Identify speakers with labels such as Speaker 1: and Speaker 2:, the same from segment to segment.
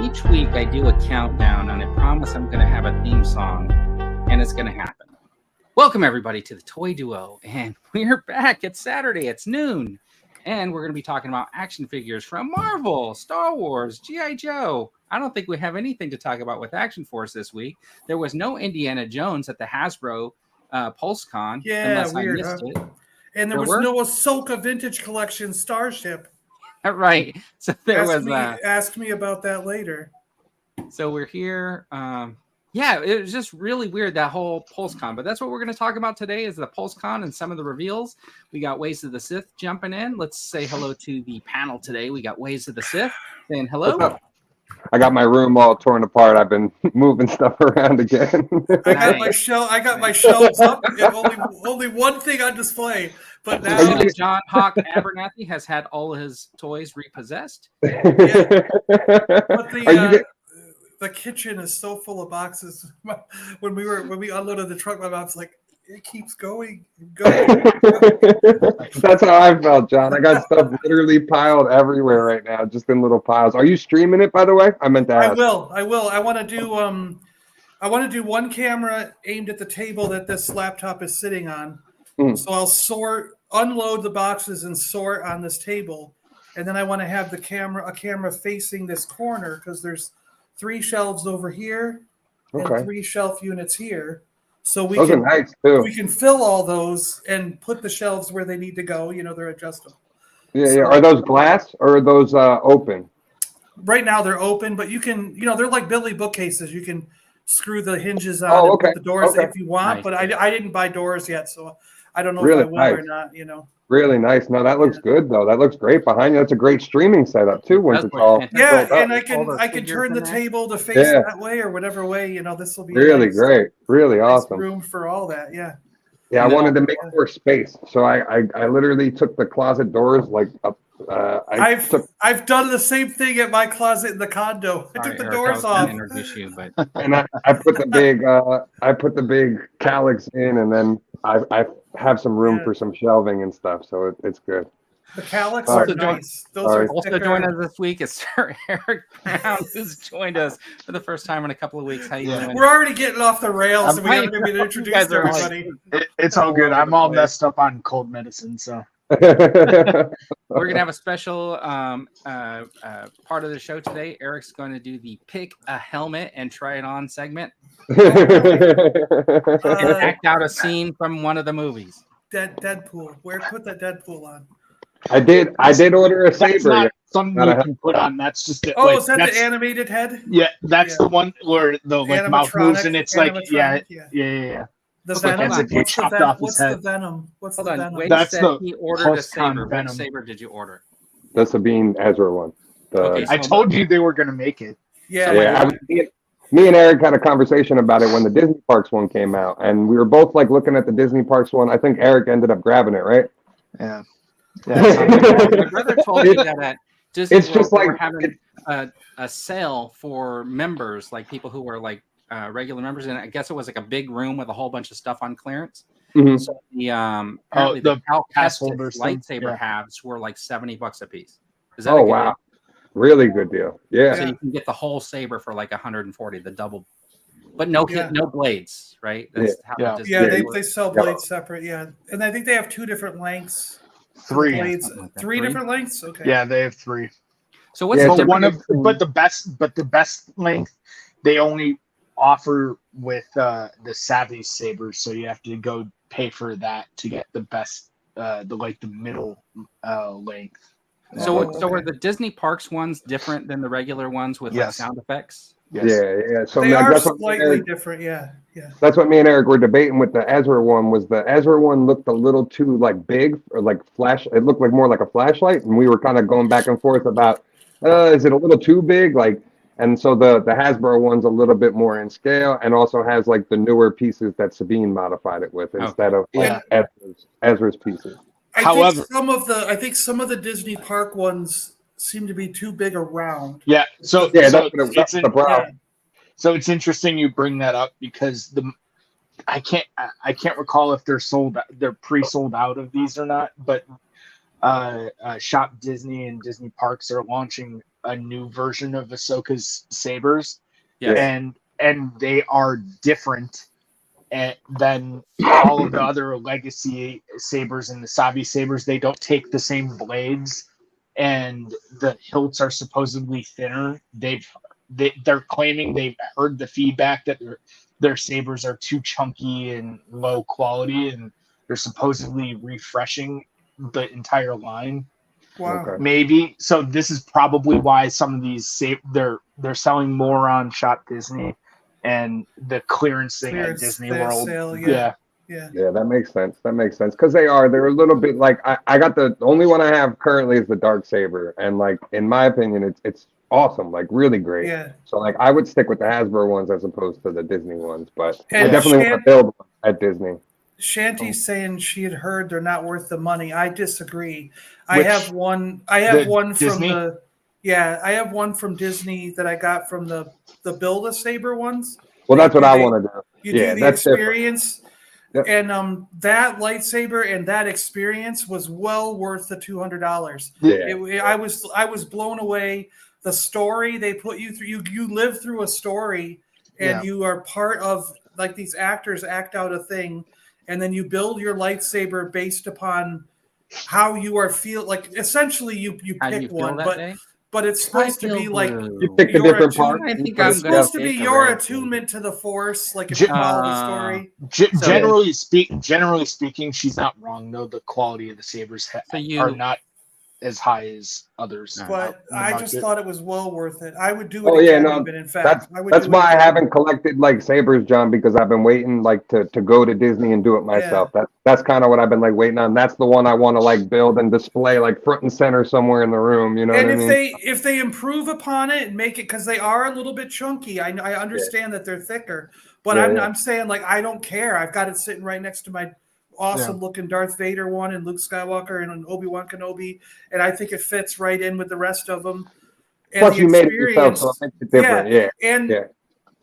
Speaker 1: each week I do a countdown, and I promise I'm going to have a theme song, and it's going to happen. Welcome, everybody, to the Toy Duo, and we're back. It's Saturday. It's noon, and we're going to be talking about action figures from Marvel, Star Wars, G.I. Joe. I don't think we have anything to talk about with Action Force this week. There was no Indiana Jones at the Hasbro Pulse-con, unless weird, I missed it.
Speaker 2: And there was no Ahsoka Vintage Collection Starship.
Speaker 1: Right. So there
Speaker 2: Ask me about that later.
Speaker 1: So we're here. Yeah, it was just really weird, that whole Pulse-con. But that's what we're going to talk about today is the Pulse-con and some of the reveals. We got Ways of the Sith jumping in. Let's say hello to the panel today. We got Ways of the Sith saying hello.
Speaker 3: I got my room all torn apart. I've been moving stuff around again.
Speaker 2: I got my shelves up. only one thing on display. But now
Speaker 1: John Hawk Abernathy has had all of his toys repossessed.
Speaker 2: Yeah. But the kitchen is so full of boxes. When we unloaded the truck, my mom's like, it keeps going.
Speaker 3: That's how I felt, John. I got stuff literally piled everywhere right now, just in little piles. Are you streaming it, by the way? I meant to ask.
Speaker 2: I will. I want to do one camera aimed at the table that this laptop is sitting on. So I'll unload the boxes and sort on this table, and then I want to have a camera facing this corner because there's 3 shelves over here and 3 shelf units here. So we can fill all those and put the shelves where they need to go. You know, they're adjustable.
Speaker 3: Yeah. Are those glass or are those open?
Speaker 2: Right now they're open, but you can, they're like Billy bookcases. You can screw the hinges on and put the doors if you want. Nice. But I didn't buy doors yet, so I don't know if I will or not.
Speaker 3: Really nice. No, that looks good though. That looks great behind you. That's a great streaming setup too. Once it's all
Speaker 2: and I can turn the table to face that way or whatever way. This will be
Speaker 3: really great, really awesome.
Speaker 2: Room for all that. Yeah.
Speaker 3: Yeah, I wanted to make more space, so I literally took the closet doors like up.
Speaker 2: I've done the same thing at my closet in the condo. I took the doors off.
Speaker 3: And I put the big calyx in, and then I have some room for some shelving and stuff, so it's good.
Speaker 2: The calyx are nice. Those are
Speaker 1: also joining us this week is Sir Eric Brown, who's joined us for the first time in a couple of weeks. How you doing?
Speaker 2: We're already getting off the rails, and we haven't even introduced everybody.
Speaker 4: It's all good. I'm all messed up on cold medicine, so.
Speaker 1: We're gonna have a special part of the show today. Eric's going to do the pick a helmet and try it on segment and act out a scene from one of the movies.
Speaker 2: Deadpool. Put that Deadpool on?
Speaker 3: I did order a saber.
Speaker 4: Not something you can put on. That's just it.
Speaker 2: Oh, is that the animated head?
Speaker 4: Yeah, that's the one where the mouth moves and it's like yeah.
Speaker 2: The Venom. What's the Venom?
Speaker 1: Wade said he ordered a saber. What saber did you order?
Speaker 3: The Sabine Ezra one.
Speaker 4: I told you they were going to make it.
Speaker 2: Yeah.
Speaker 3: Me and Eric had a conversation about it when the Disney Parks one came out, and we were both like looking at the Disney Parks one. I think Eric ended up grabbing it, right?
Speaker 4: Yeah.
Speaker 1: My brother told me that at Disney
Speaker 3: it's just like
Speaker 1: we're having a sale for members, like people who were like regular members, and I guess it was like a big room with a whole bunch of stuff on clearance.
Speaker 3: Mm-hmm.
Speaker 1: So the Cal Kestis lightsaber halves were like $70 a piece. Is that
Speaker 3: wow, deal? Really good deal. Yeah.
Speaker 1: So you can get the whole saber for like $140, the double, but no blades, right? That's how
Speaker 2: they sell blades separate. Yeah, and I think they have 2 different lengths.
Speaker 4: 3
Speaker 2: blades, like 3 different lengths. Okay.
Speaker 4: Yeah, they have 3.
Speaker 1: So what's
Speaker 4: the best length they only offer with the Savvy sabers, so you have to go pay for that to get the best, the middle length.
Speaker 1: So are the Disney Parks ones different than the regular ones with like sound effects?
Speaker 3: Yes. Yeah. So
Speaker 2: they are slightly different. Yeah.
Speaker 3: That's what me and Eric were debating with the Ezra one. Was the Ezra one looked a little too like big or like flash? It looked like more like a flashlight, and we were kind of going back and forth about is it a little too big? Like. And so the Hasbro one's a little bit more in scale, and also has like the newer pieces that Sabine modified it with instead of Ezra's pieces.
Speaker 2: I think some of the Disney Park ones seem to be too big around.
Speaker 4: Yeah. So it's interesting you bring that up because I can't recall if they're pre-sold out of these or not, but Shop Disney and Disney Parks are launching a new version of Ahsoka's sabers,
Speaker 1: Yeah.
Speaker 4: and they are different than all of the other legacy sabers and the Savi sabers. They don't take the same blades, and the hilts are supposedly thinner. They're claiming they've heard the feedback that their sabers are too chunky and low quality, and they're supposedly refreshing the entire line.
Speaker 2: Wow.
Speaker 3: Okay.
Speaker 4: Maybe so. This is probably why some of these they're selling more on Shop Disney, and the clearance thing at Disney World.
Speaker 2: Sale,
Speaker 4: Yeah.
Speaker 3: Yeah, that makes sense. That makes sense because they're a little bit like I got the only one I have currently is the Darksaber, and like in my opinion, it's awesome, like really great.
Speaker 2: Yeah.
Speaker 3: So like I would stick with the Hasbro ones as opposed to the Disney ones, but
Speaker 2: And
Speaker 3: I definitely want to build one at Disney.
Speaker 2: Shanty's saying she had heard they're not worth the money. I disagree.
Speaker 4: Which,
Speaker 2: I have one from
Speaker 4: Disney?
Speaker 2: I have one from Disney that I got from the Build-A-Saber ones.
Speaker 3: Well, that's what I want to do.
Speaker 2: You
Speaker 3: Yeah,
Speaker 2: do the
Speaker 3: that's different.
Speaker 2: experience.
Speaker 3: Yep.
Speaker 2: And that lightsaber and that experience was well worth the $200.
Speaker 3: Yeah.
Speaker 2: I was blown away. The story they put you through, you live through a story, and you are part of, like, these actors act out a thing, and then you build your lightsaber based upon how you are like essentially you pick one, but it's supposed to be like
Speaker 3: you pick the different part.
Speaker 1: I think
Speaker 2: it's supposed to be your attunement to the Force, like if you follow the story.
Speaker 4: Generally speaking, she's not wrong though. The quality of the sabers are not as high as others.
Speaker 2: But I just thought it was well worth it. I would do it.
Speaker 3: Oh yeah, no.
Speaker 2: But in fact,
Speaker 3: that's why I haven't collected like sabers, John, because I've been waiting like to go to Disney and do it myself.
Speaker 2: Yeah.
Speaker 3: That's kind of what I've been like waiting on. That's the one I want to like build and display like front and center somewhere in the room. You know
Speaker 2: and
Speaker 3: what I mean?
Speaker 2: if they improve upon it and make it, because they are a little bit chunky. I understand that they're thicker, but I'm saying, like, I don't care. I've got it sitting right next to my awesome looking Darth Vader one and Luke Skywalker and Obi-Wan Kenobi, and I think it fits right in with the rest of them. And
Speaker 3: plus you made it yourself, so it makes it different.
Speaker 2: And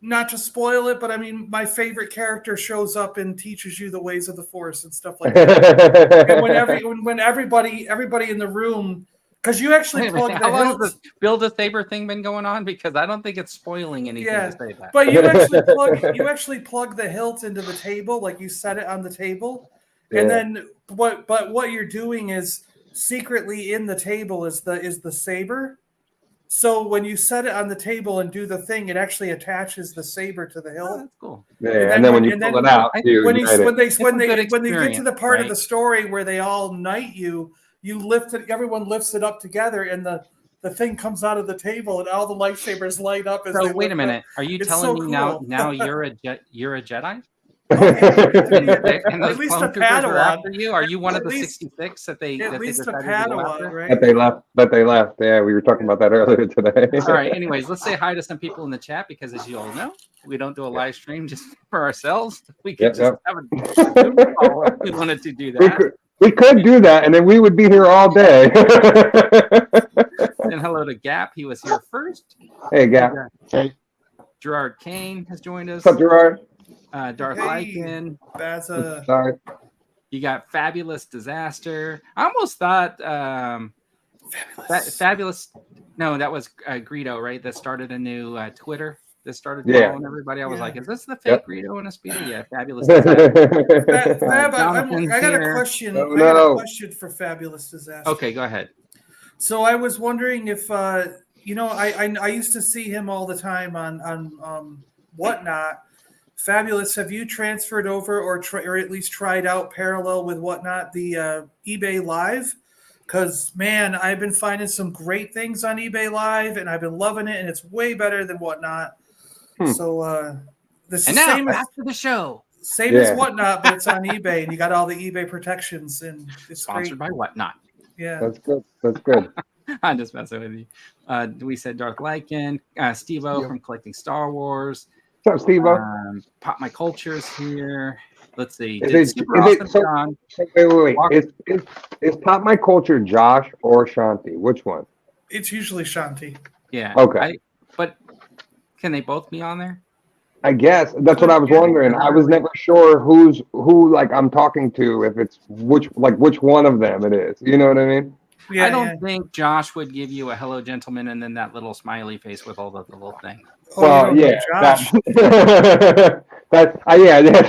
Speaker 2: not to spoil it, but I mean, my favorite character shows up and teaches you the ways of the Force and stuff like that. And when everybody in the room, because you actually plug the
Speaker 1: how long
Speaker 2: hilt.
Speaker 1: has this Build-A-Saber thing been going on? Because I don't think it's spoiling anything to say that.
Speaker 2: But you actually plug the hilt into the table, like you set it on the table. And then what you're doing is secretly in the table is the saber. So when you set it on the table and do the thing, it actually attaches the saber to the hilt.
Speaker 1: Oh, that's cool.
Speaker 3: Yeah, and then when you pull it out,
Speaker 2: when they get to the part
Speaker 1: right?
Speaker 2: of the story where they all knight you lift it. Everyone lifts it up together, and the thing comes out of the table, and all the lightsabers light up.
Speaker 1: So wait a minute, are you telling me now you're a Jedi? And
Speaker 2: at least a Padawan.
Speaker 1: After you? Are you one of the 66 that they?
Speaker 2: At
Speaker 1: that
Speaker 2: least
Speaker 1: they
Speaker 2: a
Speaker 1: decided to go
Speaker 2: Padawan,
Speaker 1: after?
Speaker 2: right?
Speaker 3: That they left. Yeah, we were talking about that earlier today.
Speaker 1: All right. Anyways, let's say hi to some people in the chat, because as you all know, we don't do a live stream just for ourselves. We could just have a Zoom call if we wanted to do that.
Speaker 3: We could do that, and then we would be here all day.
Speaker 1: And hello to Gap. He was here first.
Speaker 3: Hey, Gap.
Speaker 4: Hey.
Speaker 1: Gerard Kane has joined us.
Speaker 3: What's up, Gerard?
Speaker 1: Darth Lycan.
Speaker 3: Sorry.
Speaker 1: You got Fabulous Disaster. I almost thought Fabulous. No, that was Greedo, right? That started a new Twitter. That started following everybody. I was like, is this the fake Greedo in a speedo? Yeah, Fabulous Disaster.
Speaker 2: Fab, I got a question. I got a question for Fabulous Disaster.
Speaker 1: Okay, go ahead.
Speaker 2: So I was wondering if I used to see him all the time on Whatnot. Fabulous, have you transferred over or at least tried out parallel with Whatnot, the eBay Live? Because, man, I've been finding some great things on eBay Live, and I've been loving it, and it's way better than Whatnot. So this is
Speaker 1: same after the show.
Speaker 2: Same as Whatnot, but it's on eBay, and you got all the eBay protections, and it's
Speaker 1: sponsored by Whatnot.
Speaker 2: Yeah,
Speaker 3: that's good. That's good.
Speaker 1: I'm just messing with you. We said Darth Lycan, Steve-O from Collecting Star Wars.
Speaker 3: What's up, Steve-O?
Speaker 1: Pop My Culture's here. Let's see.
Speaker 3: Wait. Is Pop My Culture Josh or Shanti? Which one?
Speaker 2: It's usually Shanti.
Speaker 1: Yeah.
Speaker 3: Okay.
Speaker 1: But can they both be on there?
Speaker 3: I guess that's what I was wondering. I was never sure who like I'm talking to, if it's which one of them it is. You know what I mean?
Speaker 2: Yeah,
Speaker 1: I don't think Josh would give you a hello, gentlemen, and then that little smiley face with all the little thing.
Speaker 2: Oh,
Speaker 3: Well,
Speaker 2: you don't know
Speaker 3: yeah,
Speaker 2: Josh.
Speaker 3: that's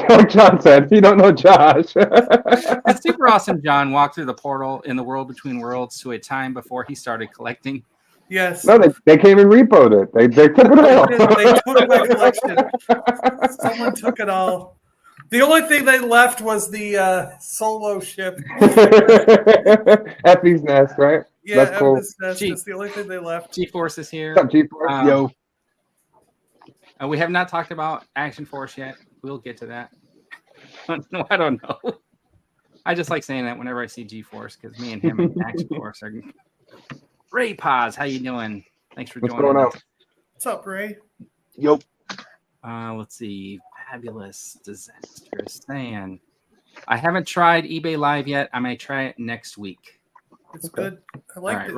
Speaker 3: what John said. You don't know Josh.
Speaker 1: It's super awesome. John walked through the portal in the world between worlds to a time before he started collecting.
Speaker 2: Yes.
Speaker 3: No, they came and repoed it. They took it all.
Speaker 2: They took my collection. Someone took it all. The only thing they left was the solo ship.
Speaker 3: Effie's Nest, right?
Speaker 2: Yeah,
Speaker 3: That's cool.
Speaker 2: that's the only thing they left.
Speaker 1: G-Force is here.
Speaker 3: What's up, G-Force?
Speaker 4: Yo.
Speaker 1: We have not talked about Action Force yet. We'll get to that. No, I don't know. I just like saying that whenever I see G-Force because me and him and Action Force are. Ray Paz, how you doing? Thanks for joining.
Speaker 3: What's going on?
Speaker 2: What's up, Ray?
Speaker 4: Yo.
Speaker 1: Let's see. Fabulous Disastrous saying, I haven't tried eBay Live yet. I may try it next week.
Speaker 2: It's good. I like it.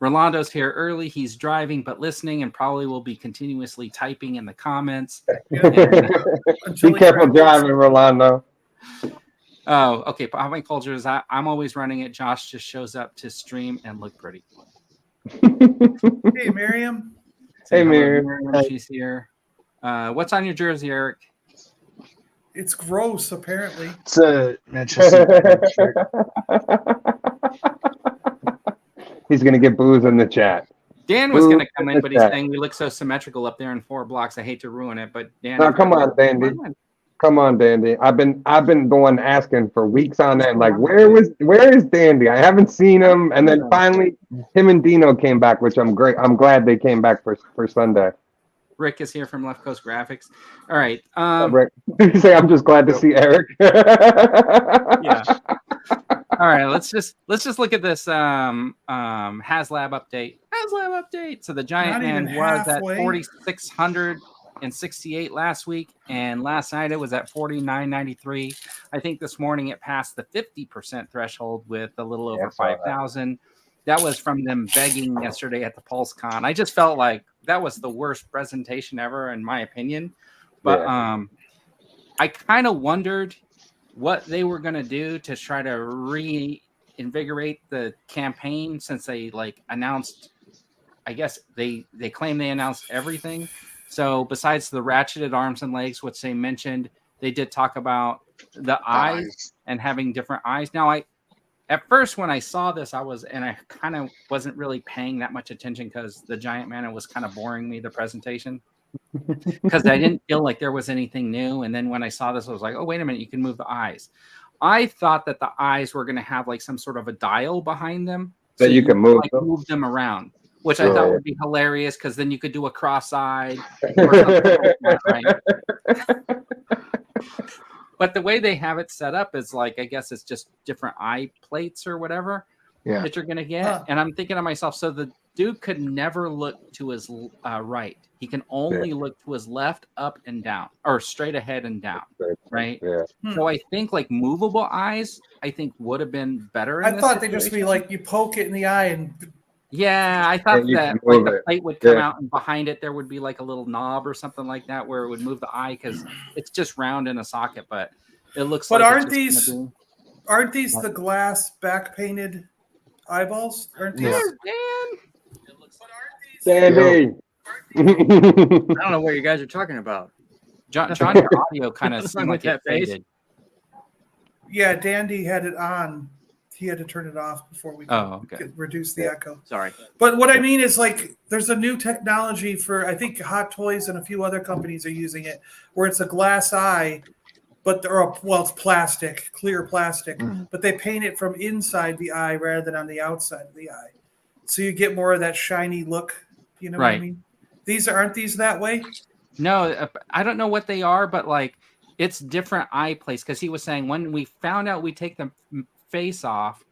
Speaker 1: Rolando's here early. He's driving but listening and probably will be continuously typing in the comments.
Speaker 3: Be careful driving, Rolando.
Speaker 1: Oh, okay. Popping Culture is I'm always running it. Josh just shows up to stream and look pretty.
Speaker 2: Hey, Miriam.
Speaker 3: Hey, Miriam.
Speaker 1: She's here. What's on your jersey, Eric?
Speaker 2: It's gross, apparently.
Speaker 4: It's a Manchester shirt.
Speaker 3: He's going to get booze in the chat.
Speaker 1: Dan was going to come in, but he's saying we look so symmetrical up there in 4 blocks. I hate to ruin it, but Dan.
Speaker 3: No, come on, Dandy. Come on, Dandy. I've been the one asking for weeks on end, like, where is Dandy? I haven't seen him, and then finally, him and Dino came back, which I'm glad they came back for Sunday.
Speaker 1: Rick is here from Left Coast Graphics. All right.
Speaker 3: Rick, you say I'm just glad to see Eric.
Speaker 1: Yeah. All right. Let's just look at this HasLab update. HasLab update. So the Giant Man was at 4,668 last week, and last night it was at 4,993. I think this morning it passed the 50% threshold with a little over 5,000. That was from them begging yesterday at the Pulse-con. I just felt like that was the worst presentation ever, in my opinion. But I kind of wondered what they were going to do to try to reinvigorate the campaign since they announced. I guess they claim they announced everything. So besides the ratcheted arms and legs, which they mentioned, they did talk about the eyes and having different eyes. Now, at first, when I saw this, I kind of wasn't really paying that much attention because the Giant Man was kind of boring me, the presentation, because I didn't feel like there was anything new. And then when I saw this, I was like, oh, wait a minute, you can move the eyes. I thought that the eyes were going to have some sort of a dial behind them.
Speaker 3: So you can move
Speaker 1: them around, which I thought would be hilarious because then you could do a cross-eyed or something like that, right? But the way they have it set up is I guess it's just different eye plates or whatever that you're going to get. And I'm thinking to myself, so the dude could never look to his right. He can only look to his left, up and down, or straight ahead and down, right? Yeah. So I think movable eyes, I think would have been better.
Speaker 2: I thought they'd just be you poke it in the eye and.
Speaker 1: Yeah, I thought that the plate would come out and behind it there would be a little knob or something like that where it would move the eye because it's just round in a socket, but it looks.
Speaker 2: But aren't these the glass back painted eyeballs? Aren't these?
Speaker 3: Dandy.
Speaker 5: I don't know what you guys are talking about.
Speaker 1: John, your audio kind of seemed like it faded.
Speaker 2: Yeah, Dandy had it on. He had to turn it off before we could reduce the echo.
Speaker 5: Sorry.
Speaker 2: But what I mean is there's a new technology for, I think Hot Toys and a few other companies are using it, where it's a glass eye, but it's plastic, clear plastic, but they paint it from inside the eye rather than on the outside of the eye. So you get more of that shiny look. You know what I mean? Aren't these that way?
Speaker 1: No, I don't know what they are, but it's different eye plates. Because he was saying when we found out we take the face off,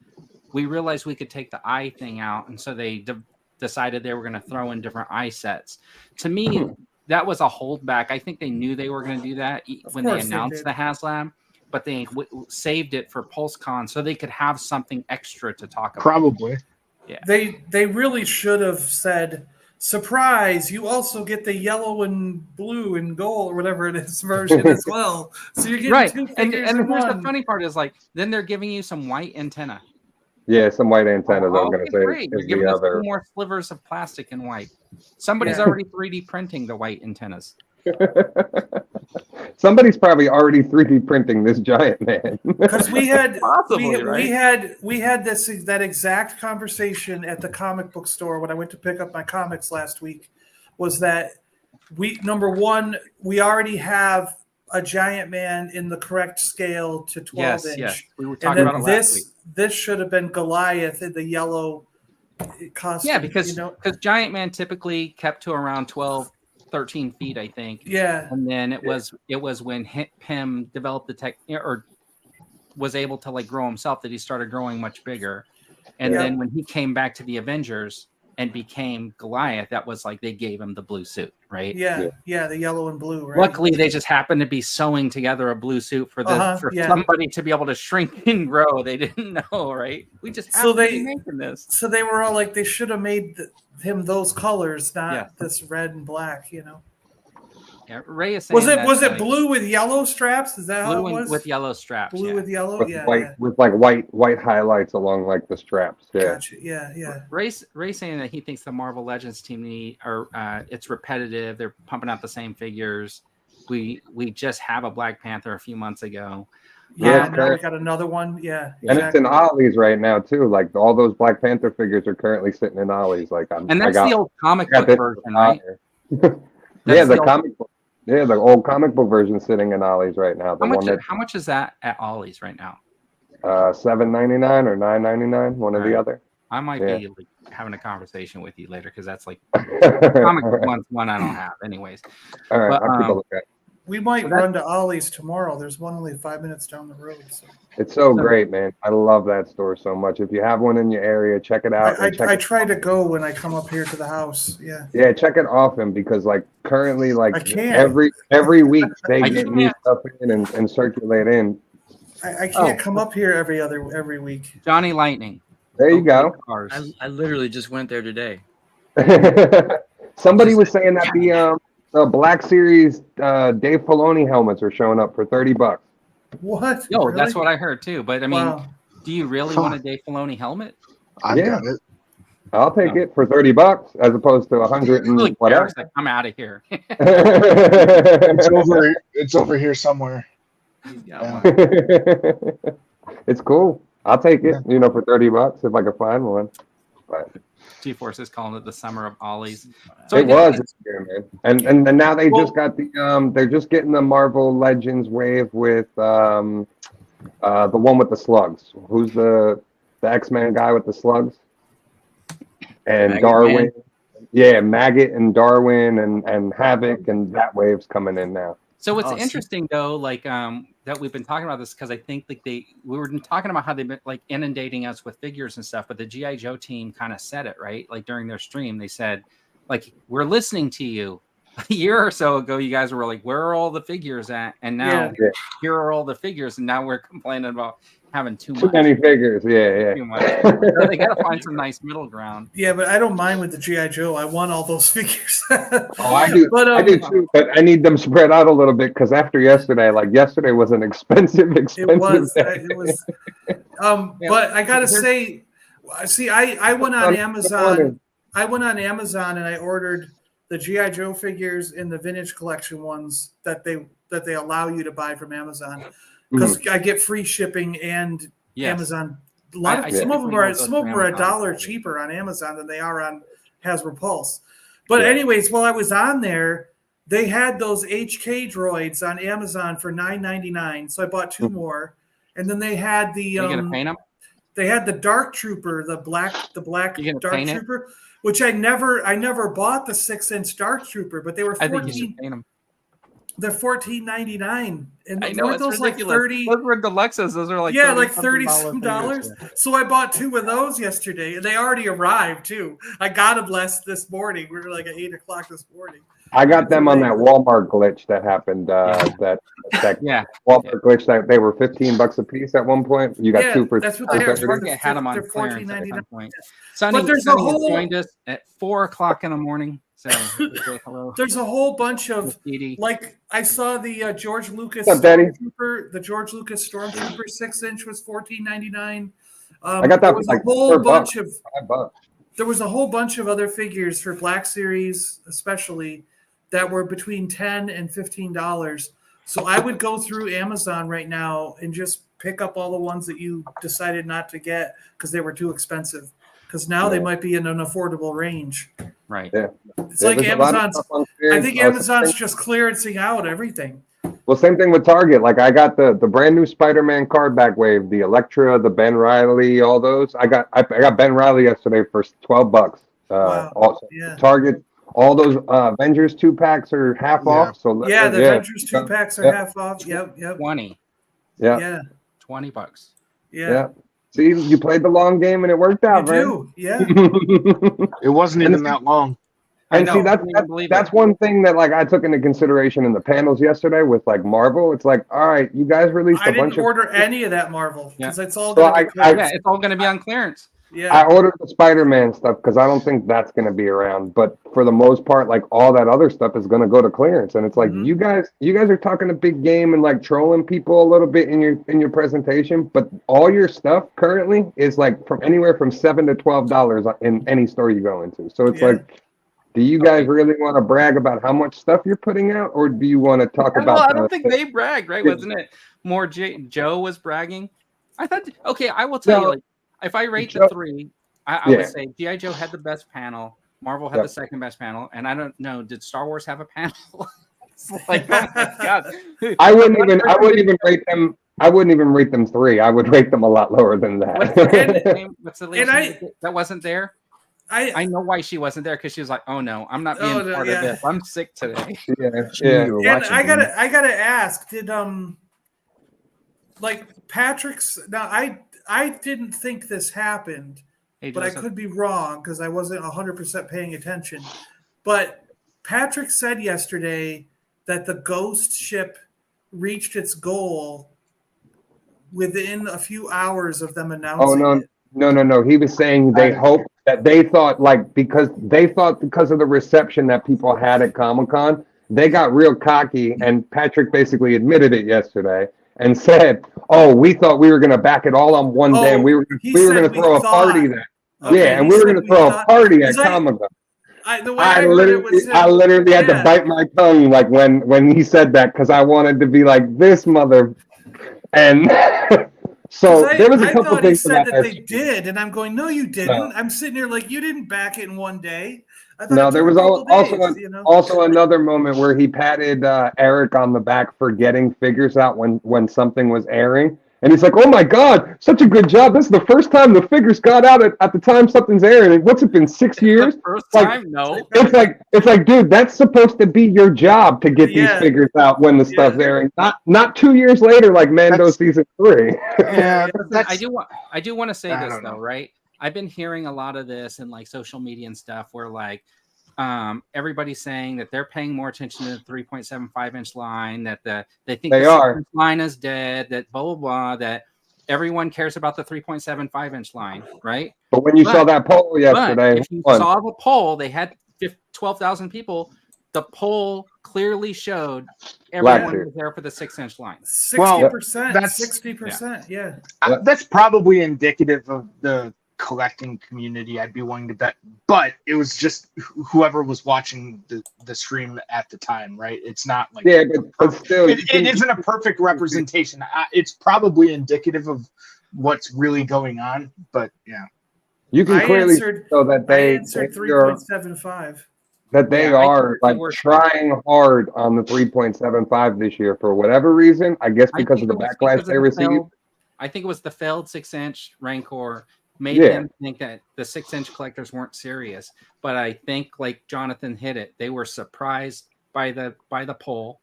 Speaker 1: we realized we could take the eye thing out, and so they decided they were going to throw in different eye sets. To me, that was a holdback. I think they knew they were going to do that when they announced the HasLab, but they saved it for Pulse-con so they could have something extra to talk about.
Speaker 4: Probably.
Speaker 1: Yeah.
Speaker 2: They really should have said, surprise, you also get the yellow and blue and gold or whatever it is version as well. So you're getting two figures
Speaker 1: and
Speaker 2: in
Speaker 1: here's
Speaker 2: one.
Speaker 1: the funny part is then they're giving you some white antenna.
Speaker 3: Yeah, some white antennas. I was
Speaker 1: Okay,
Speaker 3: going to say
Speaker 1: great. You're
Speaker 3: is
Speaker 1: giving
Speaker 3: the
Speaker 1: us
Speaker 3: other.
Speaker 1: 2 more slivers of plastic in white. Somebody's
Speaker 2: Yeah.
Speaker 1: already 3D printing the white antennas.
Speaker 3: Somebody's probably already 3D printing this giant man.
Speaker 2: Because we had
Speaker 1: Possibly, right?
Speaker 2: we had that exact conversation at the comic book store when I went to pick up my comics last week. Was that number one, we already have a giant man in the correct scale to 12 inch.
Speaker 1: Yes. We were
Speaker 2: And
Speaker 1: talking
Speaker 2: then
Speaker 1: about it last week.
Speaker 2: this should have been Goliath in the yellow costume.
Speaker 1: Yeah, because Giant Man typically kept to around 12, 13 feet, I think.
Speaker 2: Yeah.
Speaker 1: And then it was when Pym developed the tech or was able to like grow himself that he started growing much bigger. And then when he came back to the Avengers and became Goliath, that was like they gave him the blue suit, right?
Speaker 2: Yeah, the yellow and blue, right?
Speaker 1: Luckily, they just happened to be sewing together a blue suit for somebody to be able to shrink and grow. They didn't know, right? We just happened to be making this.
Speaker 2: So they were all like, they should have made him those colors, not this red and black, you know?
Speaker 1: Yeah, Ray is saying
Speaker 2: was it blue with yellow straps? Is that how it was?
Speaker 1: With yellow straps.
Speaker 2: Blue with yellow,
Speaker 3: with like white highlights along like the straps. Yeah.
Speaker 2: Gotcha. Yeah.
Speaker 1: Ray's saying that he thinks the Marvel Legends team it's repetitive. They're pumping out the same figures. We just have a Black Panther a few months ago.
Speaker 2: Yeah, now we got another one. Yeah,
Speaker 3: and it's in Ollie's right now too. Like all those Black Panther figures are currently sitting in Ollie's. Like
Speaker 1: the old comic book version, right?
Speaker 3: The comic book. Yeah, the old comic book version sitting in Ollie's right now.
Speaker 1: How much is that at Ollie's right now?
Speaker 3: $7.99 or $9.99, one or the other.
Speaker 1: I might be like, having a conversation with you later because that's like comic book one I don't have, anyways.
Speaker 3: All right, I'll keep a look at it.
Speaker 2: We might run to Ollie's tomorrow. There's one only 5 minutes down the road. So.
Speaker 3: It's so great, man. I love that store so much. If you have one in your area, check it out.
Speaker 2: I try to go when I come up here to the house. Yeah.
Speaker 3: Yeah, check it often because like currently, like
Speaker 2: I can't.
Speaker 3: every week they get new stuff in and circulate in.
Speaker 2: I can't come up here every week.
Speaker 1: Johnny Lightning.
Speaker 3: There you go.
Speaker 5: I literally just went there today.
Speaker 3: Somebody was saying that the Black Series Dave Filoni helmets are showing up for $30.
Speaker 2: What?
Speaker 1: Yo,
Speaker 2: really?
Speaker 1: That's what I heard too. But I mean, do you really want a Dave Filoni helmet?
Speaker 4: I got it.
Speaker 3: I'll take it for $30 as opposed to $100 and whatever.
Speaker 1: Like, I'm out of here.
Speaker 4: It's over here somewhere.
Speaker 3: It's cool. I'll take it, for $30 if I can find one. But
Speaker 1: G-Force is calling it the summer of Ollie's.
Speaker 3: So it was this year, man. And now they just got they're just getting the Marvel Legends wave with the one with the slugs. Who's the X-Men guy with the slugs? And Maggot Darwin. Man. Yeah, Maggot and Darwin and Havoc, and that wave's coming in now.
Speaker 1: So what's interesting though, like that we've been talking about this because I think like we were talking about how they've been like inundating us with figures and stuff, but the GI Joe team kind of said it right. Like during their stream, they said, like, we're listening to you. A year or so ago, you guys were like, where are all the figures at? And now here are all the figures, and now we're complaining about having too
Speaker 3: many figures. Yeah.
Speaker 1: Too much. So they got to find some nice middle ground.
Speaker 2: Yeah, but I don't mind with the GI Joe. I want all those figures.
Speaker 3: I do. But, I do too. But I need them spread out a little bit because after yesterday, yesterday was an expensive day.
Speaker 2: It was. But I gotta say, see, I went on Amazon. I went on Amazon and I ordered the GI Joe figures in the vintage collection ones that they allow you to buy from Amazon. Because I get free shipping and Amazon. Some of them are $1 cheaper on Amazon than they are on Hasbro Pulse. But anyways, while I was on there, they had those HK droids on Amazon for $9.99. So I bought 2 more, and then they had the
Speaker 1: Are you gonna paint them?
Speaker 2: They had the Dark Trooper, the black Dark Trooper, which I never bought the 6-inch Dark Trooper, but they were 14.
Speaker 1: I think you should paint them.
Speaker 2: They're $14.99, and
Speaker 1: I know, it's
Speaker 2: those
Speaker 1: ridiculous.
Speaker 2: like 30.
Speaker 1: Those were deluxes. Those are like
Speaker 2: like $30. So I bought 2 of those yesterday, and they already arrived too. I got them this morning. We were like at 8:00 this morning.
Speaker 3: I got them on that Walmart glitch that happened. Walmart glitch that they were $15 a piece at one point. You got 2 for.
Speaker 2: That's what they are.
Speaker 1: They're $14.99. Sonny joined us at 4:00 in the morning. So hello.
Speaker 2: There's a whole bunch of I saw the George Lucas
Speaker 3: Stormtrooper.
Speaker 2: The George Lucas Stormtrooper 6-inch was $14.99.
Speaker 3: I got that
Speaker 2: There
Speaker 3: for
Speaker 2: was
Speaker 3: like
Speaker 2: a whole bunch of
Speaker 3: $5.
Speaker 2: there was a whole bunch of other figures for Black Series, especially that were between $10 and $15. So I would go through Amazon right now and just pick up all the ones that you decided not to get because they were too expensive. Because now they might be in an affordable range.
Speaker 1: Right.
Speaker 3: Yeah.
Speaker 2: It's like
Speaker 3: there's a lot of
Speaker 2: Amazon's.
Speaker 3: stuff on
Speaker 2: I
Speaker 3: clearance.
Speaker 2: think Amazon's just clearancing out everything.
Speaker 3: Well, same thing with Target. Like I got the brand new Spider-Man card back wave, the Electra, the Ben Riley, all those. I got Ben Riley yesterday for $12.
Speaker 2: Wow.
Speaker 3: Also,
Speaker 2: Yeah.
Speaker 3: Target, all those Avengers 2-packs are half
Speaker 4: Yeah.
Speaker 3: off. So
Speaker 2: Yeah, the Avengers 2-packs are
Speaker 3: Yep.
Speaker 2: half off. Yep.
Speaker 1: 20.
Speaker 2: Yeah.
Speaker 1: $20.
Speaker 3: Yeah. See, you played the long game and it worked
Speaker 2: You
Speaker 3: out, man.
Speaker 2: do. Yeah.
Speaker 4: It wasn't even that long.
Speaker 1: I
Speaker 3: And
Speaker 1: know,
Speaker 3: see,
Speaker 1: I can't even believe
Speaker 3: that's
Speaker 1: it.
Speaker 3: one thing that like I took into consideration in the panels yesterday with like Marvel. It's like, all right, you guys released
Speaker 2: I
Speaker 3: a bunch
Speaker 2: didn't order any of that Marvel because it's all
Speaker 3: So
Speaker 2: going to be
Speaker 3: I-
Speaker 2: clearance.
Speaker 1: Yeah, it's all going to be on clearance.
Speaker 2: Yeah.
Speaker 3: I ordered the Spider-Man stuff because I don't think that's going to be around. But for the most part, like all that other stuff is going to go to clearance. And it's like
Speaker 2: Mhm.
Speaker 3: you guys are talking a big game and like trolling people a little bit in your presentation. But all your stuff currently is like from anywhere from $7 to $12 in any store you go into. So it's
Speaker 2: Yeah.
Speaker 3: like, do you guys really want to brag about how much stuff you're putting out, or do you want to talk
Speaker 1: Well,
Speaker 3: about?
Speaker 1: I don't think they bragged, right? Wasn't it more Joe was bragging? I thought, okay, I will tell you, like, if I rate the three, I would say G.I. Joe had the best panel, Marvel had the second best panel, and I don't know, did Star Wars have a panel? It's like, oh my God.
Speaker 3: I wouldn't even rate them. I wouldn't even rate them 3. I would rate them a lot lower than that.
Speaker 1: What's the lady's name that wasn't there? I know why she wasn't there because she was like, "Oh no, I'm not being part of this. I'm sick today."
Speaker 3: Yeah.
Speaker 2: And I gotta ask, did like Patrick's now I didn't think this happened,
Speaker 1: Hey,
Speaker 2: but I
Speaker 1: Joseph.
Speaker 2: could be wrong because I wasn't 100% paying attention. But Patrick said yesterday that the ghost ship reached its goal within a few hours of them announcing it.
Speaker 3: No. He was saying they hoped that they thought because of the reception that people had at Comic-Con, they got real cocky, and Patrick basically admitted it yesterday and said, "Oh, we thought we were going to back it all on one day, and we were going to throw a party there."
Speaker 2: Okay,
Speaker 3: yeah, and we were going to throw a party at Comic-Con. I literally had to bite my tongue like when he said that because I wanted to be like this mother, and so there was a couple
Speaker 2: thought
Speaker 3: things
Speaker 2: he said that they
Speaker 3: yesterday.
Speaker 2: did, and I'm going, no, you didn't.
Speaker 3: No.
Speaker 2: I'm sitting here like you didn't back it in one day. I thought
Speaker 3: No,
Speaker 2: it
Speaker 3: there
Speaker 2: took
Speaker 3: was
Speaker 2: a couple days,
Speaker 3: also another moment where he patted Eric on the back for getting figures out when something was airing. And he's like, "Oh my God, such a good job! This is the first time the figures got out at the time something's airing. What's it been, 6 years?"
Speaker 1: The first time, no.
Speaker 3: It's like, dude, that's supposed to be your job to get these figures out when the stuff's airing. Not 2 years later, like Mando season 3.
Speaker 4: Yeah,
Speaker 1: I do want to say this though, right? I've been hearing a lot of this in like social media and stuff where like everybody's saying that they're paying more attention to the 3.75 inch line, that they think the 6 inch line is dead, that blah blah blah, that everyone cares about the 3.75 inch line, right?
Speaker 3: But when you saw that poll yesterday,
Speaker 1: if you saw the poll, they had 12,000 people. The poll clearly showed everyone was there for the 6 inch line.
Speaker 2: 60%,
Speaker 4: that's
Speaker 2: 60%, yeah.
Speaker 4: That's probably indicative of the collecting community, I'd be willing to bet, but it was just whoever was watching the stream at the time, right? It's not like
Speaker 3: but still,
Speaker 4: it isn't a perfect representation. It's probably indicative of what's really going on, but yeah,
Speaker 3: you can clearly show that they
Speaker 2: answered 3.75.
Speaker 3: That they are like trying hard on the 3.75 this year for whatever reason. I guess because of the backlash they received.
Speaker 1: I think it was the failed 6 inch Rancor made them think that the 6 inch collectors weren't serious. But I think, like Jonathan hit it, they were surprised by the poll,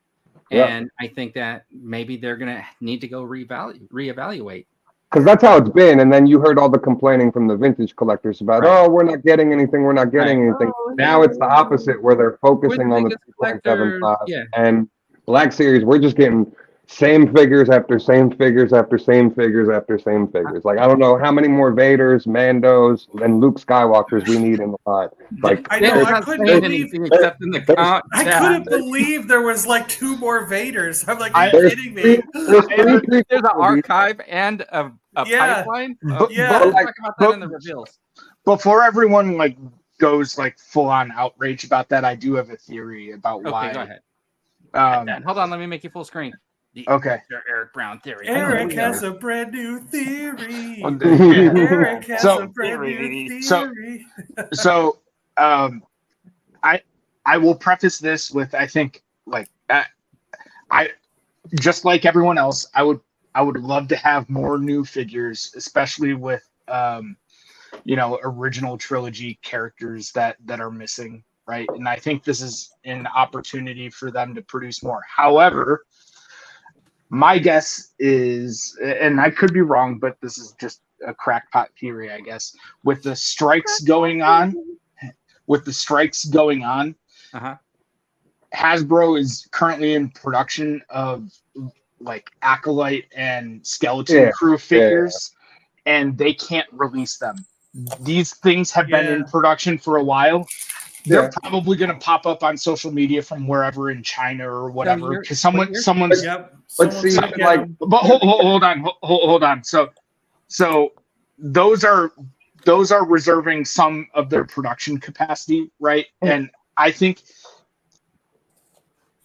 Speaker 1: and I think that maybe they're gonna need to go reevaluate.
Speaker 3: Because that's how it's been, and then you heard all the complaining from the vintage collectors about, oh, we're not getting anything, we're not getting anything. Now it's the opposite, where they're focusing on the 3.75, and Black Series, we're just getting same figures after same figures after same figures after same figures. Like, I don't know how many more Vaders, Mandos, and Luke Skywalkers we need in the line. Like,
Speaker 2: I know, I couldn't believe there was like 2 more Vaders. I'm like, are you kidding me?
Speaker 1: There's an archive and a A
Speaker 2: Yeah.
Speaker 1: pipeline?
Speaker 2: Yeah.
Speaker 1: We'll talk about that in the reveals.
Speaker 4: Before everyone like goes like full on outrage about that, I do have a theory about why.
Speaker 1: Okay, go ahead.
Speaker 4: Um,
Speaker 1: Hold on, let me make you full screen.
Speaker 4: Okay.
Speaker 1: Your Eric Brown theory.
Speaker 2: Eric has a brand new theory.
Speaker 4: Yeah.
Speaker 2: Eric has
Speaker 4: So-
Speaker 2: a brand new
Speaker 4: so-
Speaker 2: theory.
Speaker 4: So, I will preface this with I think like I just like everyone else, I would love to have more new figures, especially with original trilogy characters that are missing, right? And I think this is an opportunity for them to produce more. However, my guess is, and I could be wrong, but this is just a crackpot theory, I guess, with the strikes going on,
Speaker 1: Uh-huh.
Speaker 4: Hasbro is currently in production of like Acolyte and Skeleton Crew figures, and they can't release them. These things have been in production for a while. They're probably going to pop up on social media from wherever in China or whatever, because someone's.
Speaker 2: Yep.
Speaker 3: Let's see,
Speaker 2: Someone's
Speaker 3: like,
Speaker 2: gonna
Speaker 4: But hold on. So those are reserving some of their production capacity, right? And I think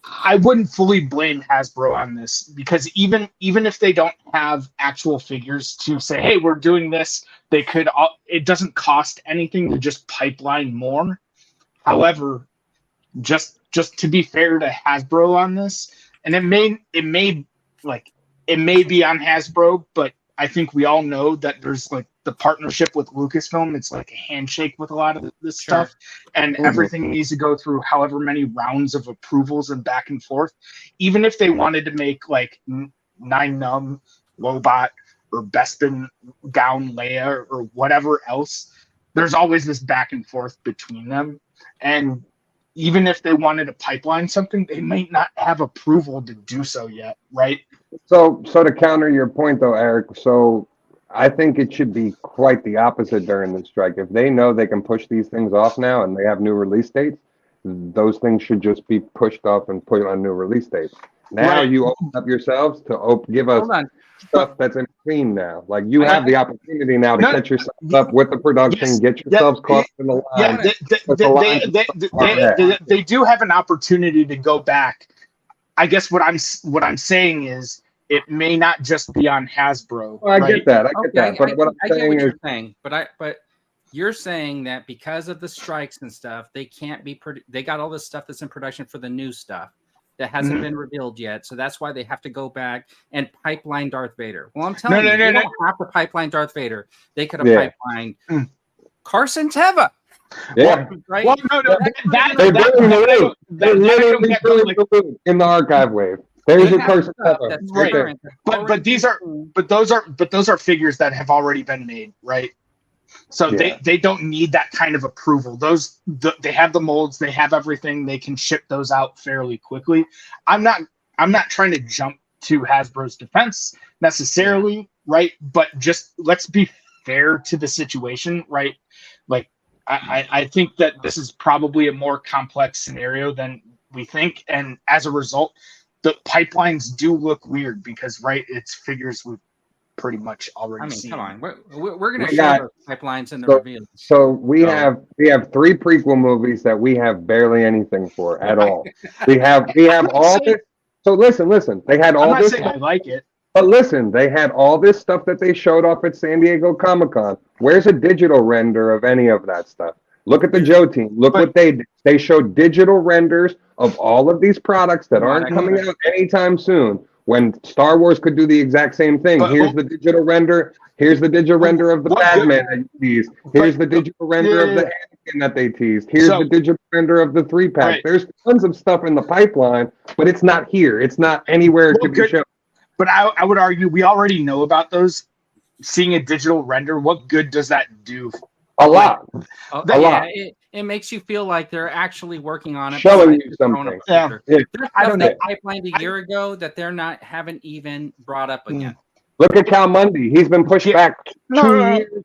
Speaker 4: I wouldn't fully blame Hasbro on this, because even if they don't have actual figures to say, hey, we're doing this, they could. It doesn't cost anything to just pipeline more. However, just to be fair to Hasbro on this, and it may be on Hasbro, but I think we all know that there's like the partnership with Lucasfilm. It's like a handshake with a lot of this stuff, and everything needs to go through however many rounds of approvals and back and forth. Even if they wanted to make like Nine Numb, Lobot, or Bespin Gown Leia or whatever else, there's always this back and forth between them. And even if they wanted to pipeline something, they might not have approval to do so yet, right?
Speaker 3: So to counter your point though, Eric, so I think it should be quite the opposite during the strike. If they know they can push these things off now and they have new release dates, those things should just be pushed off and put on new release dates. Now you open up yourselves to give us stuff that's in between now. Like you have the opportunity now to catch yourself up with the production, get yourselves caught in the line.
Speaker 4: They do have an opportunity to go back. I guess what I'm saying is it may not just be on Hasbro.
Speaker 3: Well, I get that. But what I'm saying is,
Speaker 1: but you're saying that because of the strikes and stuff, they can't be. They got all this stuff that's in production for the new stuff that hasn't been revealed yet. So that's why they have to go back and pipeline Darth Vader. Well, I'm telling you, they don't have to pipeline Darth Vader. They could have pipelined Carson Teva.
Speaker 3: Yeah.
Speaker 1: Right?
Speaker 4: Well, no,
Speaker 3: they're literally in the archive wave. There's your Carson Teva.
Speaker 4: Right. But those are figures that have already been made, right? So they don't need that kind of approval. They have the molds, they have everything, they can ship those out fairly quickly. I'm not trying to jump to Hasbro's defense necessarily, right? But just let's be fair to the situation, right? Like I think that this is probably a more complex scenario than we think, and as a result, the pipelines do look weird because it's figures we've pretty much already seen.
Speaker 1: Come on, we're going to show those pipelines in the reveal.
Speaker 3: So we have 3 prequel movies that we have barely anything for at all. We have all this. So listen. They had all this.
Speaker 4: I like it.
Speaker 3: But listen, they had all this stuff that they showed off at San Diego Comic-Con. Where's a digital render of any of that stuff? Look at the Joe team. Look what they did. They showed digital renders of all of these products that aren't coming out anytime soon. When Star Wars could do the exact same thing. Here's the digital render. Here's the digital render of the Batman that you teased. Here's the digital render of the Anakin that they teased. Here's the digital render of the 3-pack.
Speaker 4: Right.
Speaker 3: There's tons of stuff in the pipeline, but it's not here. It's not anywhere to be shown.
Speaker 4: But I would argue we already know about those. Seeing a digital render, what good does that do?
Speaker 3: A lot.
Speaker 1: A lot. It makes you feel like they're actually working on it.
Speaker 3: Showing you something.
Speaker 1: Yeah.
Speaker 4: I don't know.
Speaker 1: They pipelined a year ago that they're haven't even brought up again.
Speaker 3: Look at Cal Mundy. He's been pushed back 2 years.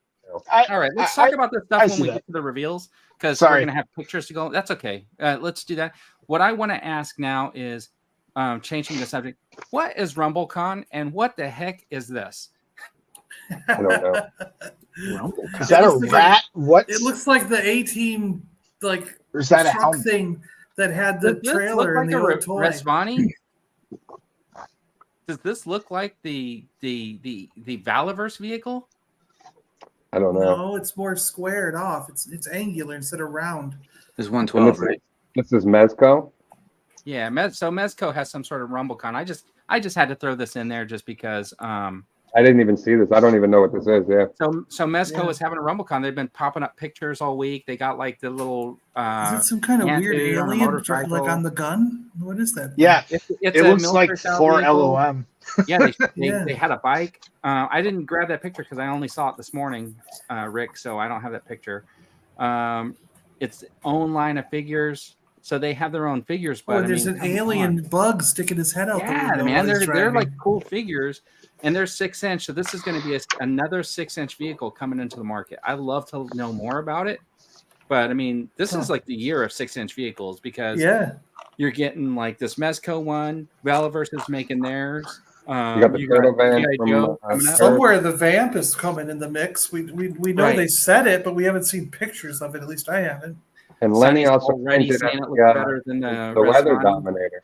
Speaker 1: All right, let's talk about this stuff when we get to the reveals, because we're going to have pictures to go. That's okay. Let's do that. What I want to ask now is, changing the subject, what is RumbleCon and what the heck is this?
Speaker 3: I don't know.
Speaker 5: Rumble.
Speaker 4: Is that a rat? What?
Speaker 2: It looks like the A-Team like
Speaker 4: Or is that a
Speaker 2: truck
Speaker 4: helmet?
Speaker 2: thing that had the
Speaker 1: Does this
Speaker 2: trailer
Speaker 1: look
Speaker 2: and
Speaker 1: like
Speaker 2: the
Speaker 1: a
Speaker 2: old toy.
Speaker 1: Resvani? Does this look like the Valaverse vehicle?
Speaker 3: I don't know.
Speaker 2: No, it's more squared off. It's angular instead of round.
Speaker 5: There's 112, right?
Speaker 3: This is Mezco.
Speaker 1: Yeah, so Mezco has some sort of RumbleCon. I just had to throw this in there just because.
Speaker 3: I didn't even see this. I don't even know what this is. Yeah.
Speaker 1: So Mezco
Speaker 2: Yeah.
Speaker 1: is having a RumbleCon. They've been popping up pictures all week. They got like the little.
Speaker 2: Is it some kind of
Speaker 1: ant
Speaker 2: weird
Speaker 1: dude on a
Speaker 2: alien
Speaker 1: motorcycle.
Speaker 2: like on the gun? What is that?
Speaker 4: Yeah,
Speaker 1: It's
Speaker 4: it
Speaker 1: a
Speaker 4: looks like
Speaker 1: military style
Speaker 4: for
Speaker 1: vehicle.
Speaker 4: LOM.
Speaker 1: Yeah,
Speaker 2: Yeah.
Speaker 1: they had a bike. I didn't grab that picture because I only saw it this morning, Rick. So I don't have that picture. It's own line of figures. So they have their own figures. But
Speaker 2: Oh,
Speaker 1: I
Speaker 2: there's
Speaker 1: mean,
Speaker 2: an
Speaker 1: come
Speaker 2: alien
Speaker 1: on.
Speaker 2: bug sticking his head out the
Speaker 1: Yeah,
Speaker 2: window.
Speaker 1: man,
Speaker 2: while he's
Speaker 1: they're
Speaker 2: driving.
Speaker 1: like cool figures, and they're 6-inch. So this is going to be another 6-inch vehicle coming into the market. I'd love to know more about it, but I mean, this is like the year of 6-inch vehicles because
Speaker 2: Yeah.
Speaker 1: you're getting like this Mezco one. Valaverse is making theirs.
Speaker 3: You got the turtle van
Speaker 1: G.I.
Speaker 3: from
Speaker 1: Joe coming up.
Speaker 2: Somewhere the vamp is coming in the mix. We know
Speaker 1: Right.
Speaker 2: they said it, but we haven't seen pictures of it. At least I haven't.
Speaker 3: And Lenny
Speaker 1: Sonny's
Speaker 3: also
Speaker 1: already
Speaker 3: hinted
Speaker 1: saying
Speaker 3: at
Speaker 1: it looks better than
Speaker 3: the weather
Speaker 1: Resvani.
Speaker 3: dominator.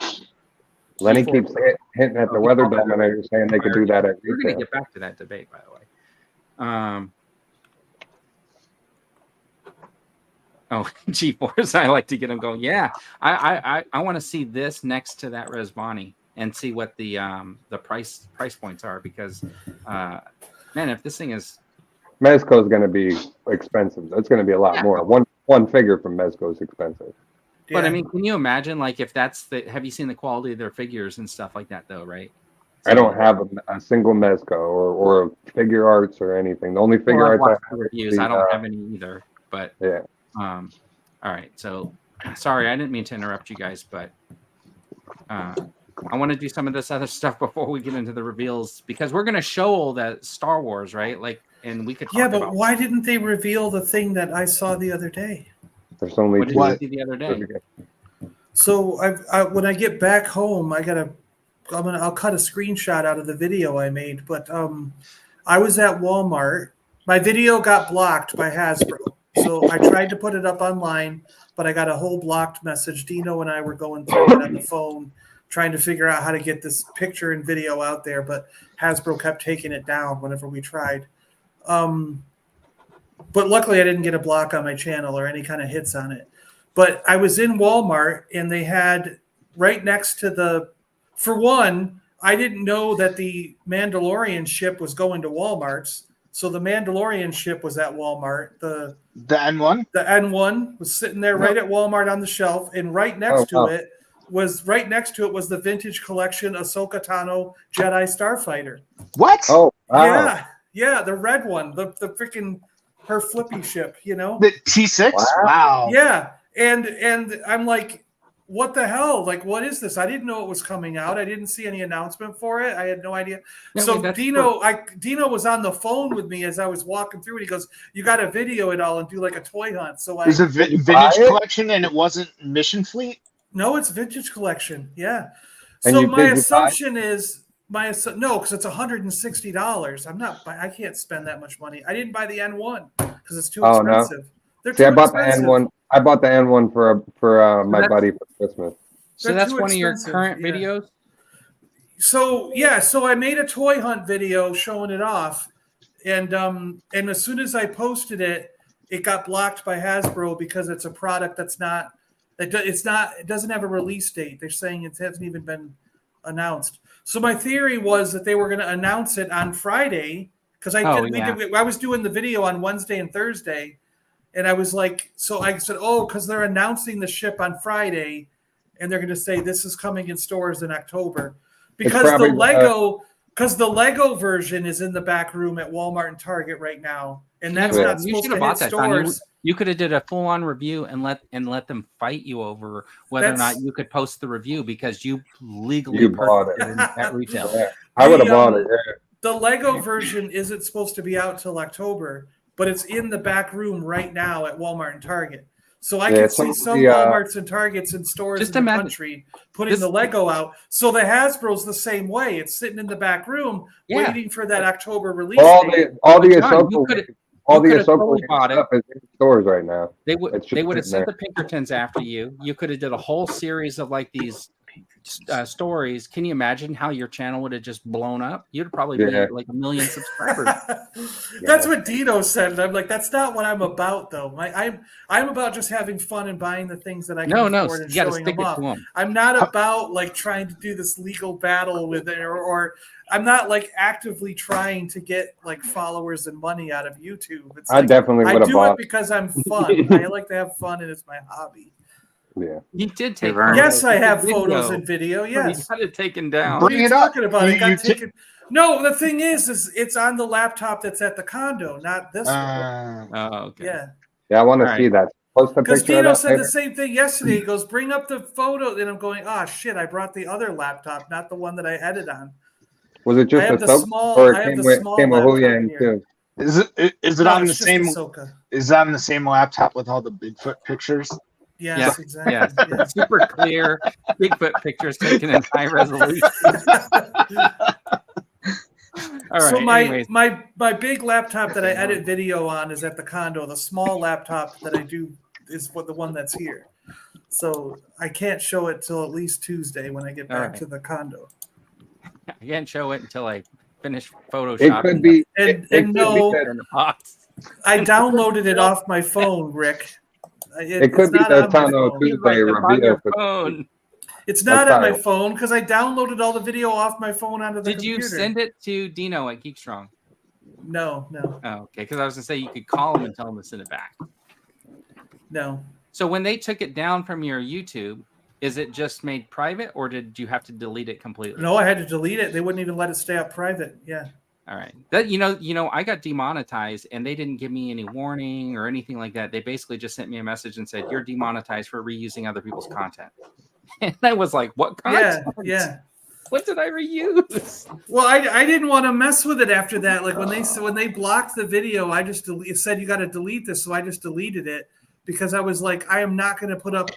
Speaker 3: Lenny
Speaker 1: G4.
Speaker 3: keeps hinting at the weather dominator, saying they could do that at
Speaker 1: We're going to
Speaker 3: retail.
Speaker 1: get back to that debate, by the way. G-Force, I like to get them going. Yeah, I want to see this next to that Resvani and see what the price points are because, man, if this thing is
Speaker 3: Mezco is going to be expensive. It's going to be a lot
Speaker 1: Yeah.
Speaker 3: more. One figure from Mezco is expensive.
Speaker 1: But I
Speaker 2: Yeah.
Speaker 1: mean, can you imagine like if that's the? Have you seen the quality of their figures and stuff like that though? Right.
Speaker 3: I don't have a single Mezco or figure arts or anything. The only figure
Speaker 1: Well, I've
Speaker 3: arts
Speaker 1: watched the reviews. I don't have any either. But
Speaker 3: Yeah.
Speaker 1: all right. So sorry, I didn't mean to interrupt you guys, but I want to do some of this other stuff before we get into the reveals because we're going to show all that Star Wars, right? Like, and we could talk
Speaker 2: Yeah, but
Speaker 1: about
Speaker 2: why didn't they reveal the thing that I saw the other day?
Speaker 3: There's only
Speaker 1: what did
Speaker 3: two.
Speaker 1: you see the other day.
Speaker 2: So when I get back home, I'll cut a screenshot out of the video I made. But I was at Walmart. My video got blocked by Hasbro, so I tried to put it up online, but I got a whole blocked message. Dino and I were going through it on the phone, trying to figure out how to get this picture and video out there, but Hasbro kept taking it down whenever we tried. But luckily, I didn't get a block on my channel or any kind of hits on it. But I was in Walmart, and they had right next to for one, I didn't know that the Mandalorian ship was going to Walmart's. So the Mandalorian ship was at Walmart. The
Speaker 4: N1?
Speaker 2: The N1 was sitting there right at Walmart on the shelf, and right next to it was the vintage collection Ahsoka Tano Jedi Starfighter.
Speaker 4: What?
Speaker 3: Oh, wow.
Speaker 2: Yeah, the red one, the freaking her flippy ship, you know?
Speaker 4: The T6? Wow.
Speaker 2: Yeah. And I'm like, what the hell? Like, what is this? I didn't know it was coming out. I didn't see any announcement for it. I had no idea.
Speaker 1: No,
Speaker 2: So
Speaker 1: wait,
Speaker 2: Dino was on the phone with me as I was walking through, and he goes, "You got to video it all and do like a toy hunt." So
Speaker 4: It was a vintage collection, and it wasn't Mission Fleet?
Speaker 2: No, it's vintage collection. Yeah.
Speaker 3: And
Speaker 2: So
Speaker 3: you
Speaker 2: my
Speaker 3: did you buy it?
Speaker 2: assumption is no, because it's $160. I can't spend that much money. I didn't buy the N1 because it's too expensive. They're
Speaker 3: See,
Speaker 2: too
Speaker 3: I bought
Speaker 2: expensive.
Speaker 3: the N1. I bought the N1 for my buddy for Christmas.
Speaker 1: So
Speaker 2: They're
Speaker 1: that's
Speaker 2: too
Speaker 1: one of your
Speaker 2: expensive,
Speaker 1: current
Speaker 2: yeah.
Speaker 1: videos.
Speaker 2: So I made a toy hunt video showing it off, and as soon as I posted it, it got blocked by Hasbro because it's a product it doesn't have a release date. They're saying it hasn't even been announced. So my theory was that they were going to announce it on Friday because I was doing the video on Wednesday and Thursday, and I was like, so I said, because they're announcing the ship on Friday, and they're going to say this is coming in stores in October. Because the Lego version is in the back room at Walmart and Target right now, and that's not supposed to hit stores.
Speaker 1: You could have did a full-on review and let them fight you over whether or not you could post the review because you legally
Speaker 3: bought it
Speaker 1: at retail.
Speaker 3: Yeah. I would have bought it. Yeah.
Speaker 2: The Lego version isn't supposed to be out till October, but it's in the back room right now at Walmart and Target. So I
Speaker 3: Yeah,
Speaker 2: can
Speaker 3: some
Speaker 2: see
Speaker 3: of
Speaker 2: some
Speaker 3: the,
Speaker 2: Walmarts and Targets and stores
Speaker 1: Just
Speaker 2: in the
Speaker 1: imagine-
Speaker 2: country putting
Speaker 1: this-
Speaker 2: the Lego out. So the Hasbro's the same way. It's sitting in the back room
Speaker 1: Yeah.
Speaker 2: waiting for that October release
Speaker 3: All
Speaker 2: date.
Speaker 3: the
Speaker 1: John, you
Speaker 3: Ahsoka
Speaker 1: could've-
Speaker 3: all
Speaker 1: you
Speaker 3: the
Speaker 1: could've
Speaker 3: Ahsoka
Speaker 1: totally bought it.
Speaker 3: stuff is in stores right now.
Speaker 1: They would
Speaker 3: It's just
Speaker 1: they would have
Speaker 3: sitting
Speaker 1: sent the Pinkertons after you. You could have did a whole series of like these stories. Can you imagine how your channel would have just blown up? You'd probably be
Speaker 3: Yeah.
Speaker 1: like 1 million subscribers.
Speaker 2: That's what Dino said. And I'm like, that's not what I'm about, though. I'm about just having fun and buying the things that I can
Speaker 1: No,
Speaker 2: afford and
Speaker 1: you got to
Speaker 2: showing
Speaker 1: stick
Speaker 2: them
Speaker 1: it
Speaker 2: off.
Speaker 1: to them.
Speaker 2: I'm not about like trying to do this legal battle with it, or I'm not like actively trying to get like followers and money out of YouTube. It's
Speaker 3: I
Speaker 2: like,
Speaker 3: definitely
Speaker 2: I
Speaker 3: would have
Speaker 2: do it
Speaker 3: bought.
Speaker 2: because I'm fun. I like to have fun, and it's my hobby.
Speaker 3: Yeah.
Speaker 1: You did take.
Speaker 5: You've earned
Speaker 1: photos.
Speaker 2: Yes, I
Speaker 1: You did
Speaker 2: have photos
Speaker 1: video.
Speaker 2: and video.
Speaker 1: You
Speaker 2: Yes.
Speaker 1: got it taken down.
Speaker 2: What are
Speaker 4: Bring
Speaker 2: you
Speaker 4: it up.
Speaker 2: talking about?
Speaker 4: You-
Speaker 2: It got
Speaker 4: you
Speaker 2: taken. No, the thing is it's on the laptop that's at the condo, not this one.
Speaker 1: Oh, okay.
Speaker 2: Yeah.
Speaker 3: Yeah, I want to
Speaker 1: All
Speaker 3: see that. Post a
Speaker 2: Because
Speaker 3: picture of
Speaker 2: Dino
Speaker 3: that
Speaker 2: said
Speaker 3: later.
Speaker 2: the same thing yesterday. He goes, bring up the photo. And I'm going, oh, shit, I brought the other laptop, not the one that I edit on.
Speaker 3: Was it just
Speaker 2: I have the
Speaker 3: Ahsoka,
Speaker 2: small-
Speaker 3: or
Speaker 2: I
Speaker 3: it
Speaker 2: have
Speaker 3: came
Speaker 2: the
Speaker 3: with
Speaker 2: small
Speaker 3: Huyan
Speaker 2: laptop
Speaker 3: too?
Speaker 4: Is it
Speaker 2: No,
Speaker 4: on the
Speaker 2: it's just
Speaker 4: same?
Speaker 2: Ahsoka.
Speaker 4: Is it on the same laptop with all the Bigfoot pictures?
Speaker 2: Yes,
Speaker 1: Yeah.
Speaker 2: exactly.
Speaker 1: Yeah.
Speaker 2: Yeah.
Speaker 1: Super clear Bigfoot pictures taken in high resolution. All right.
Speaker 2: So
Speaker 1: anyways,
Speaker 2: my big laptop that I edit video on is at the condo. The small laptop that I do is the one that's here. So I can't show it till at least Tuesday when I get back
Speaker 1: right.
Speaker 2: to the condo.
Speaker 1: I can't show it until I finish Photoshop.
Speaker 3: It could be.
Speaker 2: And,
Speaker 3: it
Speaker 2: and
Speaker 3: could
Speaker 2: no,
Speaker 3: be
Speaker 1: in the box.
Speaker 2: I downloaded it off my phone, Rick.
Speaker 3: It could
Speaker 2: it's
Speaker 3: be
Speaker 2: not
Speaker 3: the
Speaker 2: on my
Speaker 3: Tano
Speaker 2: phone.
Speaker 1: He's like,
Speaker 3: Tuesday
Speaker 1: "It's on
Speaker 3: reveal.
Speaker 1: your
Speaker 3: for-
Speaker 1: phone."
Speaker 2: It's not
Speaker 3: That's
Speaker 2: on my
Speaker 3: fine.
Speaker 2: phone because I downloaded all the video off my phone onto the
Speaker 1: Did you
Speaker 2: computer.
Speaker 1: send it to Dino at Geekstrong?
Speaker 2: No.
Speaker 1: Oh, okay. Because I was gonna say you could call him and tell him to send it back.
Speaker 2: No.
Speaker 1: So when they took it down from your YouTube, is it just made private, or did you have to delete it completely?
Speaker 2: No, I had to delete it. They wouldn't even let it stay up private. Yeah.
Speaker 1: All right. That you know, I got demonetized, and they didn't give me any warning or anything like that. They basically just sent me a message and said, "You're demonetized for reusing other people's content." And I was like, "What content?
Speaker 2: Yeah.
Speaker 1: What did I reuse?"
Speaker 2: Well, I didn't want to mess with it after that. Like when they blocked the video, I just it said you got to delete this, so I just deleted it because I was like, I am not going to put up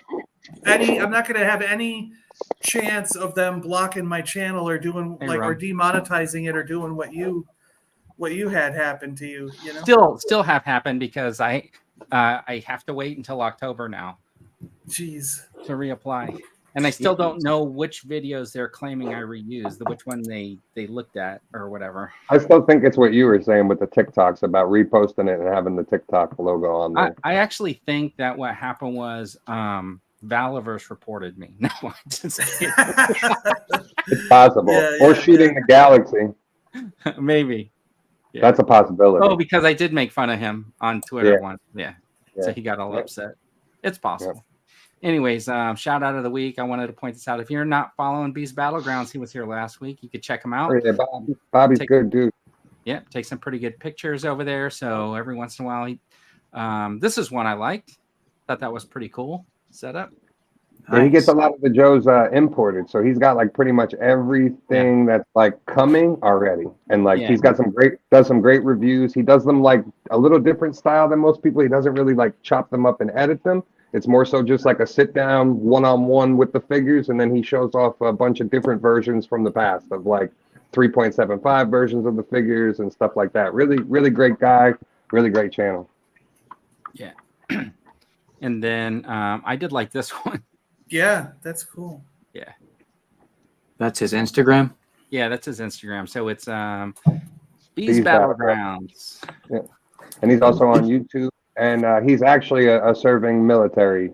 Speaker 2: any. I'm not going to have any chance of them blocking my channel or doing
Speaker 1: Hey,
Speaker 2: like or
Speaker 1: Rob.
Speaker 2: demonetizing it or doing what you had happen to you. You know.
Speaker 1: Still have happened because I have to wait until October now
Speaker 2: Jeez.
Speaker 1: to reapply. And I still don't know which videos they're claiming I reused, which one they looked at or whatever.
Speaker 3: I still think it's what you were saying with the TikToks about reposting it and having the TikTok logo on there.
Speaker 1: I actually think that what happened was Valaverse reported me. No, I just
Speaker 3: It's possible.
Speaker 2: Yeah,
Speaker 3: or
Speaker 2: yeah,
Speaker 3: shooting the galaxy.
Speaker 1: maybe. Yeah.
Speaker 3: That's a possibility.
Speaker 1: Oh, because I did make fun of him on Twitter
Speaker 3: Yeah.
Speaker 1: once. Yeah.
Speaker 3: Yeah.
Speaker 1: So he got all
Speaker 3: Yeah.
Speaker 1: upset. It's possible. Anyways, shout out of the week. I wanted to point this out. If you're not following Beast Battlegrounds, he was here last week. You could check him out.
Speaker 3: Oh, yeah, Bobby's
Speaker 1: Take-
Speaker 3: good, dude.
Speaker 1: Yeah, take some pretty good pictures over there. So every once in a while, this is one I liked. Thought that was pretty cool setup.
Speaker 3: Yeah, he gets a lot of the Joes imported, so he's got like pretty much everything that's like coming already, and like
Speaker 1: Yeah.
Speaker 3: he's got does some great reviews. He does them like a little different style than most people. He doesn't really like chop them up and edit them. It's more so just like a sit down one-on-one with the figures, and then he shows off a bunch of different versions from the past of like 3.75 versions of the figures and stuff like that. Really, really great guy. Really great channel.
Speaker 1: Yeah. And then I did like this one.
Speaker 2: Yeah, that's cool.
Speaker 1: Yeah.
Speaker 5: That's his Instagram.
Speaker 1: Yeah, that's his Instagram. So it's
Speaker 3: Beast
Speaker 1: Beast Battlegrounds.
Speaker 3: And he's also on YouTube, and he's actually a serving military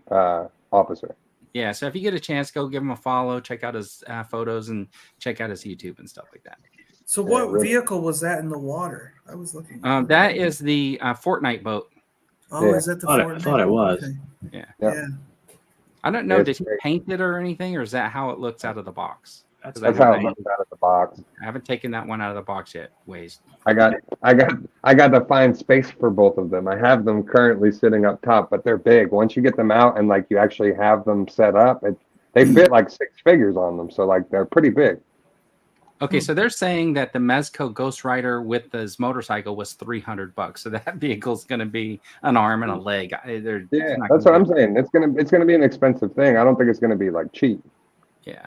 Speaker 3: officer.
Speaker 1: Yeah, so if you get a chance, go give him a follow, check out his photos, and check out his YouTube and stuff like that.
Speaker 2: So
Speaker 3: Yeah,
Speaker 2: what
Speaker 3: really.
Speaker 2: vehicle was that in the water? I was looking.
Speaker 1: That is the Fortnite boat.
Speaker 2: Oh,
Speaker 3: Yeah.
Speaker 2: is that the
Speaker 5: I
Speaker 2: Fortnite?
Speaker 5: thought it was.
Speaker 2: Okay.
Speaker 1: Yeah.
Speaker 2: Yeah.
Speaker 1: I don't know.
Speaker 3: It's
Speaker 1: Did he
Speaker 3: great.
Speaker 1: paint it or anything, or is that how it looks out of the box?
Speaker 5: That's
Speaker 3: That's how it
Speaker 1: I
Speaker 3: looks out of the box.
Speaker 1: haven't taken that one out of the box yet. Waste.
Speaker 3: I got to find space for both of them. I have them currently sitting up top, but they're big. Once you get them out and like you actually have them set up, they fit like 6 figures on them. So like they're pretty big.
Speaker 1: Okay, so they're saying that the Mezco Ghost Rider with his motorcycle was $300. So that vehicle's going to be an arm and a leg.
Speaker 3: Yeah, that's what I'm saying. It's gonna be an expensive thing. I don't think it's gonna be like cheap.
Speaker 1: Yeah.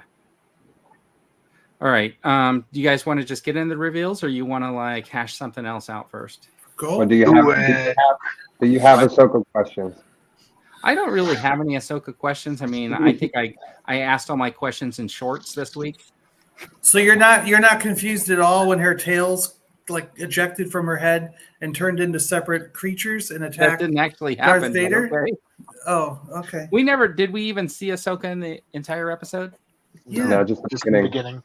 Speaker 1: All right. Do you guys want to just get into the reveals, or you want to like hash something else out first?
Speaker 2: Go.
Speaker 3: Or do you have Ahsoka questions?
Speaker 1: I don't really have any Ahsoka questions. I mean, I think I asked all my questions in shorts this week.
Speaker 2: So you're not confused at all when her tail's like ejected from her head and turned into separate creatures and attacked.
Speaker 1: That didn't actually happen.
Speaker 2: Darth Vader?
Speaker 1: Okay.
Speaker 2: Oh, okay.
Speaker 1: Did we even see Ahsoka in the entire episode?
Speaker 2: Yeah.
Speaker 3: No, just
Speaker 4: in the beginning.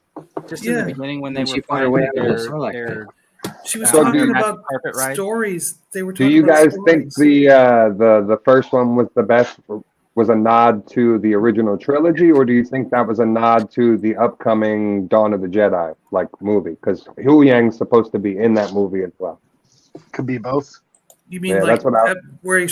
Speaker 1: Just in the beginning when they
Speaker 5: And
Speaker 1: were
Speaker 5: she fought
Speaker 1: flying
Speaker 5: her way
Speaker 1: with
Speaker 5: out of the
Speaker 1: their
Speaker 2: She was
Speaker 3: So
Speaker 2: talking
Speaker 3: do-
Speaker 2: about
Speaker 1: carpet ride?
Speaker 2: stories. They were
Speaker 3: Do
Speaker 2: talking
Speaker 3: you
Speaker 2: about
Speaker 3: guys think
Speaker 2: stories.
Speaker 3: the first one was the best? Was a nod to the original trilogy, or do you think that was a nod to the upcoming Dawn of the Jedi like movie? Because Hu Yang's supposed to be in that movie as well.
Speaker 4: Could be both.
Speaker 2: You mean
Speaker 3: Yeah,
Speaker 2: like
Speaker 3: that's what I-
Speaker 2: where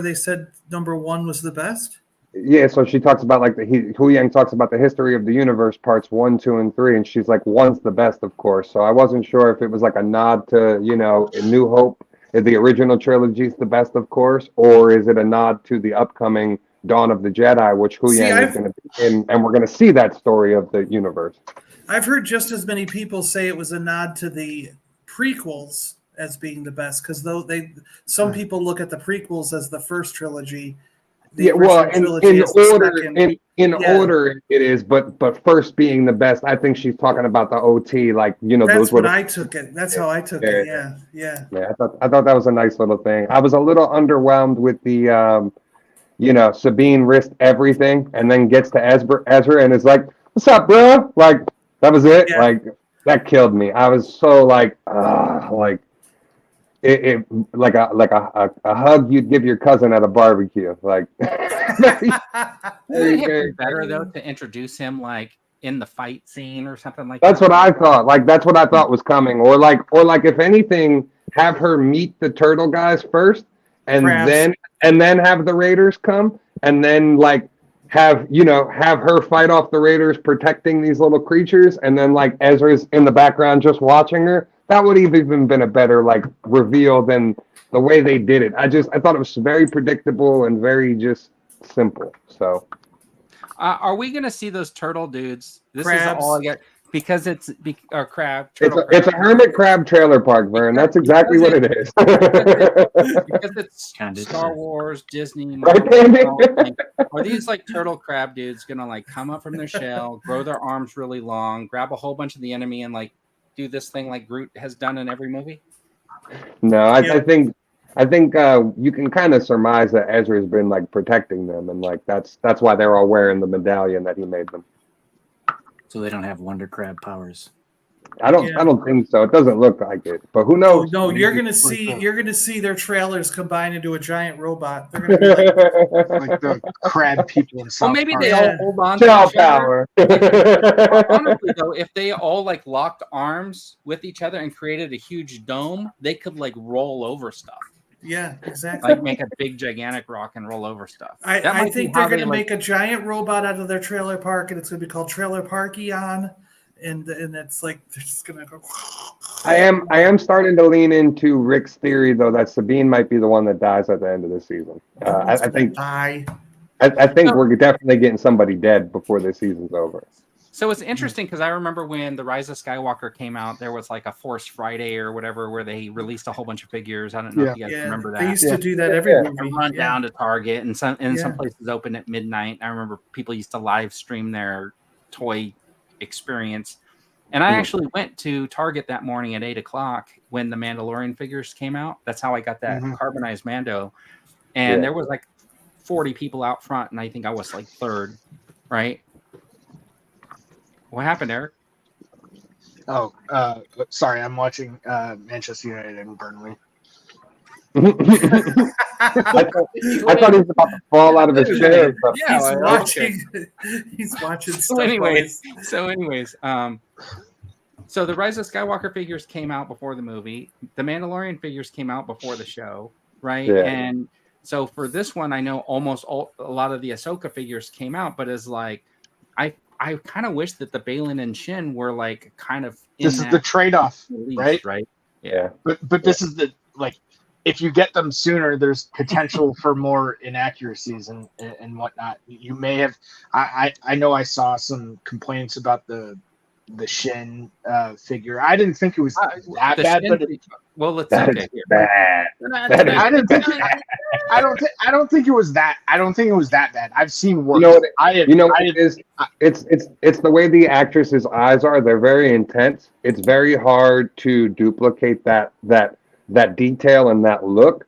Speaker 2: they said number 1 was the best?
Speaker 3: Yeah, so she talks about like Hu Yang talks about the history of the universe, parts 1, 2, and 3, and she's like, 1's the best, of course. So I wasn't sure if it was like a nod to A New Hope, if the original trilogy is the best, of course, or is it a nod to the upcoming Dawn of the Jedi, which Hu Yang is going to be in, and we're going to see that story of the universe.
Speaker 2: I've heard just as many people say it was a nod to the prequels as being the best, because some people look at the prequels as the first trilogy. The
Speaker 3: Yeah, well,
Speaker 2: original
Speaker 3: in
Speaker 2: trilogy is the
Speaker 3: order,
Speaker 2: second.
Speaker 3: in order it is, but first being the best. I think she's talking about the OT, like
Speaker 2: That's
Speaker 3: those were
Speaker 2: what
Speaker 3: the,
Speaker 2: I took it. That's how I took it. Yeah, yeah.
Speaker 3: yeah. I thought that was a nice little thing. I was a little underwhelmed with the Sabine risked everything and then gets to Ezra and is like, "What's up, bro?" Like that was it.
Speaker 2: Yeah.
Speaker 3: Like that killed me. I was so like it like a hug you'd give your cousin at a barbecue. Like
Speaker 1: Wouldn't it have been better though to introduce him like in the fight scene or something like
Speaker 3: That's
Speaker 1: that?
Speaker 3: what I thought. Like that's what I thought was coming. Or like if anything, have her meet the turtle guys first, and
Speaker 2: Crabs.
Speaker 3: then have the Raiders come, and then like have her fight off the Raiders protecting these little creatures, and then like Ezra's in the background just watching her. That would have even been a better like reveal than the way they did it. I thought it was very predictable and very just simple. So
Speaker 1: Are we going to see those turtle dudes? This
Speaker 2: Crabs.
Speaker 1: is all I get because it's crab.
Speaker 3: it's a hermit crab trailer park, Vern. That's exactly what it is.
Speaker 1: Because it's
Speaker 5: Kinda
Speaker 1: Star Wars, Disney.
Speaker 3: Right, Andy?
Speaker 1: Like, are these like turtle crab dudes gonna like come up from their shell, grow their arms really long, grab a whole bunch of the enemy, and like do this thing like Groot has done in every movie?
Speaker 3: No, I think you can kind of surmise that Ezra's been like protecting them, and like that's why they're all wearing the medallion that he made them.
Speaker 5: So they don't have Wonder Crab powers.
Speaker 3: I don't think so. It doesn't look like it, but who knows?
Speaker 2: No, you're gonna see their trailers combine into a giant robot. They're gonna be like,
Speaker 4: Like the crab people in South
Speaker 1: Well, maybe
Speaker 4: Park.
Speaker 1: they all hold on to
Speaker 3: Shell
Speaker 1: each other.
Speaker 3: power.
Speaker 1: Honestly, though, if they all like locked arms with each other and created a huge dome, they could like roll over stuff,
Speaker 2: yeah, exactly.
Speaker 1: like make a big gigantic rock and roll over stuff.
Speaker 2: I
Speaker 1: might be
Speaker 2: think
Speaker 1: how
Speaker 2: they're
Speaker 1: they,
Speaker 2: gonna
Speaker 1: like-
Speaker 2: make a giant robot out of their trailer park, and it's gonna be called Trailer Park-eon, and it's like they're just gonna go.
Speaker 3: I am starting to lean into Rick's theory though that Sabine might be the one that dies at the end of the season. I think we're definitely getting somebody dead before this season's over.
Speaker 1: So it's interesting because I remember when The Rise of Skywalker came out, there was like a Force Friday or whatever where they released a whole bunch of figures. I don't know if you guys remember that.
Speaker 2: They used to do that every
Speaker 3: Yeah.
Speaker 2: movie.
Speaker 1: And run
Speaker 2: Yeah.
Speaker 1: down to Target, and some
Speaker 2: Yeah.
Speaker 1: places open at midnight. I remember people used to live stream their toy experience. And I actually went to Target that morning at 8:00 when the Mandalorian figures came out. That's how I got that carbonized Mando. And there was like 40 people out front, and I think I was like third, right? What happened, Eric?
Speaker 4: Oh, sorry, I'm watching Manchester United and Burnley.
Speaker 3: I thought he was about to fall out of his chair. But
Speaker 2: He's watching
Speaker 1: So
Speaker 2: stuff.
Speaker 1: anyways, so the Rise of Skywalker figures came out before the movie. The Mandalorian figures came out before the show, right?
Speaker 3: Yeah.
Speaker 1: And so for this one, I know a lot of the Ahsoka figures came out, but it's like I I kind of wish that the Balin and Shin were like kind of.
Speaker 4: This is the trade-off,
Speaker 1: release,
Speaker 4: right?
Speaker 1: Yeah.
Speaker 4: But this is the like. If you get them sooner, there's potential for more inaccuracies and whatnot. You may have. I know I saw some complaints about the Shin figure. I didn't think it was that bad, but
Speaker 1: well, let's
Speaker 3: That
Speaker 1: okay.
Speaker 3: is bad.
Speaker 4: I don't think it was that. I don't think it was that bad. I've seen worse.
Speaker 3: It is. It's the way the actress's eyes are. They're very intense. It's very hard to duplicate that detail and that look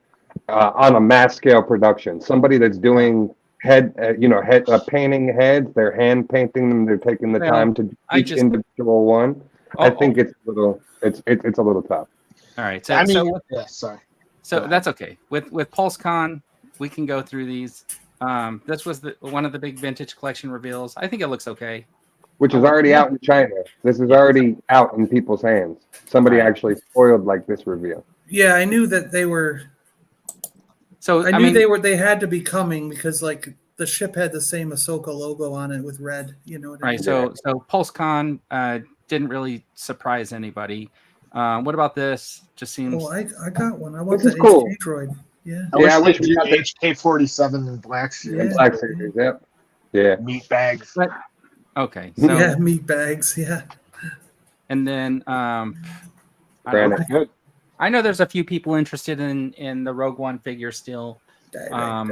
Speaker 3: on a mass scale production. Somebody that's doing painting heads. They're hand painting them. They're taking the time to do each individual one. I think it's a little. It's a little tough.
Speaker 1: All right.
Speaker 4: Sorry.
Speaker 1: So that's okay. With Pulse-con, we can go through these. This was one of the big vintage collection reveals. I think it looks okay.
Speaker 3: Which is already out in China. This is already out in people's hands. Somebody actually spoiled like this reveal.
Speaker 2: Yeah, I knew that they were.
Speaker 1: So
Speaker 2: I knew they had to be coming because like the ship had the same Ahsoka logo on it with red. You know what I mean?
Speaker 1: So Pulse-con didn't really surprise anybody. What about this? Just seems.
Speaker 2: Oh, I got one. I want
Speaker 3: This
Speaker 2: the
Speaker 3: is cool.
Speaker 2: HK droid. Yeah.
Speaker 4: I wish we got the HK-47 in Black Series.
Speaker 3: Black Series, yep. Yeah.
Speaker 4: Meat bags.
Speaker 1: Okay. So,
Speaker 2: yeah, meat bags. Yeah.
Speaker 1: And then I
Speaker 3: Granite.
Speaker 1: know there's a few people interested in the Rogue One figure still.
Speaker 3: I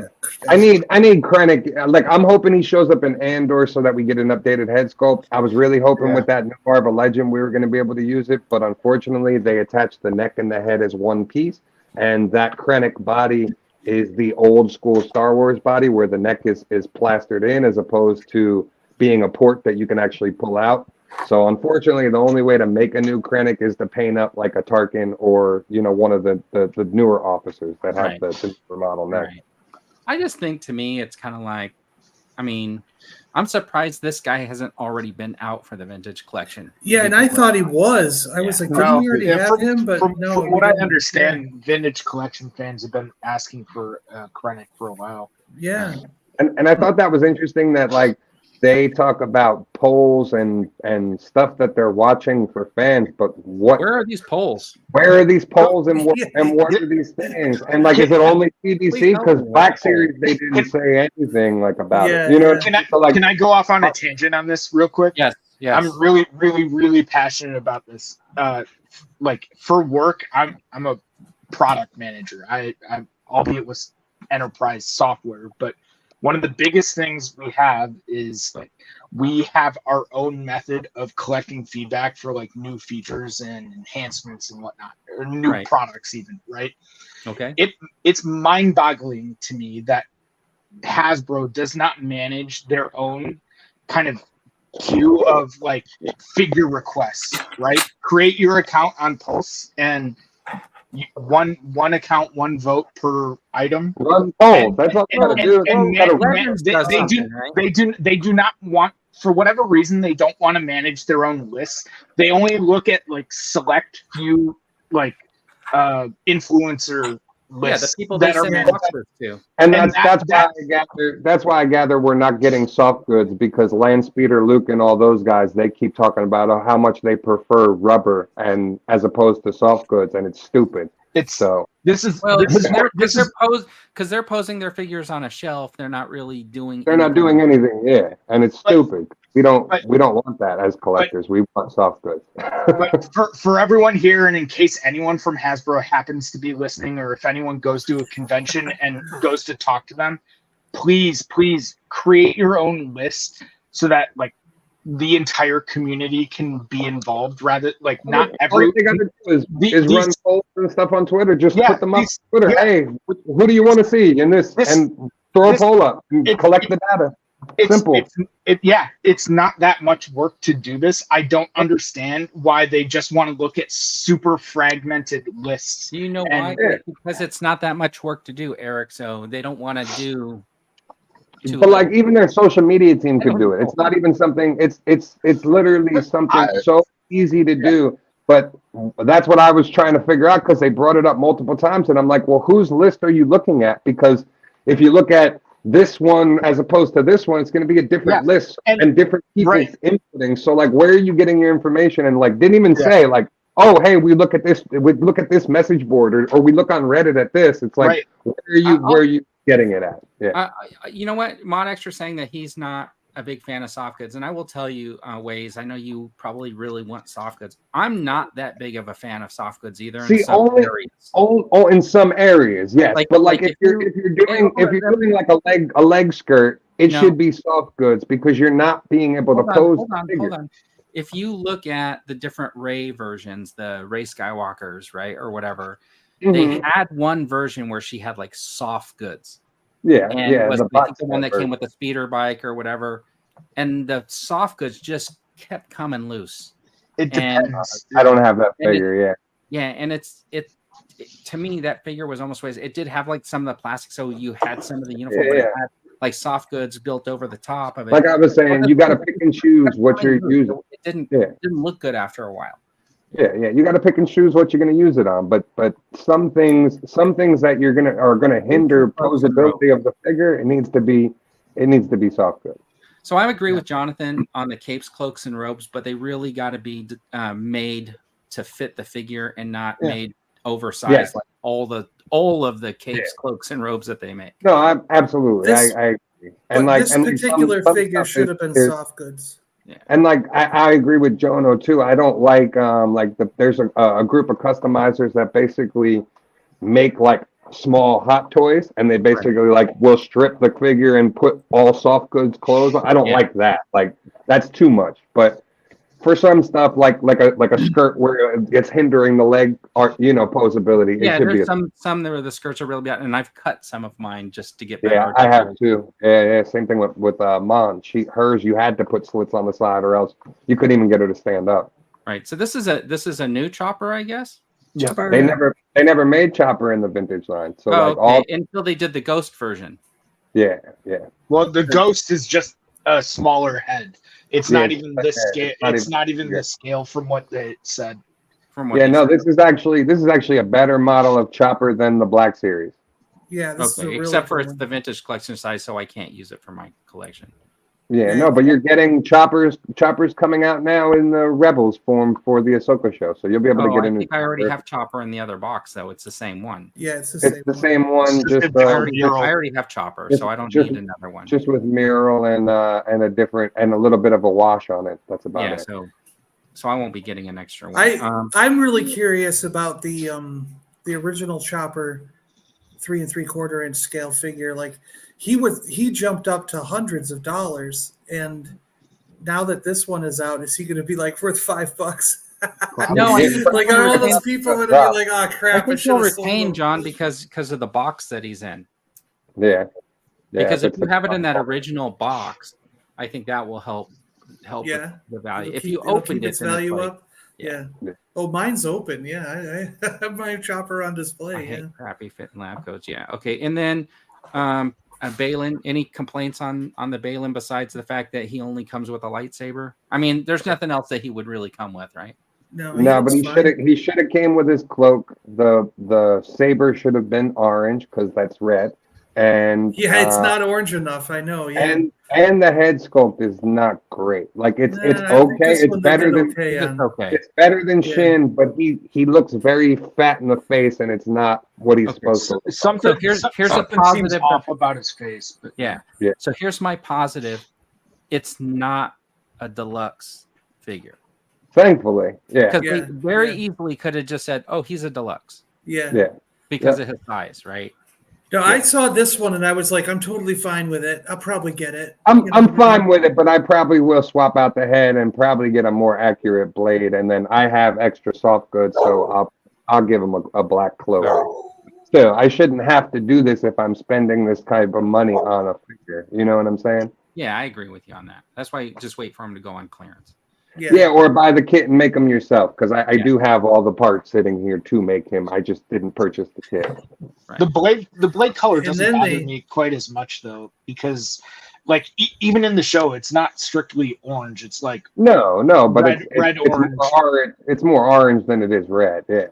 Speaker 3: need Krennic. Like I'm hoping he shows up in Andor so that we get an updated head sculpt. I was really hoping with that new Marvel Legend we were going to be able to use it, but unfortunately they attached the neck and the head as one piece, and that Krennic body is the old school Star Wars body where the neck is plastered in as opposed to being a port that you can actually pull out. So unfortunately, the only way to make a new Krennic is to paint up like a Tarkin or one of the newer officers that have the model neck.
Speaker 1: Right. I just think to me it's kind of like, I mean, I'm surprised this guy hasn't already been out for the vintage collection.
Speaker 2: Yeah, and I thought he was. I was like, didn't we already have him? But
Speaker 4: from
Speaker 2: no.
Speaker 4: What I understand, vintage collection fans have been asking for Krennic for a while.
Speaker 2: Yeah.
Speaker 3: And I thought that was interesting that like they talk about polls and stuff that they're watching for fans, but
Speaker 1: where are these polls?
Speaker 3: Where are these polls and what are these things? And like, is it only CBC? Because Black Series they didn't say anything like about it. You know,
Speaker 4: can I go off on a tangent on this real quick?
Speaker 1: Yes.
Speaker 4: I'm really, really, really passionate about this. Like for work, I'm a product manager. I'm albeit with enterprise software, but one of the biggest things we have is like we have our own method of collecting feedback for like new features and enhancements and whatnot, or new products even, right?
Speaker 1: Okay.
Speaker 4: It's mind-boggling to me that Hasbro does not manage their own kind of queue of like figure requests, right? Create your account on Pulse and one account, one vote per item.
Speaker 3: Run polls. That's what I'm going to do.
Speaker 4: They do not want, for whatever reason, they don't want to manage their own lists. They only look at like select few like influencer lists,
Speaker 1: the people
Speaker 4: that
Speaker 1: they
Speaker 4: are
Speaker 1: send
Speaker 4: managed.
Speaker 1: boxes to.
Speaker 3: And that's why I gather we're not getting soft goods, because Landspeeder, Luke, and all those guys, they keep talking about how much they prefer rubber and as opposed to soft goods, and it's stupid.
Speaker 1: Because they're posing their figures on a shelf. They're not really doing.
Speaker 3: They're not doing anything. Yeah, and it's stupid. We don't want that as collectors. We want soft goods.
Speaker 4: But for everyone here, and in case anyone from Hasbro happens to be listening, or if anyone goes to a convention and goes to talk to them, please create your own list so that like the entire community can be involved. Rather, like not every.
Speaker 3: All they got to do is run polls and stuff on Twitter. Just put them up on Twitter. Yeah. Hey, who do you want to see in this? And throw a poll up and collect the data. Simple.
Speaker 4: It's not that much work to do this. I don't understand why they just want to look at super fragmented lists.
Speaker 1: You know why? Because it's not that much work to do, Eric. So they don't want to do.
Speaker 3: But like even their social media team could do it. It's not even something. It's literally something so easy to do. But that's what I was trying to figure out, because they brought it up multiple times, and I'm like, well, whose list are you looking at? Because if you look at this one, as opposed to this one, it's going to be a different list and different people inputting. So like, where are you getting your information? And like, didn't even say like, oh, hey, we look at this message board, or we look on Reddit at this. It's like, where are you getting it at? Yeah.
Speaker 1: You know what? Mod Extra saying that he's not a big fan of soft goods, and I will tell you, Waze, I know you probably really want soft goods. I'm not that big of a fan of soft goods either.
Speaker 3: See, in some areas, yes. But like if you're doing like a leg skirt, it should be soft goods, because you're not being able to pose.
Speaker 1: Hold on. If you look at the different Rey versions, the Rey Skywalkers, right, or whatever, they had one version where she had like soft goods.
Speaker 3: Yeah,
Speaker 1: and
Speaker 3: yeah.
Speaker 1: was, I think the one that came with the speeder bike or whatever, and the soft goods just kept coming loose.
Speaker 4: It depends.
Speaker 3: I don't have that figure.
Speaker 1: And it's to me, that figure was almost ways. It did have like some of the plastic, so you had some of the uniform, but it had like soft goods built over the top of it.
Speaker 3: Like I was saying, you got to pick and choose what you're using.
Speaker 1: It didn't look good after a while.
Speaker 3: Yeah. You got to pick and choose what you're going to use it on. But some things that are gonna hinder posability of the figure. It needs to be soft goods.
Speaker 1: So I agree with Jonathan on the capes, cloaks, and robes, but they really got to be made to fit the figure and not made oversized like all of the capes, cloaks, and robes that they make.
Speaker 3: No, absolutely. I agree. And like
Speaker 2: this particular figure should have been soft goods.
Speaker 1: Yeah.
Speaker 3: And like I agree with Jono too. I don't like there's a group of customizers that basically make like small hot toys, and they basically like will strip the figure and put all soft goods clothes on. I don't like that. Like that's too much. But for some stuff like a skirt where it's hindering the leg or posability,
Speaker 1: yeah,
Speaker 3: it should
Speaker 1: there's
Speaker 3: be
Speaker 1: some where the skirts are really bad, and I've cut some of mine just to get better.
Speaker 3: Yeah, I have too. Yeah. Same thing with Mon. Hers you had to put slits on the side, or else you couldn't even get her to stand up.
Speaker 1: Right. So this is a new Chopper, I guess.
Speaker 3: Yeah. They never made Chopper in the vintage line. So
Speaker 1: until they did the Ghost version.
Speaker 3: Yeah.
Speaker 4: Well, the Ghost is just a smaller head. It's not even the scale. It's not even the scale from what they said.
Speaker 3: This is actually a better model of Chopper than the Black Series.
Speaker 2: Yeah,
Speaker 1: except for it's the vintage collection size, so I can't use it for my collection.
Speaker 3: Yeah, no, but you're getting Choppers coming out now in the Rebels form for the Ahsoka show, so you'll be able to get in.
Speaker 1: I think I already have Chopper in the other box, though. It's the same one.
Speaker 2: Yeah, it's
Speaker 3: the same one. Just
Speaker 1: I already have Chopper, so I don't need another one.
Speaker 3: Just with mural and a different and a little bit of a wash on it. That's about it.
Speaker 1: So I won't be getting an extra one.
Speaker 2: I'm really curious about the original Chopper 3 3/4 inch scale figure. Like he jumped up to hundreds of dollars, and now that this one is out, is he going to be like worth $5?
Speaker 1: No,
Speaker 2: like are all those people going to be like, oh crap?
Speaker 1: I think he'll retain John because of the box that he's in.
Speaker 3: Yeah.
Speaker 1: Because if you have it in that original box, I think that will help with the value. If you opened its value up.
Speaker 2: Yeah. Oh, mine's open. Yeah, I have my Chopper on display.
Speaker 1: I hate crappy fit and lab coats. Yeah. Okay. And then Balin, any complaints on the Balin besides the fact that he only comes with a lightsaber? I mean, there's nothing else that he would really come with, right?
Speaker 2: No,
Speaker 3: but he should have came with his cloak. The saber should have been orange because that's red. And
Speaker 2: it's not orange enough. I know. Yeah.
Speaker 3: And the head sculpt is not great. Like it's okay. It's better than It's better than Shin, but he looks very fat in the face, and it's not what he's supposed to.
Speaker 4: Something here's a positive off about his face. But
Speaker 1: yeah. So here's my positive. It's not a deluxe figure.
Speaker 3: Thankfully,
Speaker 1: because they very easily could have just said, "Oh, he's a deluxe."
Speaker 2: Yeah.
Speaker 1: Because of his size, right?
Speaker 2: No, I saw this one and I was like, I'm totally fine with it. I'll probably get it.
Speaker 3: I'm fine with it, but I probably will swap out the head and probably get a more accurate blade. And then I have extra soft goods, so I'll give him a black cloak. Still, I shouldn't have to do this if I'm spending this type of money on a figure. You know what I'm saying?
Speaker 1: Yeah, I agree with you on that. That's why you just wait for him to go on clearance.
Speaker 3: Yeah, or buy the kit and make them yourself, because I do have all the parts sitting here to make him. I just didn't purchase the kit.
Speaker 1: Right.
Speaker 4: The blade color doesn't bother me quite as much though, because like even in the show, it's not strictly orange. It's like
Speaker 3: no, but
Speaker 4: red, orange.
Speaker 3: It's more orange than it is red. Yeah.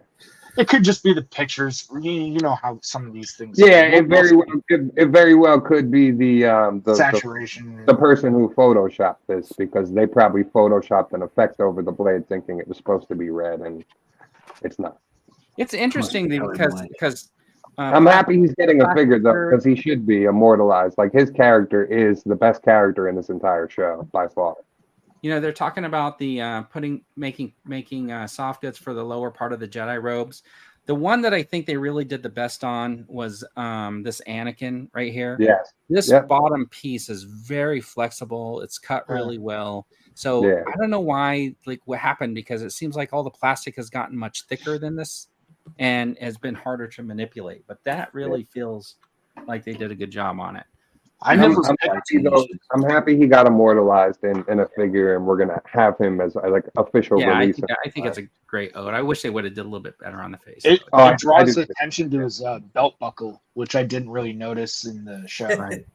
Speaker 4: It could just be the pictures. You know how some of these things.
Speaker 3: Yeah, it very well could be the
Speaker 4: saturation.
Speaker 3: The person who photoshopped this, because they probably photoshopped an effect over the blade thinking it was supposed to be red, and it's not.
Speaker 1: It's interesting because
Speaker 3: I'm happy he's getting a figure though, because he should be immortalized. Like, his character is the best character in this entire show by far.
Speaker 1: You know, they're talking about the making soft goods for the lower part of the Jedi robes. The one that I think they really did the best on was this Anakin right here.
Speaker 3: Yes.
Speaker 1: This bottom piece is very flexible. It's cut really well. So I don't know why, like, what happened, because it seems like all the plastic has gotten much thicker than this and has been harder to manipulate. But that really feels like they did a good job on it.
Speaker 3: I'm happy he got immortalized in a figure, and we're gonna have him as like official release.
Speaker 1: I think it's a great ode. I wish they would have did a little bit better on the face.
Speaker 4: It draws attention to his belt buckle, which I didn't really notice in the show.
Speaker 1: Right.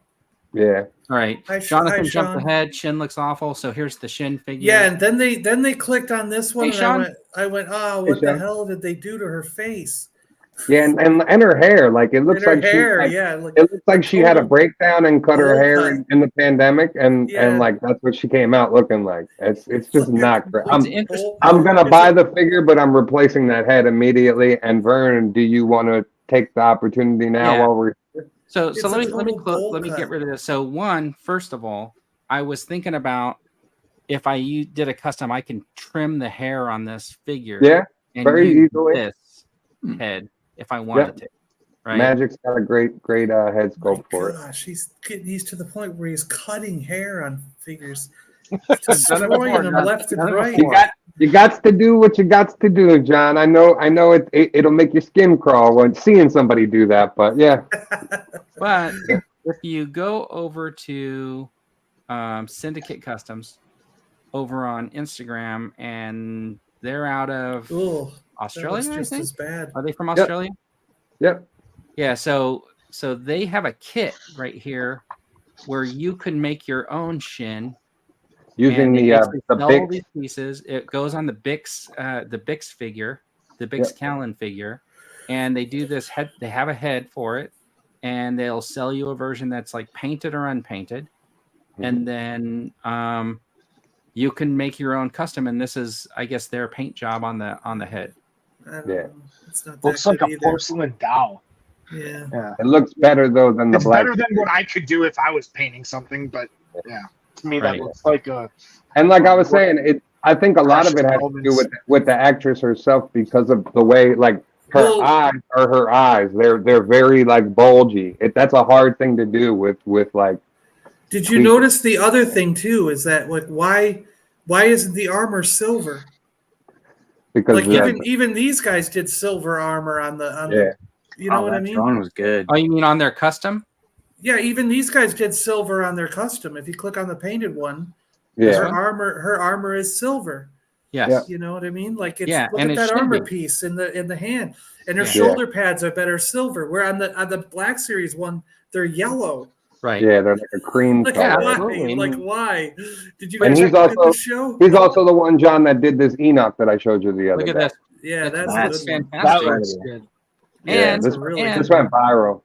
Speaker 3: Yeah.
Speaker 1: All right. Jonathan jumped ahead. Shin looks awful. So here's the Shin figure.
Speaker 2: Yeah, and then they clicked on this one,
Speaker 1: Hey,
Speaker 2: and I went, oh, what the hell did they do to her face?
Speaker 3: Yeah, and her hair, like, it looks like it looks like she had a breakdown and cut her hair in the pandemic, and like that's what she came out looking like. It's just not great. I'm gonna buy the figure, but I'm replacing that head immediately. And Vern, do you want to take the opportunity now while we're here?
Speaker 1: So let me get rid of this. So first of all, I was thinking about if I did a custom, I can trim the hair on this figure.
Speaker 3: Yeah,
Speaker 1: and
Speaker 3: very
Speaker 1: use
Speaker 3: easily.
Speaker 1: This head if I wanted to. Right?
Speaker 3: Magic's got a great head sculpt for it.
Speaker 2: He's to the point where he's cutting hair on figures, destroying them left and right.
Speaker 3: You got to do what you got to do, John. I know it'll make your skin crawl when seeing somebody do that, but yeah.
Speaker 1: But if you go over to Syndicate Customs over on Instagram, and they're out of Australia, I think. Are they from Australia?
Speaker 3: Yep.
Speaker 1: Yeah. So they have a kit right here where you can make your own Shin
Speaker 3: using the
Speaker 1: all these pieces. It goes on the Bix figure, the Bix Callan figure, and they do this head. They have a head for it, and they'll sell you a version that's like painted or unpainted, and then you can make your own custom. And this is, I guess, their paint job on the head.
Speaker 2: It's not
Speaker 4: looks like a porcelain doll.
Speaker 2: Yeah.
Speaker 3: It looks better though than the black.
Speaker 4: It's better than what I could do if I was painting something, but to me that looks like a.
Speaker 3: And like I was saying, I think a lot of it has to do with the actress herself, because of the way, like, her eyes are her eyes. They're very like bulgy. That's a hard thing to do with like.
Speaker 2: Did you notice the other thing too? Is that, like, why isn't the armor silver?
Speaker 3: Because
Speaker 2: like even these guys did silver armor on the you know what I mean?
Speaker 5: Drone was good.
Speaker 1: Oh, you mean on their custom?
Speaker 2: Yeah, even these guys did silver on their custom. If you click on the painted one, her armor is silver.
Speaker 1: Yes.
Speaker 2: You know what I mean? Like, look
Speaker 1: and
Speaker 2: at that armor piece in the hand, and her shoulder pads are better silver. Where on the Black Series one, they're yellow.
Speaker 1: Right.
Speaker 3: Yeah, they're like a cream color.
Speaker 2: Why? Did you guys
Speaker 3: check
Speaker 2: the show?
Speaker 3: He's also the one, John, that did this Enoch that I showed you the other day.
Speaker 1: Look at that.
Speaker 2: Yeah, that's
Speaker 1: fantastic.
Speaker 4: That looks good.
Speaker 1: And
Speaker 3: this went viral.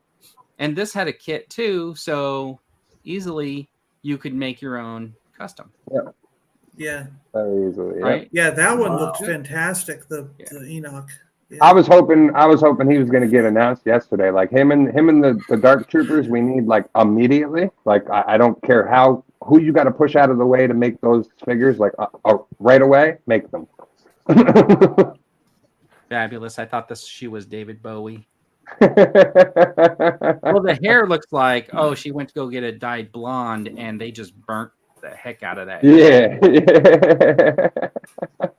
Speaker 1: And this had a kit too, so easily you could make your own custom.
Speaker 2: Yeah.
Speaker 3: Very easily.
Speaker 1: Right?
Speaker 2: Yeah, that one looked fantastic. The Enoch. Yeah.
Speaker 3: I was hoping he was going to get announced yesterday. Like, him and the Dark Troopers, we need, like, immediately. Like, I don't care who you got to push out of the way to make those figures. Like, right away, make them.
Speaker 1: Fabulous. I thought she was David Bowie. Well, the hair looks like, she went to go get it dyed blonde, and they just burnt the heck out of that.
Speaker 3: Yeah.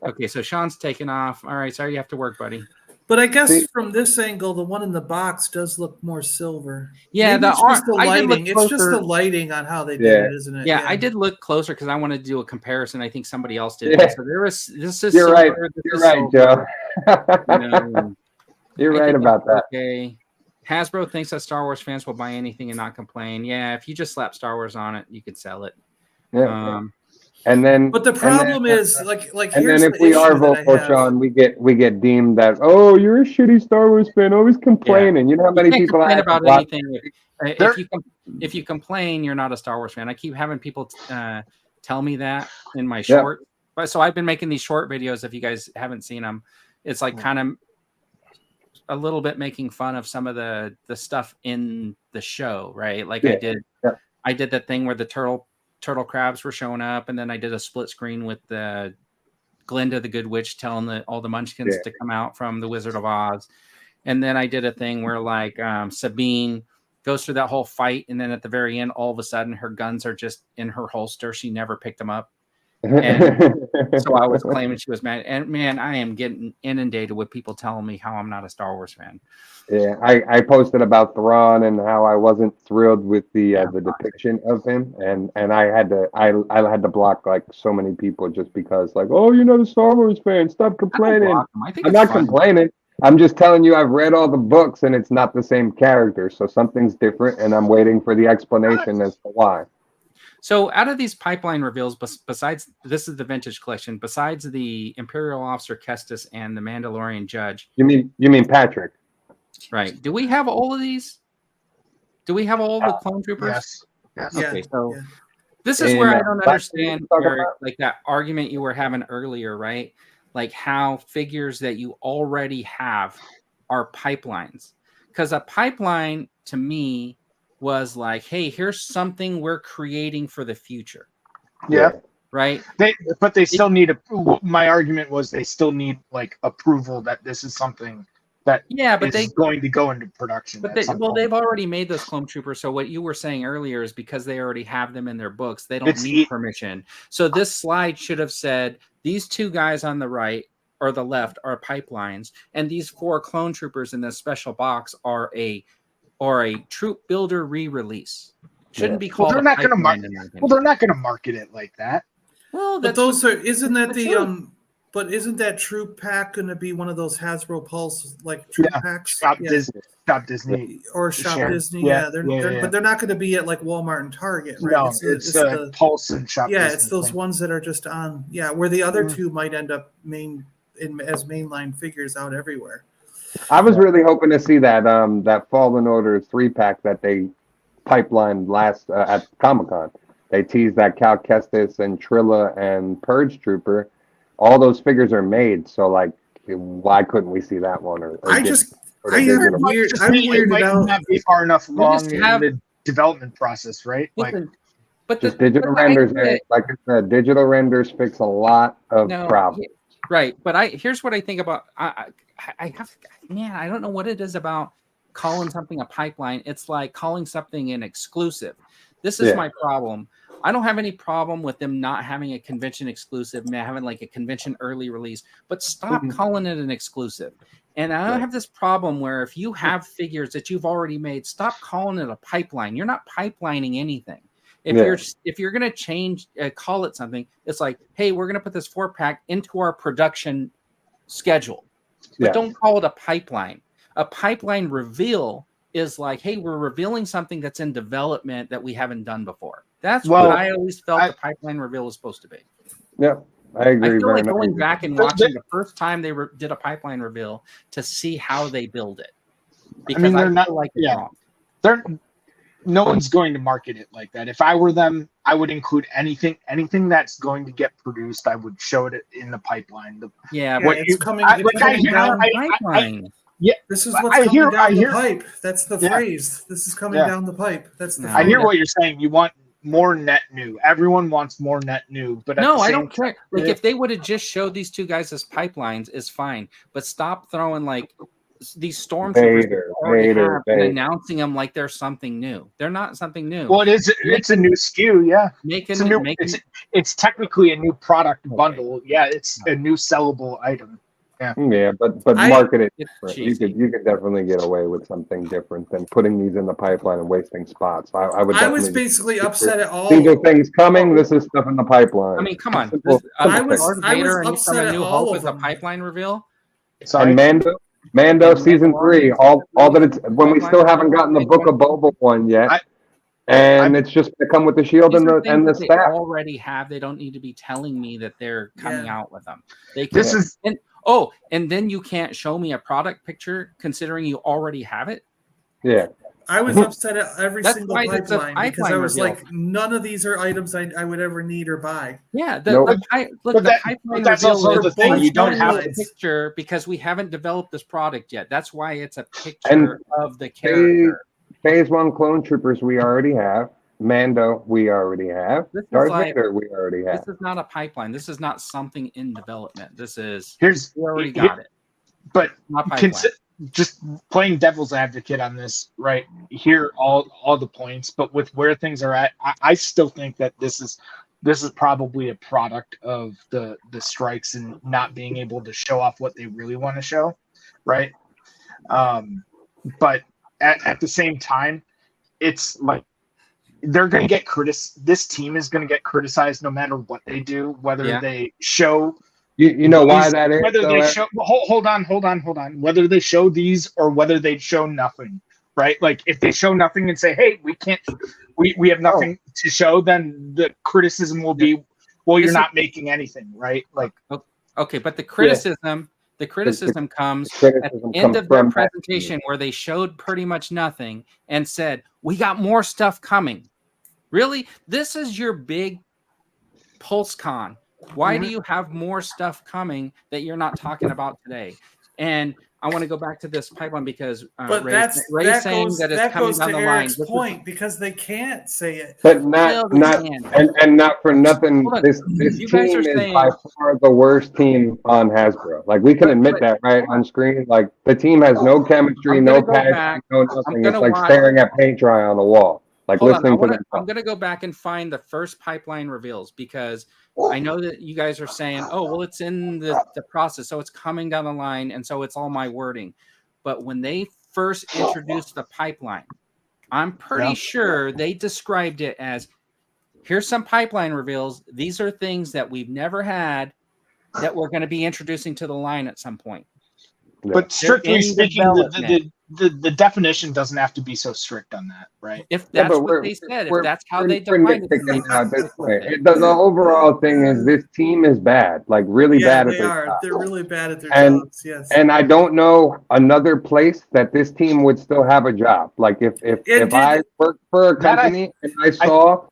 Speaker 1: Okay, so Sean's taking off. All right, sorry you have to work, buddy.
Speaker 2: But I guess from this angle, the one in the box does look more silver.
Speaker 1: Yeah,
Speaker 2: it's just the lighting. It's just the lighting on how they did it, isn't it?
Speaker 1: Yeah, I did look closer because I wanted to do a comparison. I think somebody else did.
Speaker 3: Yeah.
Speaker 1: So this is.
Speaker 3: You're right. You're right, Joe. You're right about that.
Speaker 1: Okay. Hasbro thinks that Star Wars fans will buy anything and not complain. Yeah, if you just slap Star Wars on it, you could sell it.
Speaker 3: Yeah. And then,
Speaker 2: But the problem is, like
Speaker 3: and
Speaker 2: here's
Speaker 3: then if
Speaker 2: the
Speaker 3: we are
Speaker 2: issue that I
Speaker 3: vocal,
Speaker 2: have.
Speaker 3: Sean, we get deemed that, oh, you're a shitty Star Wars fan, always complaining. You know how
Speaker 1: You
Speaker 3: many
Speaker 1: can't
Speaker 3: people
Speaker 1: complain
Speaker 3: I
Speaker 1: about
Speaker 3: watch-
Speaker 1: anything. If you complain, you're not a Star Wars fan. I keep having people tell me that in my short. But so I've been making these short videos. If you guys haven't seen them, it's like kind of a little bit making fun of some of the stuff in the show, right? Like I did that thing where the turtle crabs were showing up, and then I did a split screen with the Glinda the Good Witch telling all the Munchkins to come out from the Wizard of Oz. And then I did a thing where like Sabine goes through that whole fight, and then at the very end, all of a sudden her guns are just in her holster. She never picked them up. And so I was claiming she was mad. And man, I am getting inundated with people telling me how I'm not a Star Wars fan.
Speaker 3: Yeah, I posted about Thrawn and how I wasn't thrilled with the depiction of him, and I had to block like so many people just because like, oh, you're not a Star Wars fan, stop complaining. I'm not complaining. I'm just telling you I've read all the books and it's not the same character, so something's different, and I'm waiting for the explanation as to why.
Speaker 1: So out of these pipeline reveals, besides this is the vintage collection, besides the Imperial Officer Kestis and the Mandalorian Judge.
Speaker 3: You mean Patrick?
Speaker 1: Right. Do we have all of these? Do we have all the clone troopers?
Speaker 4: Yes.
Speaker 1: Okay, so this is where I don't understand like that argument you were having earlier, right? Like how figures that you already have are pipelines. Because a pipeline to me was like, hey, here's something we're creating for the future.
Speaker 4: Yeah.
Speaker 1: Right.
Speaker 4: But they still need my argument was they still need like approval that this is something that is going to go into production.
Speaker 1: But they've already made those clone troopers. So what you were saying earlier is because they already have them in their books, they don't need permission. So this slide should have said these two guys on the right or the left are pipelines, and these 4 clone troopers in this special box are a troop builder re-release. Shouldn't be called.
Speaker 4: They're not going to market. Well, they're not going to market it like that.
Speaker 1: Well,
Speaker 2: but isn't that But isn't that troop pack going to be one of those Hasbro Pulse like troop packs?
Speaker 4: Shop Disney
Speaker 2: or Shop Disney. But they're not going to be at like Walmart and Target, right?
Speaker 4: No, it's the Pulse and Shop.
Speaker 2: Yeah,
Speaker 4: Disney
Speaker 2: it's those ones that are just on. Yeah, where the other two might end up as mainline figures out everywhere.
Speaker 3: I was really hoping to see that Fallen Order 3-pack that they pipelined last at Comic-Con. They teased that Cal Kestis and Trilla and Purge Trooper. All those figures are made, so like, why couldn't we see that one?
Speaker 2: I'm weirded out.
Speaker 4: Not be far enough along in the development process, right?
Speaker 3: But digital renders, like I said, digital renders fix a lot of problems.
Speaker 1: Right, but here's what I think about. I don't know what it is about calling something a pipeline. It's like calling something an exclusive. This is my problem. I don't have any problem with them not having a convention exclusive, having like a convention early release, but stop calling it an exclusive. And I have this problem where if you have figures that you've already made, stop calling it a pipeline. You're not pipelining anything. If you're going to change, call it something, it's like, hey, we're going to put this 4-pack into our production schedule, but don't call it a pipeline. A pipeline reveal is like, hey, we're revealing something that's in development that we haven't done before. That's what I always felt the pipeline reveal was supposed to be.
Speaker 3: Yeah, I agree.
Speaker 1: I feel like going back and watching the first time they did a pipeline reveal to see how they build it. Because
Speaker 4: they're not like no one's going to market it like that. If I were them, I would include anything that's going to get produced. I would show it in the pipeline.
Speaker 2: It's coming down the pipeline. Yeah, this is what's coming down the pipe. That's the phrase. This is coming down the pipe. That's the.
Speaker 4: I hear what you're saying. You want more net new. Everyone wants more net new. But
Speaker 1: no, I don't care. Like if they would have just showed these two guys as pipelines, is fine. But stop throwing like these stormtroopers and announcing them like they're something new. They're not something new.
Speaker 4: Well, it's a new SKU. Yeah, it's technically a new product bundle. Yeah, it's a new sellable item.
Speaker 3: Yeah, but market it. You could definitely get away with something different than putting these in the pipeline and wasting spots. I was
Speaker 2: basically upset at all.
Speaker 3: These are things coming. This is stuff in the pipeline.
Speaker 1: I mean, come on.
Speaker 2: I was upset at all
Speaker 1: with the pipeline reveal.
Speaker 3: And Mando season 3. All that it's when we still haven't gotten the Book of Boba one yet. And it's just going to come with the shield and the
Speaker 1: they
Speaker 3: staff.
Speaker 1: already have. They don't need to be telling me that they're coming out with them. They can,
Speaker 4: This is
Speaker 1: and then you can't show me a product picture considering you already have it.
Speaker 3: Yeah.
Speaker 2: I was upset at every
Speaker 1: That's
Speaker 2: single
Speaker 1: why it's a
Speaker 2: pipeline because I
Speaker 1: pipeline
Speaker 2: was
Speaker 1: reveal.
Speaker 2: like, none of these are items I would ever need or buy.
Speaker 1: Yeah,
Speaker 3: Nope.
Speaker 1: the pipeline
Speaker 4: that's
Speaker 1: reveal
Speaker 4: also
Speaker 1: is
Speaker 4: the thing. You don't have
Speaker 1: a picture because we haven't developed this product yet. That's why it's a picture
Speaker 3: And
Speaker 1: of the character.
Speaker 3: Phase 1 clone troopers we already have. Mando we already have.
Speaker 1: This is
Speaker 3: Darth
Speaker 1: like-
Speaker 3: Vader we already have.
Speaker 1: This is not a pipeline. This is not something in development. This is
Speaker 4: we
Speaker 1: already got it.
Speaker 4: But
Speaker 1: Not pipeline.
Speaker 4: just playing devil's advocate on this, right? Hear all the points, but with where things are at, I still think that this is probably a product of the strikes and not being able to show off what they really want to show, right? But at the same time, it's like they're going to get this team is going to get criticized no matter what they do, whether they show.
Speaker 3: You know why that is?
Speaker 4: Whether they show, hold on. Whether they show these or whether they show nothing, right? Like if they show nothing and say, "Hey, we can't, we have nothing to show," then the criticism will be, "Well, you're not making anything," right? Like,
Speaker 1: okay, but the criticism comes at the end of their presentation where they showed pretty much nothing and said, "We got more stuff coming." Really, this is your big Pulse-con. Why do you have more stuff coming that you're not talking about today? And I want to go back to this pipeline because Ray's saying that it's coming down the line.
Speaker 2: Eric's point because they can't say it.
Speaker 3: But not for nothing. This team is by far the worst team on Hasbro. Like we can admit that right on screen. Like the team has no chemistry, no passion, no nothing. It's like staring at paint dry on a wall. Like listening to them.
Speaker 1: I'm gonna go back and find the first pipeline reveals because I know that you guys are saying, "Oh, well, it's in the process, so it's coming down the line, and so it's all my wording." But when they first introduced the pipeline, I'm pretty sure they described it as, "Here's some pipeline reveals. These are things that we've never had that we're going to be introducing to the line at some point."
Speaker 4: But strictly speaking, the definition doesn't have to be so strict on that, right?
Speaker 1: If that's what they said, if that's how they define it.
Speaker 3: The overall thing is this team is bad, like really bad at their job.
Speaker 2: They're really bad at their jobs, yes.
Speaker 3: And I don't know another place that this team would still have a job. Like if I worked for a company and I saw,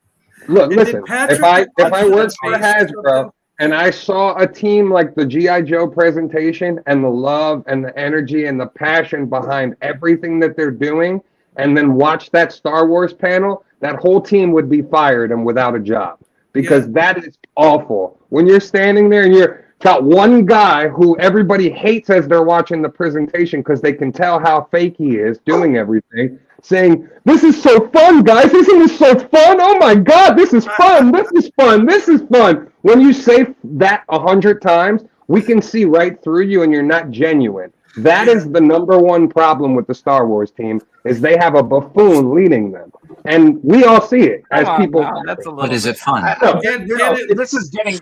Speaker 3: listen, if I worked for Hasbro and I saw a team like the G.I. Joe presentation and the love and the energy and the passion behind everything that they're doing, and then watch that Star Wars panel, that whole team would be fired and without a job because that is awful. When you're standing there and you're got one guy who everybody hates as they're watching the presentation because they can tell how fake he is doing everything, saying, "This is so fun, guys. Isn't this so fun? Oh my God, this is fun. This is fun. This is fun." When you say that 100 times, we can see right through you and you're not genuine. That is the number one problem with the Star Wars team is they have a buffoon leading them. And we all see it as people.
Speaker 5: But is it fun?
Speaker 4: This is getting.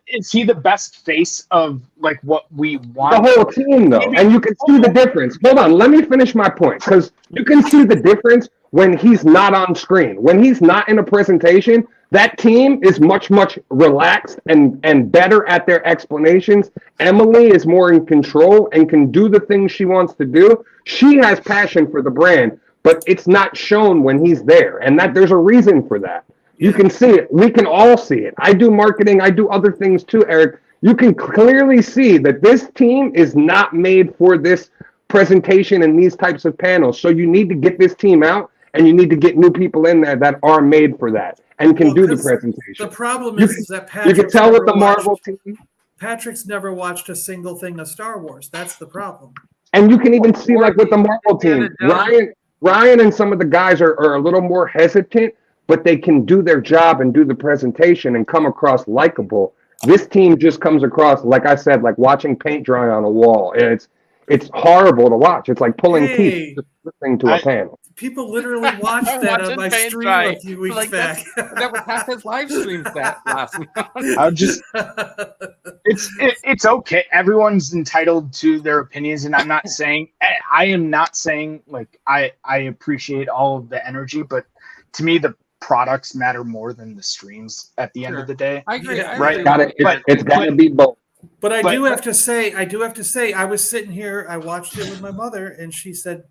Speaker 4: Is he the best face of like what we want?
Speaker 3: The whole team, though, and you can see the difference. Hold on, let me finish my point because you can see the difference when he's not on screen. When he's not in a presentation, that team is much relaxed and better at their explanations. Emily is more in control and can do the things she wants to do. She has passion for the brand, but it's not shown when he's there, and that there's a reason for that. You can see it. We can all see it. I do marketing. I do other things too, Eric. You can clearly see that this team is not made for this presentation and these types of panels. So you need to get this team out and you need to get new people in there that are made for that and can do the presentation.
Speaker 2: The problem is that
Speaker 3: Patrick's you can tell with the Marvel team.
Speaker 2: Patrick's never watched a single thing of Star Wars. That's the problem.
Speaker 3: And you can even see like with the Marvel team, Ryan and some of the guys are a little more hesitant, but they can do their job and do the presentation and come across likable. This team just comes across, like I said, like watching paint dry on a wall. It's horrible to watch. It's like pulling teeth just listening to a panel.
Speaker 2: People literally watched that on my stream a few weeks back.
Speaker 1: That was half his live streams that last month.
Speaker 4: I'm just, it's okay. Everyone's entitled to their opinions, and I am not saying like I appreciate all of the energy, but to me the products matter more than the streams at the end of the day.
Speaker 1: I agree.
Speaker 2: Yeah,
Speaker 4: right?
Speaker 3: It's got to be both.
Speaker 2: But I do have to say, I was sitting here, I watched it with my mother, and she said,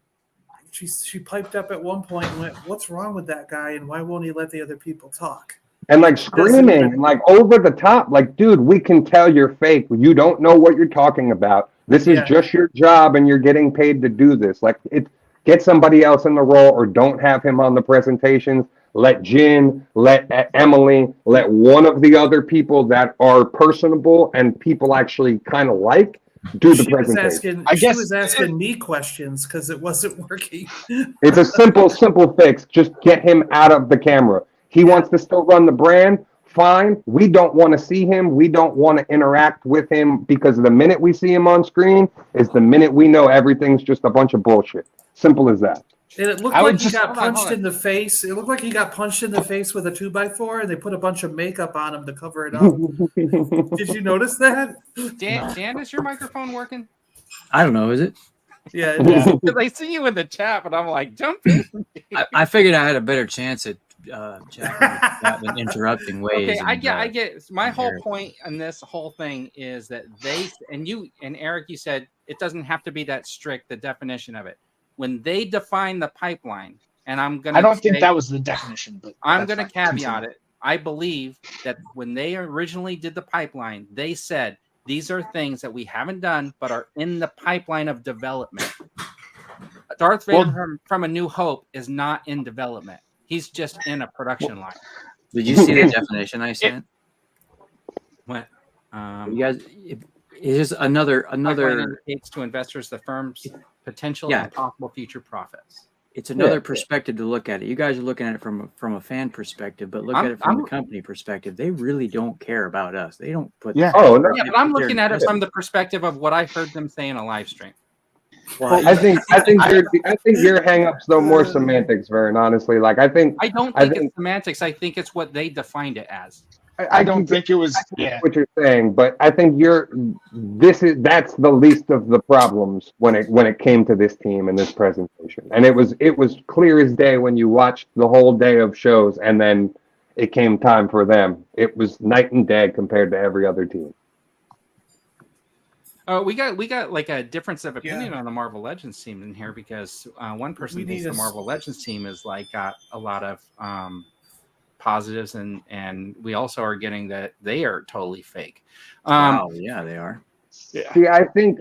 Speaker 2: she piped up at one point and went, "What's wrong with that guy, and why won't he let the other people talk?"
Speaker 3: And like screaming, and like over the top, like, dude, we can tell you're fake. You don't know what you're talking about. This is just your job, and you're getting paid to do this. Like, get somebody else in the role, or don't have him on the presentations. Let Jin, let Emily, let one of the other people that are personable and people actually kind of like do the presentation.
Speaker 2: She was asking me questions because it wasn't working.
Speaker 3: It's a simple fix. Just get him out of the camera. He wants to still run the brand. Fine. We don't want to see him. We don't want to interact with him because the minute we see him on screen is the minute we know everything's just a bunch of bullshit. Simple as that.
Speaker 2: And it looked like he got punched in the face. It looked like he got punched in the face with a 2x4, and they put a bunch of makeup on him to cover it up. Did you notice that?
Speaker 1: Dan, is your microphone working?
Speaker 5: I don't know. Is it?
Speaker 2: Yeah.
Speaker 1: Because I see you in the chat, but I'm like, jump in.
Speaker 5: I figured I had a better chance at chatting without interrupting ways.
Speaker 1: Okay, I get. My whole point in this whole thing is that they and Eric, you said it doesn't have to be that strict. The definition of it. When they define the pipeline, and I don't
Speaker 4: think that was the definition, but
Speaker 1: I'm going to caveat it. I believe that when they originally did the pipeline, they said these are things that we haven't done but are in the pipeline of development. Darth Vader from A New Hope is not in development. He's just in a production line.
Speaker 5: Did you see the definition I sent?
Speaker 1: What?
Speaker 5: You guys, it is another
Speaker 1: indicates to investors the firm's potential and possible future profits.
Speaker 5: It's another perspective to look at it. You guys are looking at it from a fan perspective, but look at it from the company perspective. They really don't care about us. They don't put.
Speaker 1: But I'm looking at it from the perspective of what I heard them say in a live stream.
Speaker 3: Well, I think your hang-ups though more semantics, Vern, honestly. Like I don't think
Speaker 1: it's semantics. I think it's what they defined it as.
Speaker 4: I don't think it was
Speaker 3: what you're saying, but I think that's the least of the problems when it came to this team and this presentation. And it was clear as day when you watched the whole day of shows and then it came time for them. It was night and day compared to every other team.
Speaker 1: We got like a difference of opinion on the Marvel Legends team in here because one person thinks the Marvel Legends team is like got a lot of positives and we also are getting that they are totally fake.
Speaker 5: Yeah, they are.
Speaker 3: Yeah. See, I think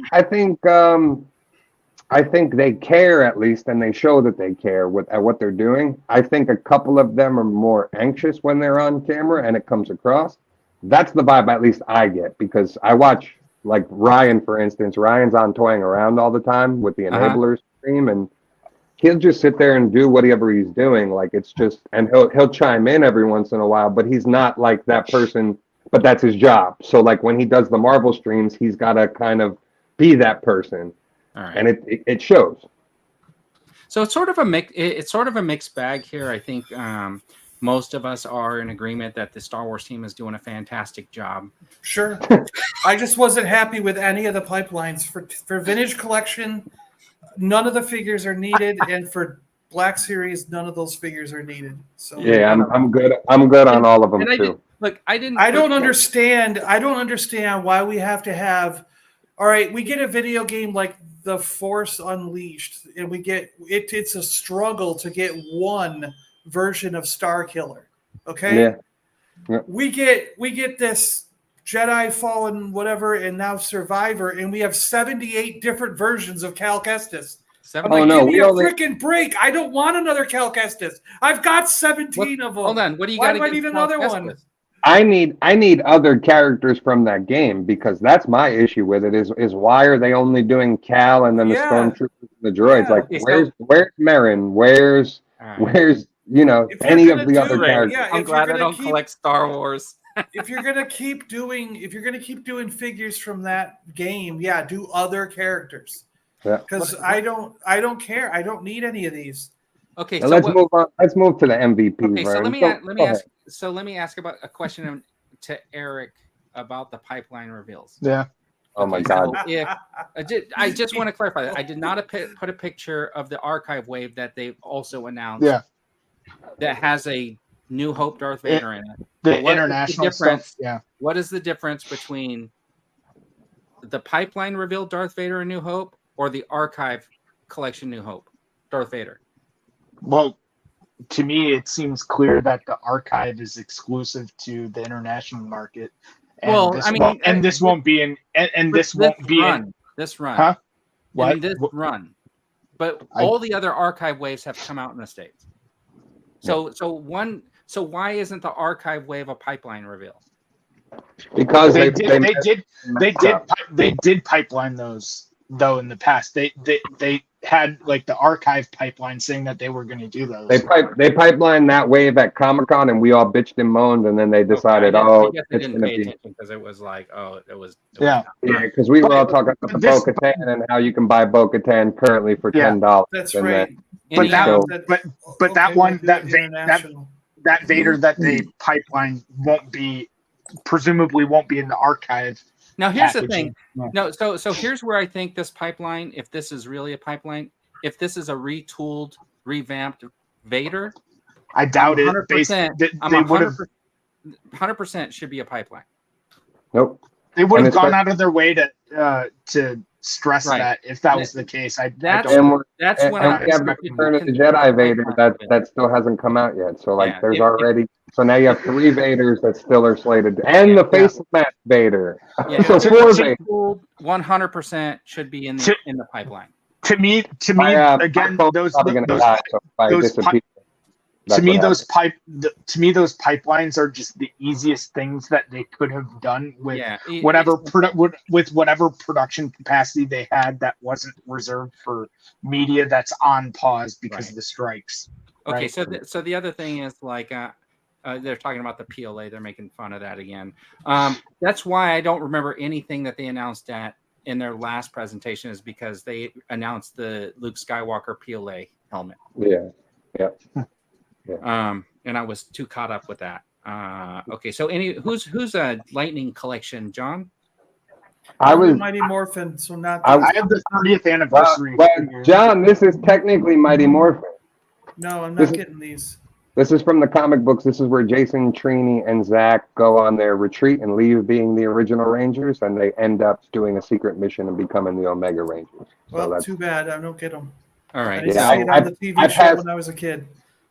Speaker 3: they care at least, and they show that they care at what they're doing. I think a couple of them are more anxious when they're on camera, and it comes across. That's the vibe at least I get because I watch like Ryan, for instance. Ryan's on toying around all the time with the enablers stream, and he'll just sit there and do whatever he's doing. Like it's just, and he'll chime in every once in a while, but he's not like that person, but that's his job. So like when he does the Marvel streams, he's got to kind of be that person. All right. And it shows.
Speaker 1: So it's sort of a mixed bag here. I think most of us are in agreement that the Star Wars team is doing a fantastic job.
Speaker 2: Sure. I just wasn't happy with any of the pipelines for Vintage Collection. None of the figures are needed, and for Black Series, none of those figures are needed. So
Speaker 3: yeah, I'm good. I'm good on all of them too.
Speaker 2: I don't understand why we have to have. All right, we get a video game like The Force Unleashed, and we get it. It's a struggle to get one version of Star Killer. Okay,
Speaker 3: yeah.
Speaker 2: We get this Jedi Fallen whatever, and now Survivor, and we have 78 different versions of Cal Kestis. Give me a freaking break. I don't want another Cal Kestis. I've got 17 of them.
Speaker 1: Hold on. What do you
Speaker 2: got?
Speaker 1: Why
Speaker 2: do I need another one?
Speaker 3: I need other characters from that game because that's my issue with it is why are they only doing Cal and then the Stormtroopers and the droids? Like where's Merrin? Where's any of the other characters?
Speaker 2: Yeah,
Speaker 1: I'm glad I don't collect Star Wars.
Speaker 2: if you're gonna keep doing figures from that game, do other characters.
Speaker 3: Yeah.
Speaker 2: Because I don't care. I don't need any of these.
Speaker 1: Okay,
Speaker 3: Now
Speaker 1: so
Speaker 3: let's move on. Let's move to the MVP.
Speaker 1: Okay, so
Speaker 3: Vern.
Speaker 1: let me
Speaker 3: Go
Speaker 1: ask.
Speaker 3: ahead.
Speaker 1: So let me ask about a question to Eric about the pipeline reveals.
Speaker 4: Yeah.
Speaker 3: Oh my
Speaker 1: Okay,
Speaker 3: God.
Speaker 1: So if I just want to clarify that I did not put a picture of the archive wave that they also announced.
Speaker 4: Yeah.
Speaker 1: That has a New Hope Darth Vader in it.
Speaker 4: The
Speaker 1: What is
Speaker 4: international
Speaker 1: difference?
Speaker 4: stuff. Yeah.
Speaker 1: What is the difference between the pipeline revealed Darth Vader in New Hope or the archive collection New Hope Darth Vader?
Speaker 4: Well, to me, it seems clear that the archive is exclusive to the international market. And
Speaker 1: Well,
Speaker 4: this
Speaker 1: I mean,
Speaker 4: won't, and this won't be in, and this won't be in
Speaker 1: this run.
Speaker 4: Huh?
Speaker 1: In this run. But all the other archive waves have come out in the States. So why isn't the archive wave a pipeline reveal?
Speaker 3: Because
Speaker 4: they did pipeline those though in the past. They had like the archive pipeline saying that they were going to do those.
Speaker 3: They pipelined that wave at Comic-Con, and we all bitched and moaned, and then they decided,
Speaker 1: I guess they
Speaker 3: it's
Speaker 1: didn't
Speaker 3: going
Speaker 1: pay
Speaker 3: to be.
Speaker 1: attention because it was like,
Speaker 3: Yeah, because we were all talking about the Bo-Katan and how you can buy Bo-Katan currently for $10.
Speaker 2: That's
Speaker 3: and
Speaker 2: right.
Speaker 4: But that Vader that they
Speaker 1: Mm-hmm.
Speaker 4: pipeline presumably won't be in the archive.
Speaker 1: Now here's the
Speaker 4: packaging.
Speaker 1: thing. No, so here's where I think this pipeline, if this is really a pipeline, if this is a retooled, revamped Vader,
Speaker 4: I doubt it.
Speaker 1: 100%,
Speaker 4: They would have
Speaker 1: 100% should be a pipeline.
Speaker 3: Nope.
Speaker 4: They would have gone out of their way to stress
Speaker 1: Right.
Speaker 4: that if that was the case.
Speaker 1: That's
Speaker 3: And
Speaker 1: when
Speaker 3: we
Speaker 1: I
Speaker 3: have the Return of the Jedi Vader that still hasn't come out yet. So like, there's already. So now you have 3 Vaders that still are slated, and the face mask Vader.
Speaker 1: Yeah,
Speaker 3: So 4 Vaders.
Speaker 1: 100% should be in the pipeline.
Speaker 4: To me, again, those pipelines are just the easiest things that they could have done with whatever production capacity they had that wasn't reserved for media that's on pause because of the strikes.
Speaker 1: Okay,
Speaker 4: right?
Speaker 1: so the other thing is like they're talking about the PLA. They're making fun of that again. That's why I don't remember anything that they announced in their last presentation, is because they announced the Luke Skywalker PLA helmet.
Speaker 3: Yeah.
Speaker 1: And I was too caught up with that. Okay, so who's a Lightning collection, John?
Speaker 3: I was
Speaker 2: Mighty Morphin, so not.
Speaker 4: I have the 30th anniversary.
Speaker 3: Well, John, this is technically Mighty Morphin.
Speaker 2: No, I'm not getting these.
Speaker 3: This is from the comic books. This is where Jason, Trini, and Zach go on their retreat and leave being the original Rangers, and they end up doing a secret mission and becoming the Omega Rangers.
Speaker 2: Well, too bad. I don't get them.
Speaker 1: All right.
Speaker 2: I used to see it on the TV show when I was a kid.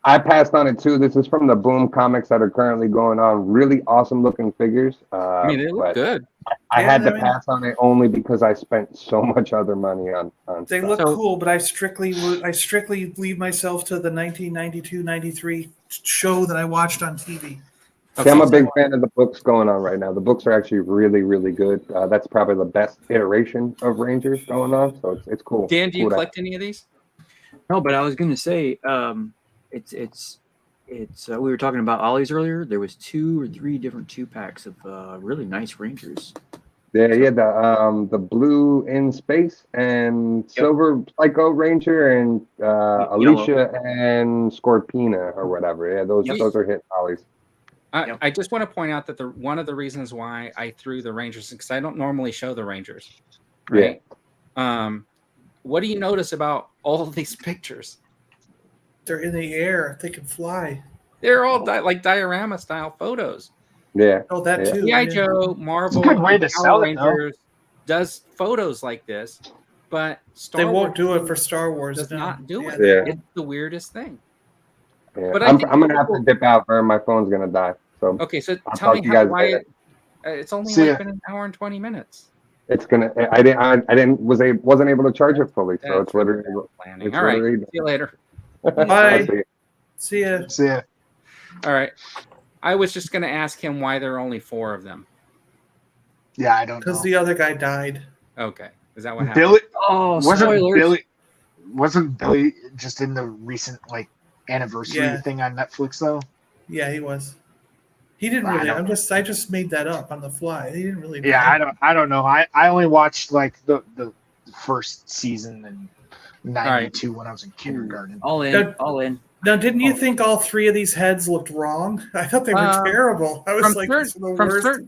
Speaker 3: I passed on it too. This is from the Boom comics that are currently going on. Really awesome looking figures.
Speaker 1: I mean, they look good.
Speaker 3: I had to pass on it only because I spent so much other money on
Speaker 2: They
Speaker 3: stuff.
Speaker 2: look cool, but I strictly leave myself to the 1992-93 show that I watched on TV.
Speaker 3: See, I'm a big fan of the books going on right now. The books are actually really, really good. That's probably the best iteration of Rangers going on, so it's cool.
Speaker 1: Dan, do you collect any of these?
Speaker 5: No, but I was going to say, it's we were talking about Ollie's earlier. There was 2 or 3 different 2-packs of really nice Rangers.
Speaker 3: Yeah, the blue in space and silver Psycho Ranger and Alicia and Scorpina or whatever. Yeah, those are hit Ollie's.
Speaker 1: I just want to point out that one of the reasons why I threw the Rangers, because I don't normally show the Rangers. Right? Yeah. What do you notice about all of these pictures?
Speaker 2: They're in the air. They can fly.
Speaker 1: They're all like diorama style photos.
Speaker 3: Yeah.
Speaker 2: Oh, that too.
Speaker 1: GIJOE, Marvel,
Speaker 4: it's a good way to sell it,
Speaker 1: Rangers does photos like this, but
Speaker 2: they won't do it for Star Wars.
Speaker 1: Does not do it.
Speaker 3: Yeah.
Speaker 1: It's the weirdest thing.
Speaker 3: Yeah. But I'm gonna have to dip out, or my phone's gonna die. So
Speaker 1: okay, so tell me why it's only been an hour and 20 minutes.
Speaker 3: It's gonna. Wasn't able to charge it fully, so it's literally planning.
Speaker 1: All right. See you later.
Speaker 2: Bye. See ya.
Speaker 4: See ya.
Speaker 1: All right. I was just going to ask him why there are only 4 of them.
Speaker 4: Yeah, I don't know.
Speaker 2: Because the other guy died.
Speaker 1: Okay. Is that what happened?
Speaker 4: Billy?
Speaker 5: Oh, spoilers.
Speaker 4: Wasn't Billy just in the recent anniversary thing on Netflix though?
Speaker 2: Yeah, he was. He didn't really. I just made that up on the fly. He didn't really.
Speaker 4: Yeah, I don't know. I only watched the first season and 92 when I was in kindergarten.
Speaker 5: All in,
Speaker 2: That-
Speaker 5: all in.
Speaker 2: Now, didn't you think all three of these heads looked wrong? I thought they were terrible. I was like, these are the worst.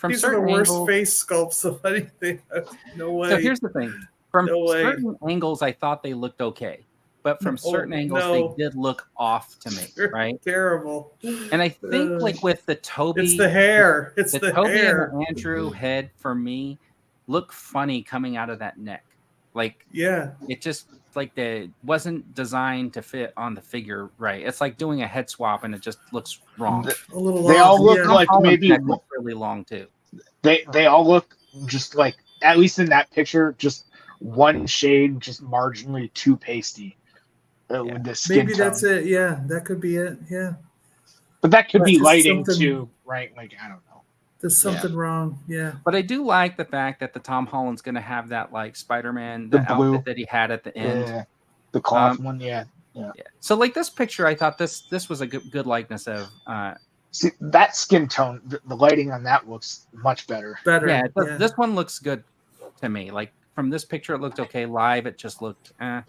Speaker 2: These are the worst
Speaker 1: angles,
Speaker 2: face sculpts of anything. No way.
Speaker 1: So here's the thing: from
Speaker 2: No way.
Speaker 1: certain angles, I thought they looked okay, but from certain angles,
Speaker 2: no.
Speaker 1: they did look off to me,
Speaker 2: They're
Speaker 1: right?
Speaker 2: terrible.
Speaker 1: And I think like with the Toby,
Speaker 2: It's the hair. It's
Speaker 1: the
Speaker 2: the
Speaker 1: Toby
Speaker 2: hair.
Speaker 1: and the Andrew head for me look funny coming out of that neck. Like
Speaker 2: Yeah.
Speaker 1: it just like the wasn't designed to fit on the figure right. It's like doing a head swap and it just looks wrong.
Speaker 2: A little
Speaker 4: They
Speaker 2: off,
Speaker 4: all look
Speaker 2: yeah.
Speaker 4: like maybe
Speaker 1: Neck looks really long too.
Speaker 4: they all look just like, at least in that picture, just one shade just marginally too pasty with the skin
Speaker 2: Maybe
Speaker 4: tone.
Speaker 2: that's it. Yeah, that could be it. Yeah.
Speaker 4: But that could
Speaker 2: That's
Speaker 4: be
Speaker 2: just
Speaker 4: lighting
Speaker 2: something-
Speaker 4: too, right? Like, I don't know.
Speaker 2: There's something wrong. Yeah.
Speaker 1: But I do like the fact that the Tom Holland's going to have that like Spider-Man,
Speaker 4: The
Speaker 1: the
Speaker 4: blue.
Speaker 1: outfit that he had at the end.
Speaker 4: Yeah. The cloth one, yeah.
Speaker 1: Yeah. So like this picture, I thought this was a good likeness of.
Speaker 4: See, that skin tone, the lighting on that looks much better.
Speaker 2: Better.
Speaker 1: Yeah, this one looks good to me. Like from this picture, it looked okay. Live, it just looked. But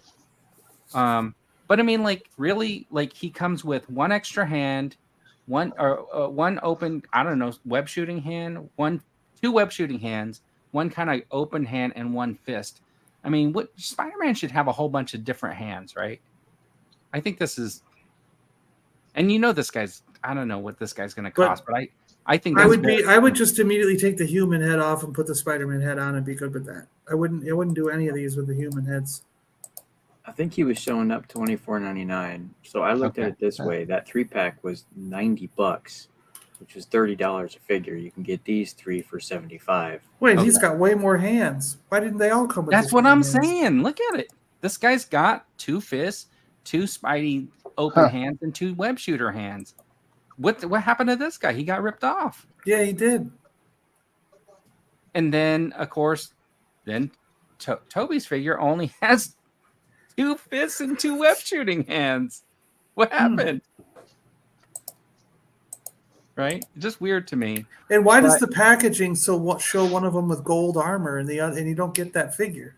Speaker 1: I mean, like really, like he comes with one extra hand, one open, I don't know, web shooting hand, two web shooting hands, one kind of open hand, and one fist. I mean, what Spider-Man should have a whole bunch of different hands, right? I think this is, and you know, this guy's. I don't know what this guy's going to cost, but I think
Speaker 2: I would just immediately take the human head off and put the Spider-Man head on and be good with that. I wouldn't do any of these with the human heads.
Speaker 5: I think he was showing up $24.99. So I looked at it this way: that 3-pack was $90, which is $30 a figure. You can get these 3 for $75.
Speaker 2: Wait, he's got way more hands. Why didn't they all come with?
Speaker 1: That's
Speaker 2: this
Speaker 1: what
Speaker 2: many
Speaker 1: I'm
Speaker 2: hands?
Speaker 1: saying. Look at it. This guy's got 2 fists, 2 Spidey open hands, and 2 web shooter hands. What happened to this guy? He got ripped off.
Speaker 2: Yeah, he did.
Speaker 1: And then, of course, Toby's figure only has 2 fists and 2 web shooting hands. What happened? Right? Just weird to me.
Speaker 2: And why does the packaging show one of them with gold armor and the other, and you don't get that figure?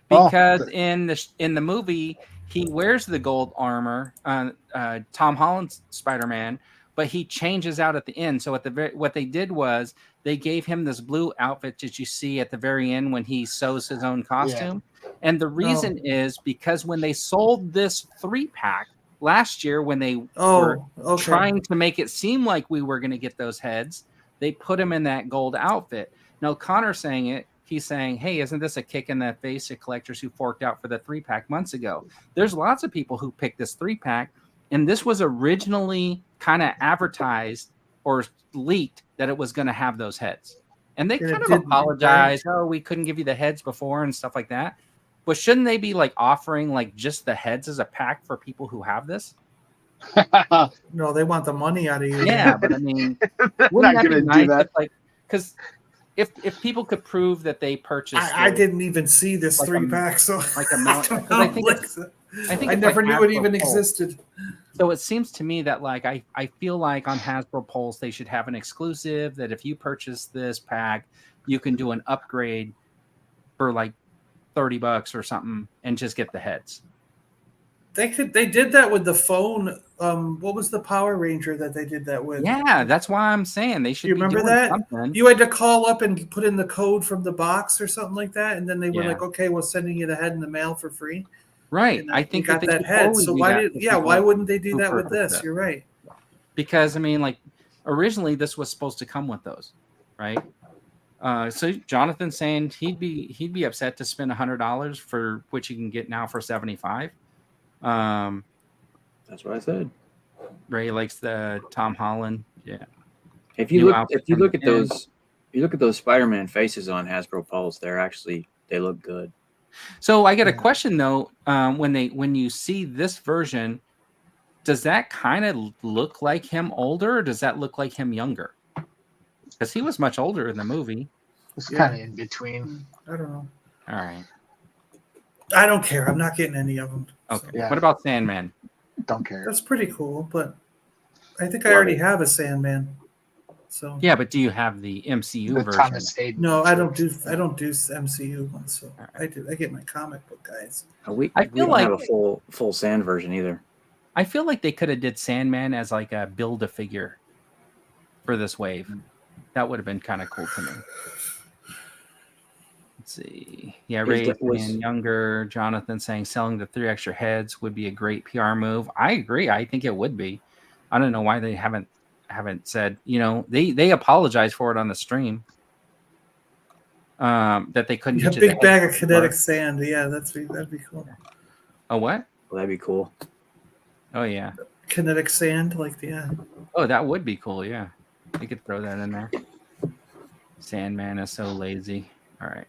Speaker 1: Because in the movie, he wears the gold armor, Tom Holland's Spider-Man, but he changes out at the end. So what they did was they gave him this blue outfit that you see at the very end when he sews his own costume. Yeah. And the reason is because when they sold this 3-pack last year, when they were trying to make it seem like we were going to get those heads, they put him in that gold outfit. Now, Connor's saying it. He's saying, hey, isn't this a kick in the face to collectors who forked out for the 3-pack months ago? There's lots of people who picked this 3-pack, and this was originally kind of advertised or leaked that it was going to have those heads. And they kind of apologized. Oh, we couldn't give you the heads before and stuff like that. But shouldn't they be like offering like just the heads as a pack for people who have this?
Speaker 2: No, they want the money out of you.
Speaker 1: Yeah, but I mean, wouldn't that be nice? If, like, because if people could prove that they purchased,
Speaker 2: I didn't even see this like 3-pack, so
Speaker 1: like a mount. I think
Speaker 2: I never
Speaker 1: like
Speaker 2: knew it even
Speaker 1: Pulse.
Speaker 2: existed.
Speaker 1: So it seems to me that like I feel like on Hasbro Pulse they should have an exclusive that if you purchase this pack, you can do an upgrade for like $30 or something and just get the heads.
Speaker 2: They did that with the phone. What was the Power Ranger that they did that with?
Speaker 1: Yeah, that's why I'm saying they should.
Speaker 2: You remember that?
Speaker 1: Something.
Speaker 2: You had to call up and put in the code from the box or something like that, and then they were like, "Okay, we're sending you the head in the mail for free."
Speaker 1: Right. I think
Speaker 2: got that head. So why wouldn't they do that with this? You're right.
Speaker 1: Because I mean, like originally this was supposed to come with those, right? So Jonathan's saying he'd be upset to spend $100 for which you can get now for $75.
Speaker 5: That's what I said.
Speaker 1: Ray likes the Tom Holland. Yeah.
Speaker 5: If you look at those Spider-Man faces on Hasbro Pulse, they look good.
Speaker 1: So I got a question though. When you see this version, does that kind of look like him older, or does that look like him younger? Because he was much older in the movie.
Speaker 4: It's kind of in between.
Speaker 2: I don't know.
Speaker 1: All right.
Speaker 2: I don't care. I'm not getting any of them.
Speaker 1: Okay. So. Yeah. What about Sandman?
Speaker 4: Don't care.
Speaker 2: That's pretty cool, but I think I already have a Sandman. So
Speaker 1: Yeah, but do you have the MCU
Speaker 4: The
Speaker 1: version?
Speaker 4: Thomas Hayden.
Speaker 2: no, I don't do MCU ones. So
Speaker 1: Right.
Speaker 2: I get my comic book guys.
Speaker 5: We
Speaker 1: I feel
Speaker 5: don't have
Speaker 1: like-
Speaker 5: a full sand version either.
Speaker 1: I feel like they could have did Sandman as like a build-a-figure for this wave. That would have been kind of cool to me. Let's see. Yeah, Ray and Younger, Jonathan saying selling the 3 extra heads would be a great PR move. I agree. I think it would be. I don't know why they haven't said, they apologized for it on the stream. That they couldn't get you
Speaker 2: big bag of kinetic sand. Yeah, that'd be cool.
Speaker 1: Oh, what?
Speaker 5: Well, that'd be cool.
Speaker 1: Oh, yeah.
Speaker 2: Kinetic sand,
Speaker 1: Oh, that would be cool. Yeah, you could throw that in there. Sandman is so lazy. All right.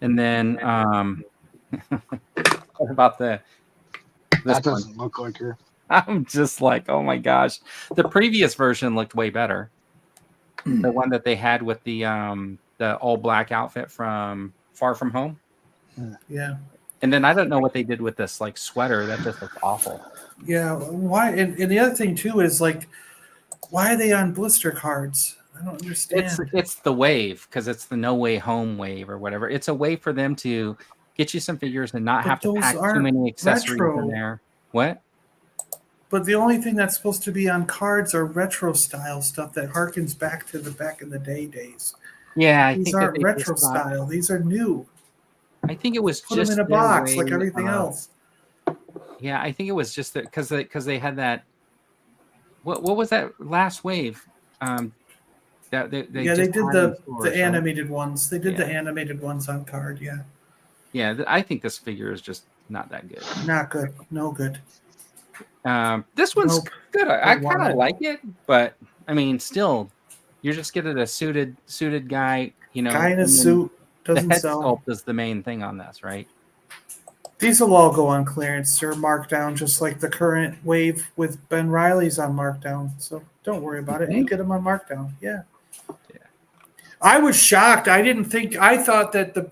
Speaker 1: And then, what about this
Speaker 4: That doesn't look like her.
Speaker 1: I'm just like, oh my gosh. The previous version looked way better. The one that they had with the all black outfit from Far From Home.
Speaker 2: Yeah.
Speaker 1: And then I don't know what they did with this like sweater. That just looks awful.
Speaker 2: Yeah. Why? And the other thing too is like, why are they on blister cards? I don't understand.
Speaker 1: It's the wave because it's the No Way Home wave or whatever. It's a way for them to get you some figures and not have to pack too many accessories in there. What?
Speaker 2: But the only thing that's supposed to be on cards are retro style stuff that harkens back to the back in the days.
Speaker 1: Yeah,
Speaker 2: These aren't retro style. These are new.
Speaker 1: I think it was
Speaker 2: put
Speaker 1: just
Speaker 2: them in a box like everything else.
Speaker 1: Yeah, I think it was just that because they had that. What was that last wave? That they
Speaker 2: did the animated
Speaker 1: right?
Speaker 2: ones. They did the animated ones on card. Yeah.
Speaker 1: Yeah, I think this figure is just not that good.
Speaker 2: Not good. No good.
Speaker 1: This one's good. I kind of like it, but I mean, still, you're just getting a suited guy.
Speaker 2: Guy in a suit doesn't
Speaker 1: the head
Speaker 2: sell.
Speaker 1: sculpt is the main thing on this, right?
Speaker 2: These will all go on clearance or markdown, just like the current wave with Ben Riley's on markdown. So don't worry about it. You get them on markdown. Yeah. I was shocked. I thought that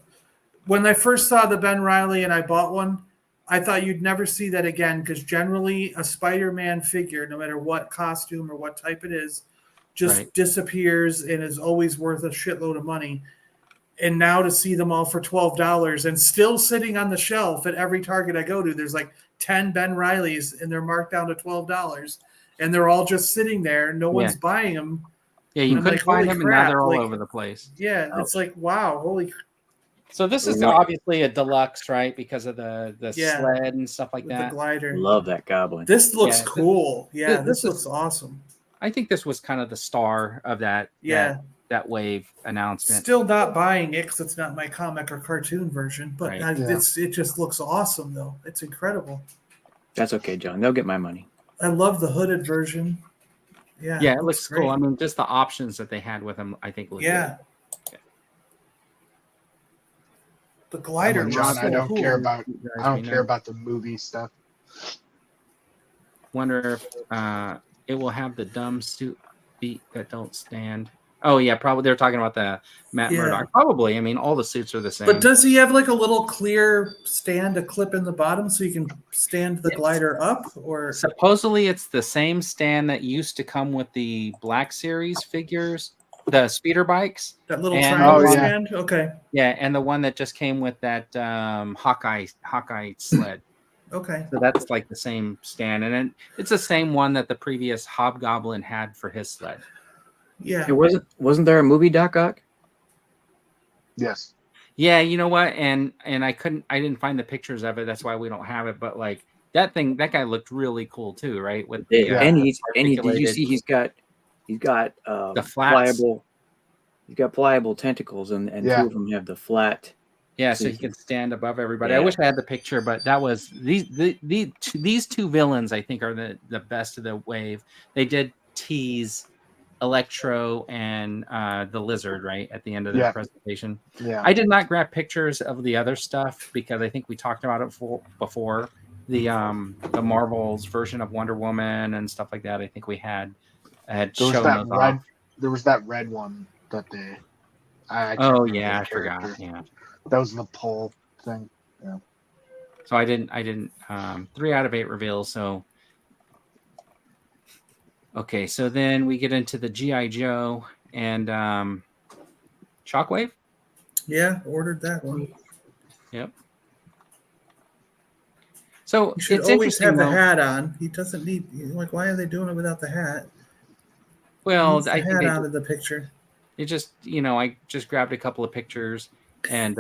Speaker 2: when I first saw the Ben Riley and I bought one, I thought you'd never see that again because generally a Spider-Man figure, no matter what costume or what type it is, just disappears and is always worth a shitload of money. And now to see them all for $12 and still sitting on the shelf at every Target I go to, there's like 10 Ben Rileys and they're marked down to $12. And they're all just sitting there. No one's buying them.
Speaker 1: Yeah, you couldn't find them, and now they're all over the place.
Speaker 2: Yeah, it's like, wow, holy.
Speaker 1: So this is obviously a deluxe, right? Because of the sled and stuff like that.
Speaker 2: The glider.
Speaker 5: Love that goblin.
Speaker 2: This looks cool. Yeah, this looks awesome.
Speaker 1: I think this was kind of the star of that. That wave announcement.
Speaker 2: Still not buying it because it's not my comic or cartoon version, but it just looks awesome though. It's incredible.
Speaker 5: That's okay, John. They'll get my money.
Speaker 2: I love the hooded version. Yeah,
Speaker 1: it looks cool. I mean, just the options that they had with them, I think look good.
Speaker 2: The glider.
Speaker 4: John, I don't care about the movie stuff.
Speaker 1: Wonder if it will have the dumb suit feet that don't stand. Oh yeah, probably they're talking about the Matt Murdock. Probably. I mean, all the suits are the same.
Speaker 2: But does he have like a little clear stand, a clip in the bottom, so you can stand the glider up? Or
Speaker 1: supposedly it's the same stand that used to come with the Black Series figures, the speeder bikes.
Speaker 2: That little triangle stand. Okay.
Speaker 1: Yeah, and the one that just came with that Hawkeye sled.
Speaker 2: Okay.
Speaker 1: So that's like the same stand, and it's the same one that the previous Hobgoblin had for his sled.
Speaker 2: Yeah.
Speaker 5: It wasn't there a movie, Doc Ock?
Speaker 4: Yes.
Speaker 1: Yeah, you know what? And I didn't find the pictures of it. That's why we don't have it. But like that guy looked really cool too, right? With
Speaker 5: did you see he's got
Speaker 1: the
Speaker 5: pliable. He's got pliable tentacles, and two of them have the flat.
Speaker 1: Yeah, so he can stand above everybody. I wish I had the picture, but that was these two villains. I think are the best of the wave. They did tease Electro and the Lizard right at the end of the presentation. Yeah, I did not grab pictures of the other stuff because I think we talked about it before the Marvel's version of Wonder Woman and stuff like that. I think we had shown those off.
Speaker 4: There was that red one that they.
Speaker 1: I forgot. Yeah,
Speaker 4: that was the poll thing. Yeah.
Speaker 1: So I didn't 3 out of 8 reveals. So Okay, so then we get into the GI Joe and Shockwave.
Speaker 2: Yeah, ordered that one.
Speaker 1: Yep. So
Speaker 2: He should
Speaker 1: it's
Speaker 2: always
Speaker 1: interesting
Speaker 2: have the
Speaker 1: though.
Speaker 2: hat on. He doesn't need like. Why are they doing it without the hat? He
Speaker 1: Well,
Speaker 2: needs the
Speaker 1: I think
Speaker 2: hat out of the picture.
Speaker 1: it just I just grabbed a couple of pictures and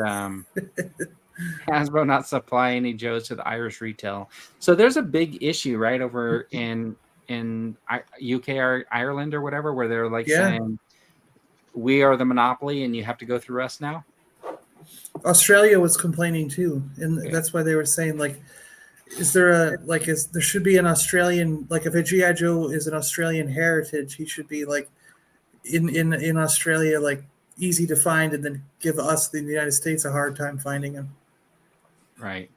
Speaker 1: Hasbro not supply any Joes to the Irish retail. So there's a big issue right over in UK or Ireland or whatever, where they're like saying we are the monopoly and you have to go through us now.
Speaker 2: Australia was complaining too, and that's why they were saying like, is there there should be an Australian, like if a GI Joe is an Australian heritage, he should be like in Australia, like easy to find, and then give us in the United States a hard time finding him.
Speaker 1: Right.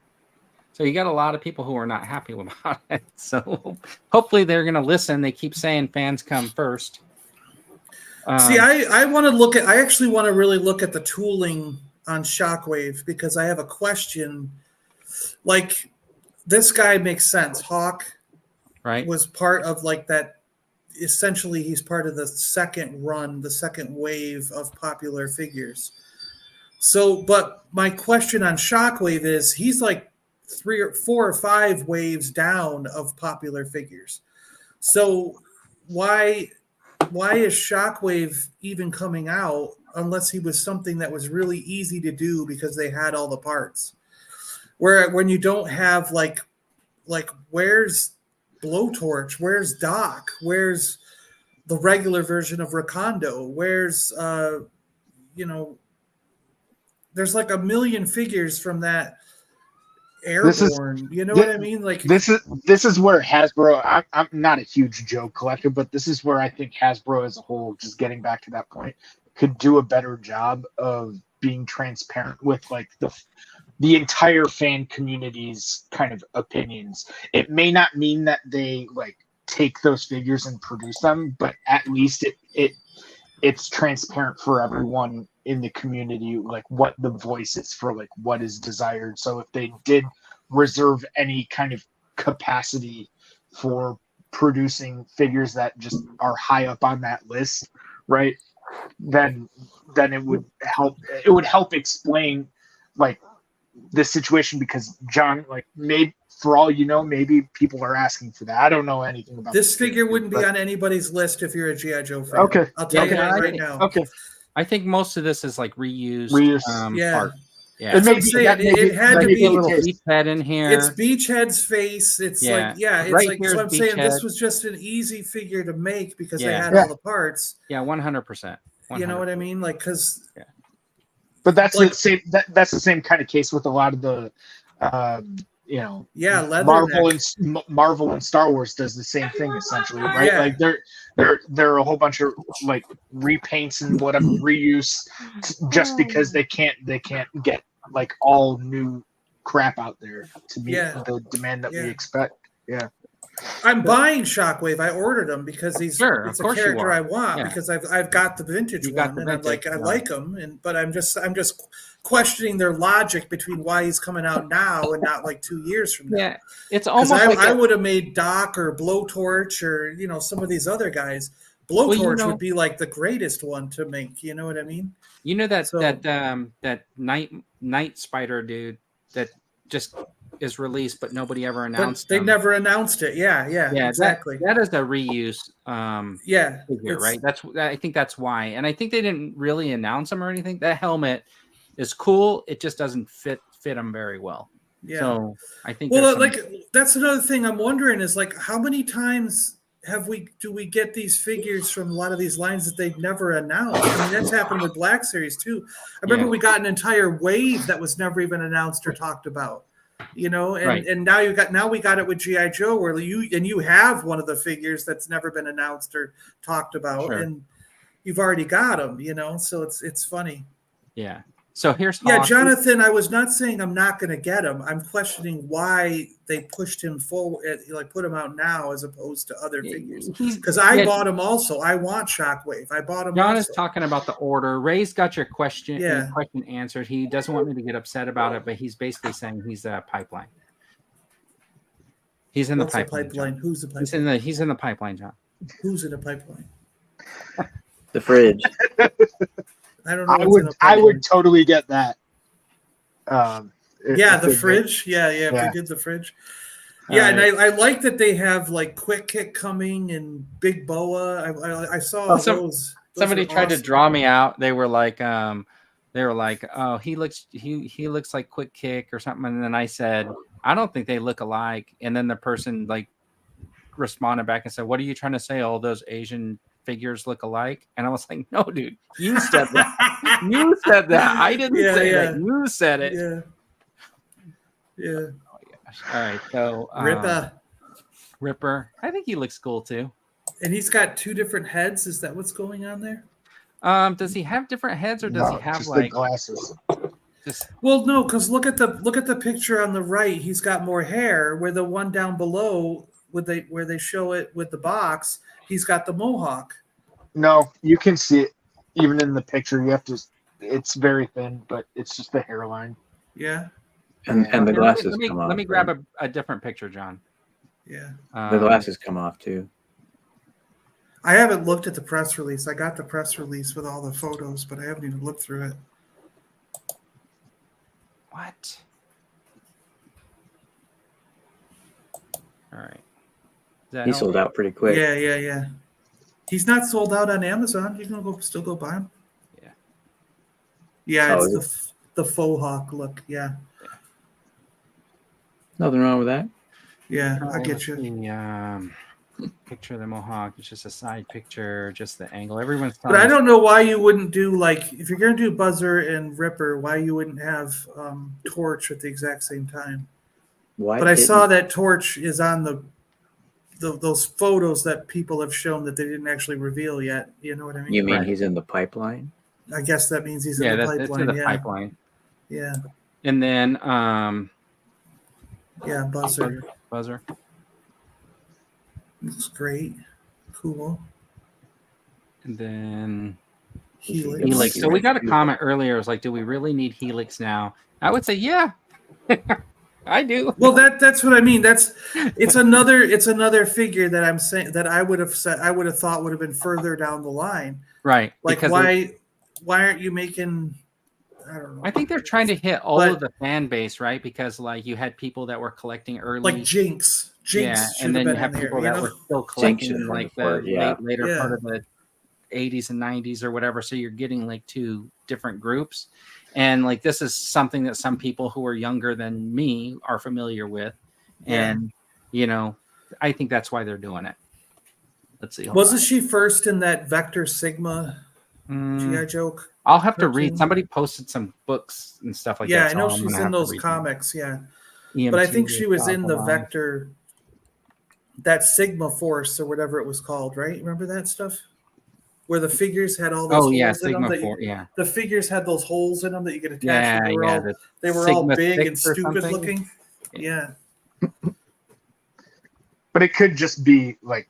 Speaker 1: So you got a lot of people who are not happy about it. So hopefully they're going to listen. They keep saying fans come first.
Speaker 2: See, I want to look at. I actually want to really look at the tooling on Shockwave because I have a question. Like, this guy makes sense. Hawk,
Speaker 1: right,
Speaker 2: was part of like that. Essentially, he's part of the second run, the second wave of popular figures. So, but my question on Shockwave is, he's like 3 or 4 or 5 waves down of popular figures. So, why is Shockwave even coming out unless he was something that was really easy to do because they had all the parts? Where when you don't have like where's Blowtorch, where's Doc, where's the regular version of Rakondo, where's there's like a million figures from that Airborne. What I mean? Like
Speaker 4: this is where Hasbro. I'm not a huge Joe collector, but this is where I think Hasbro as a whole, just getting back to that point, could do a better job of being transparent with like the entire fan community's kind of opinions. It may not mean that they like take those figures and produce them, but at least it's transparent for everyone in the community, like what the voice is for, like what is desired. So if they did reserve any kind of capacity for producing figures that just are high up on that list, right, then it would help explain like the situation, because John, like, maybe for all you know, maybe people are asking for that. I don't know anything about
Speaker 2: this figure. Wouldn't be on anybody's list if you're a GI Joe fan.
Speaker 4: Okay,
Speaker 2: I'll tell you that right now.
Speaker 4: Okay,
Speaker 1: I think most of this is like reused. Part. Yeah,
Speaker 2: it had to be
Speaker 1: a little beachhead in here.
Speaker 2: It's Beachhead's face. It's it's
Speaker 1: right
Speaker 2: like, so I'm saying this was just an easy figure to make because they had all the parts.
Speaker 1: Yeah, 100%.
Speaker 2: You know what I mean? Like, because
Speaker 4: but that's like, the same. That's the same kind of case with a lot of the, Marvel and Star Wars does the same thing essentially, right?
Speaker 2: Yeah.
Speaker 4: Like there are a whole bunch of like repaints and whatever reuse, just because they can't get like all new crap out there to meet the demand that we expect. Yeah.
Speaker 2: I'm buying Shockwave. I ordered him because it's a character I want because I've got the vintage one and I'm like I like him, but I'm just questioning their logic between why he's coming out now and not like 2 years from now.
Speaker 1: Yeah, it's almost
Speaker 2: I would have made Doc or Blowtorch or some of these other guys. Blowtorch would be like the greatest one to make. You know what I mean?
Speaker 1: You know that night spider dude that just is released, but nobody ever announced.
Speaker 2: They never announced it. Yeah, exactly.
Speaker 1: That is a reuse. Figure, right? I think that's why, and I think they didn't really announce them or anything. That helmet is cool. It just doesn't fit them very well. Yeah. So I think.
Speaker 2: Well, that's another thing I'm wondering is like how many times do we get these figures from a lot of these lines that they've never announced? I mean, that's happened with Black Series too. I remember we got an entire wave that was never even announced or talked about. And now we got it with GI Joe, where you have one of the figures that's never been announced or talked about, and you've already got them. So it's funny.
Speaker 1: Yeah. So here's
Speaker 2: Jonathan. I was not saying I'm not going to get him. I'm questioning why they pushed him forward, like put him out now as opposed to other figures. Because I bought him also. I want Shockwave. I bought him.
Speaker 1: John is talking about the order. Ray's got your question. Your question answered. He doesn't want me to get upset about it, but he's basically saying he's a pipeline. He's in the pipeline.
Speaker 2: Who's the pipeline?
Speaker 1: He's in the pipeline, John.
Speaker 2: Who's in a pipeline?
Speaker 5: The fridge.
Speaker 2: I don't know.
Speaker 4: I would totally get that.
Speaker 2: Yeah, the fridge. Yeah. If they did the fridge. Yeah, and I like that they have like Quick Kick coming and Big Boa. I saw those.
Speaker 1: Somebody tried to draw me out. They were like, oh, he looks like Quick Kick or something. And then I said, I don't think they look alike. And then the person like responded back and said, what are you trying to say? All those Asian figures look alike? And I was like, no, dude, you said that. You said that. I didn't say that. You said it.
Speaker 2: Yeah.
Speaker 1: Oh, gosh. All right. So Ripper. I think he looks cool too.
Speaker 2: And he's got 2 different heads. Is that what's going on there?
Speaker 1: Does he have different heads, or does he have
Speaker 4: just
Speaker 1: like
Speaker 4: the glasses?
Speaker 2: Well, no, because look at the picture on the right. He's got more hair. Where the one down below, where they show it with the box, he's got the mohawk.
Speaker 4: No, you can see it even in the picture. You have to. It's very thin, but it's just the hairline.
Speaker 2: Yeah.
Speaker 5: And the glasses come off.
Speaker 1: Let me grab a different picture, John.
Speaker 2: Yeah.
Speaker 5: The glasses come off too.
Speaker 2: I haven't looked at the press release. I got the press release with all the photos, but I haven't even looked through it.
Speaker 1: What? All right.
Speaker 5: He sold out pretty quick.
Speaker 2: Yeah. He's not sold out on Amazon. You can still go buy him.
Speaker 1: Yeah.
Speaker 2: Yeah, it's the faux hawk look. Yeah.
Speaker 5: Nothing wrong with that.
Speaker 2: Yeah, I get you.
Speaker 1: The picture of the mohawk. It's just a side picture, just the angle. Everyone's.
Speaker 2: But I don't know why you wouldn't do like if you're gonna do Buzzer and Ripper, why you wouldn't have Torch at the exact same time.
Speaker 5: Why?
Speaker 2: But I saw that Torch is on those photos that people have shown that they didn't actually reveal yet. You know what I mean?
Speaker 5: You mean he's in the pipeline?
Speaker 2: I guess that means he's in the pipeline.
Speaker 1: That's in the pipeline.
Speaker 2: Yeah.
Speaker 1: And then
Speaker 2: yeah, Buzzer. Looks great. Cool.
Speaker 1: And then
Speaker 2: Helix.
Speaker 1: So we got a comment earlier. It was like, do we really need Helix now? I would say, yeah. I do.
Speaker 2: Well, that's what I mean. It's another figure that I'm saying that I would have thought would have been further down the line.
Speaker 1: Right.
Speaker 2: Like why aren't you making? I don't know.
Speaker 1: I think they're trying to hit all of the fan base, right? Because like you had people that were collecting early,
Speaker 2: like Jinx.
Speaker 1: Yeah, and then you have people that were still collecting like the later part of the 80s and 90s or whatever. So you're getting like 2 different groups. And like this is something that some people who are younger than me are familiar with. And, you know, I think that's why they're doing it. Let's see.
Speaker 2: Wasn't she first in that Vector Sigma G.I. Joe?
Speaker 1: I'll have to read. Somebody posted some books and stuff like that.
Speaker 2: Yeah, I know she's in those comics. Yeah. But I think she was in the Vector, that Sigma Force or whatever it was called, right? Remember that stuff? Where the figures had all those holes in
Speaker 1: Sigma
Speaker 2: them. The figures had those holes in them that you could attach. They were all big and stupid looking. Yeah.
Speaker 4: But it could just be like,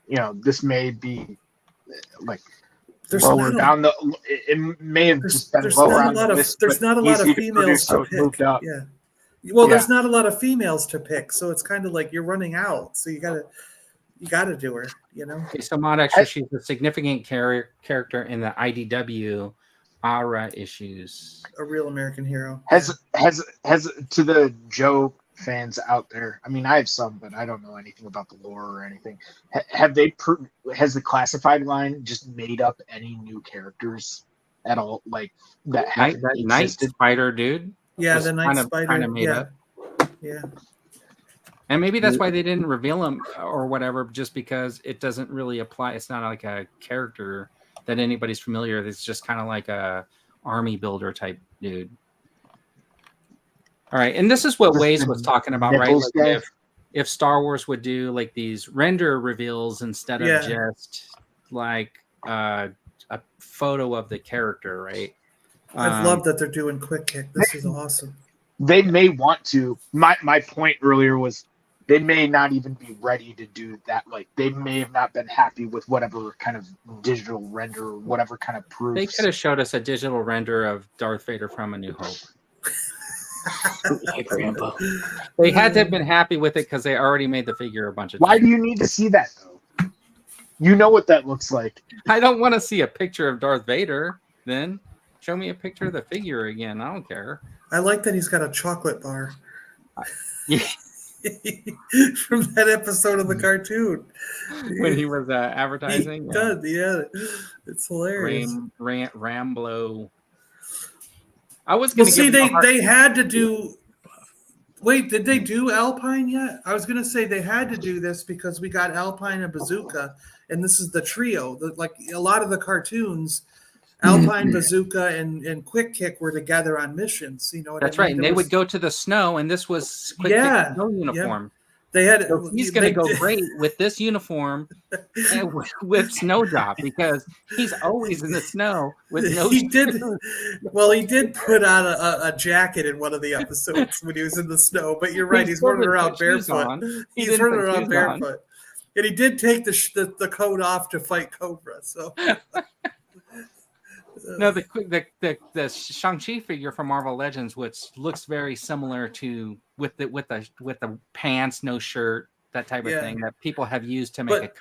Speaker 4: you know, this may be like lower down the. It may have just been lower on the list.
Speaker 2: There's not a lot of females to pick. Yeah. Well, there's not a lot of females to pick, so it's kind of like you're running out. So you gotta do her, you know.
Speaker 1: Okay, so Mod Extra, she's a significant character in the IDW Aura issues.
Speaker 2: A real American hero.
Speaker 4: Has to the Joe fans out there? I mean, I have some, but I don't know anything about the lore or anything. Has the classified line just made up any new characters at all? Like that
Speaker 1: Night Spider dude.
Speaker 2: Yeah, the Night Spider
Speaker 1: kind of made up.
Speaker 2: Yeah.
Speaker 1: And maybe that's why they didn't reveal him or whatever, just because it doesn't really apply. It's not like a character that anybody's familiar with. It's just kind of like a army builder type dude. All right. And this is what Waze was talking about, right? Like if Star Wars would do like these render reveals instead of just like a photo of the character, right?
Speaker 2: I love that they're doing Quick Kick. This is awesome.
Speaker 4: They may want to. My point earlier was they may not even be ready to do that. Like they may have not been happy with whatever kind of digital render or whatever kind of proof.
Speaker 1: They could have showed us a digital render of Darth Vader from A New Hope. They had to have been happy with it because they already made the figure a bunch of times.
Speaker 4: Why do you need to see that though? You know what that looks like.
Speaker 1: I don't want to see a picture of Darth Vader. Then show me a picture of the figure again. I don't care.
Speaker 2: I like that he's got a chocolate bar.
Speaker 1: Yeah.
Speaker 2: From that episode of the cartoon.
Speaker 1: When he was advertising.
Speaker 2: He does, yeah. It's hilarious.
Speaker 1: Ramblo. I was
Speaker 2: Well,
Speaker 1: going to
Speaker 2: see, they had to do. Wait, did they do Alpine yet? I was going to say they had to do this because we got Alpine and Bazooka, and this is the trio. Like a lot of the cartoons, Alpine, Bazooka, and Quick Kick were together on missions. You know what
Speaker 1: That's
Speaker 2: I mean?
Speaker 1: right. And they would go to the snow, and this was Quick Kick's snow uniform.
Speaker 2: They had.
Speaker 1: So he's going to go great with this uniform and with snow job because he's always in the snow with no.
Speaker 2: He did. Well, he did put on a jacket in one of the episodes when he was in the snow. But you're right. He's running around barefoot. He's running around barefoot, and he did take the coat off to fight Cobra. So.
Speaker 1: No, the Shang-Chi figure from Marvel Legends, which looks very similar to with the pants, no shirt, that type of thing that people have used to make a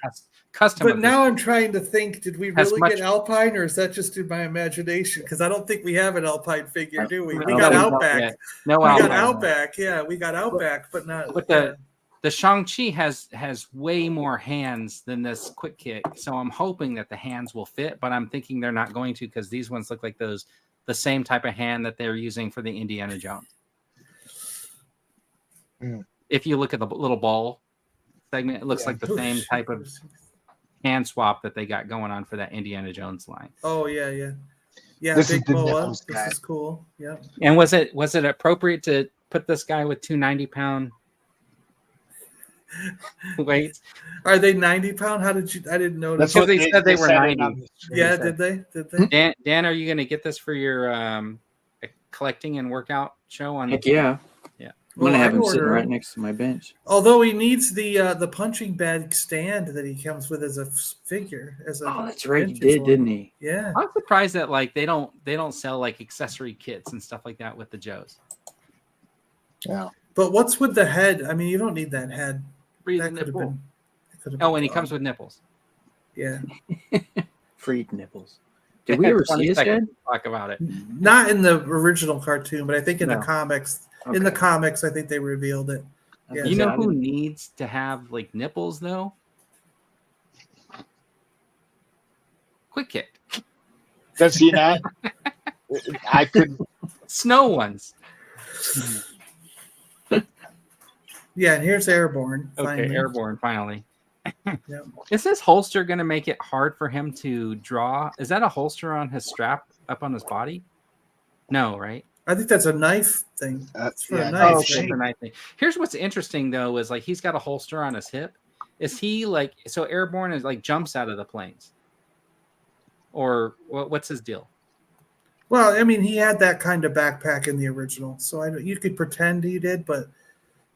Speaker 1: custom.
Speaker 2: But now I'm trying to think: did we really get Alpine, or is that just in my imagination? Because I don't think we have an Alpine figure, do we? We got Outback.
Speaker 1: No,
Speaker 2: we got Outback. Yeah, we got Outback, but not.
Speaker 1: But the Shang-Chi has way more hands than this Quick Kick, so I'm hoping that the hands will fit, but I'm thinking they're not going to because these ones look like the same type of hand that they're using for the Indiana Jones. If you look at the little ball segment, it looks like the same type of hand swap that they got going on for that Indiana Jones line.
Speaker 2: Oh yeah.
Speaker 4: This
Speaker 2: big
Speaker 4: is the
Speaker 2: boa.
Speaker 4: nipples
Speaker 2: This
Speaker 4: guy.
Speaker 2: is cool. Yeah.
Speaker 1: And was it appropriate to put this guy with 2 90-pound weights?
Speaker 2: Are they 90-pound? How did you? I didn't notice.
Speaker 1: That's what they said they were 90.
Speaker 2: Yeah, did they?
Speaker 1: Dan, are you going to get this for your collecting and workout show on?
Speaker 5: Heck yeah. I'm gonna have him sitting right next to my bench.
Speaker 2: Although he needs the punching bag stand that he comes with as a figure.
Speaker 5: That's right, he did, didn't he?
Speaker 2: Yeah.
Speaker 1: I'm surprised that like they don't sell like accessory kits and stuff like that with the Joes.
Speaker 4: Yeah.
Speaker 2: But what's with the head? I mean, you don't need that head.
Speaker 1: Breathing
Speaker 2: That
Speaker 1: nipple.
Speaker 2: and
Speaker 1: he comes with nipples.
Speaker 2: Yeah.
Speaker 5: Freed nipples. Did we ever see his head?
Speaker 1: Talk about it.
Speaker 2: Not in the original cartoon, but I think in the comics.
Speaker 5: Okay.
Speaker 2: In the comics, I think they revealed it. Yeah.
Speaker 1: You know who needs to have like nipples though? Quick Kick.
Speaker 4: Does he not? I could.
Speaker 1: Snow ones.
Speaker 2: Yeah, and here's Airborne.
Speaker 1: Okay,
Speaker 2: finally.
Speaker 1: Airborne finally.
Speaker 2: Yep.
Speaker 1: Is this holster going to make it hard for him to draw? Is that a holster on his strap up on his body? No, right?
Speaker 2: I think that's a knife thing. That's for a
Speaker 4: yeah,
Speaker 2: knife.
Speaker 1: Oh, okay, for a knife thing. Here's what's interesting though is like he's got a holster on his hip. Is he like so Airborne is like jumps out of the planes? Or what's his deal?
Speaker 2: Well, I mean, he had that kind of backpack in the original, so you could pretend he did, but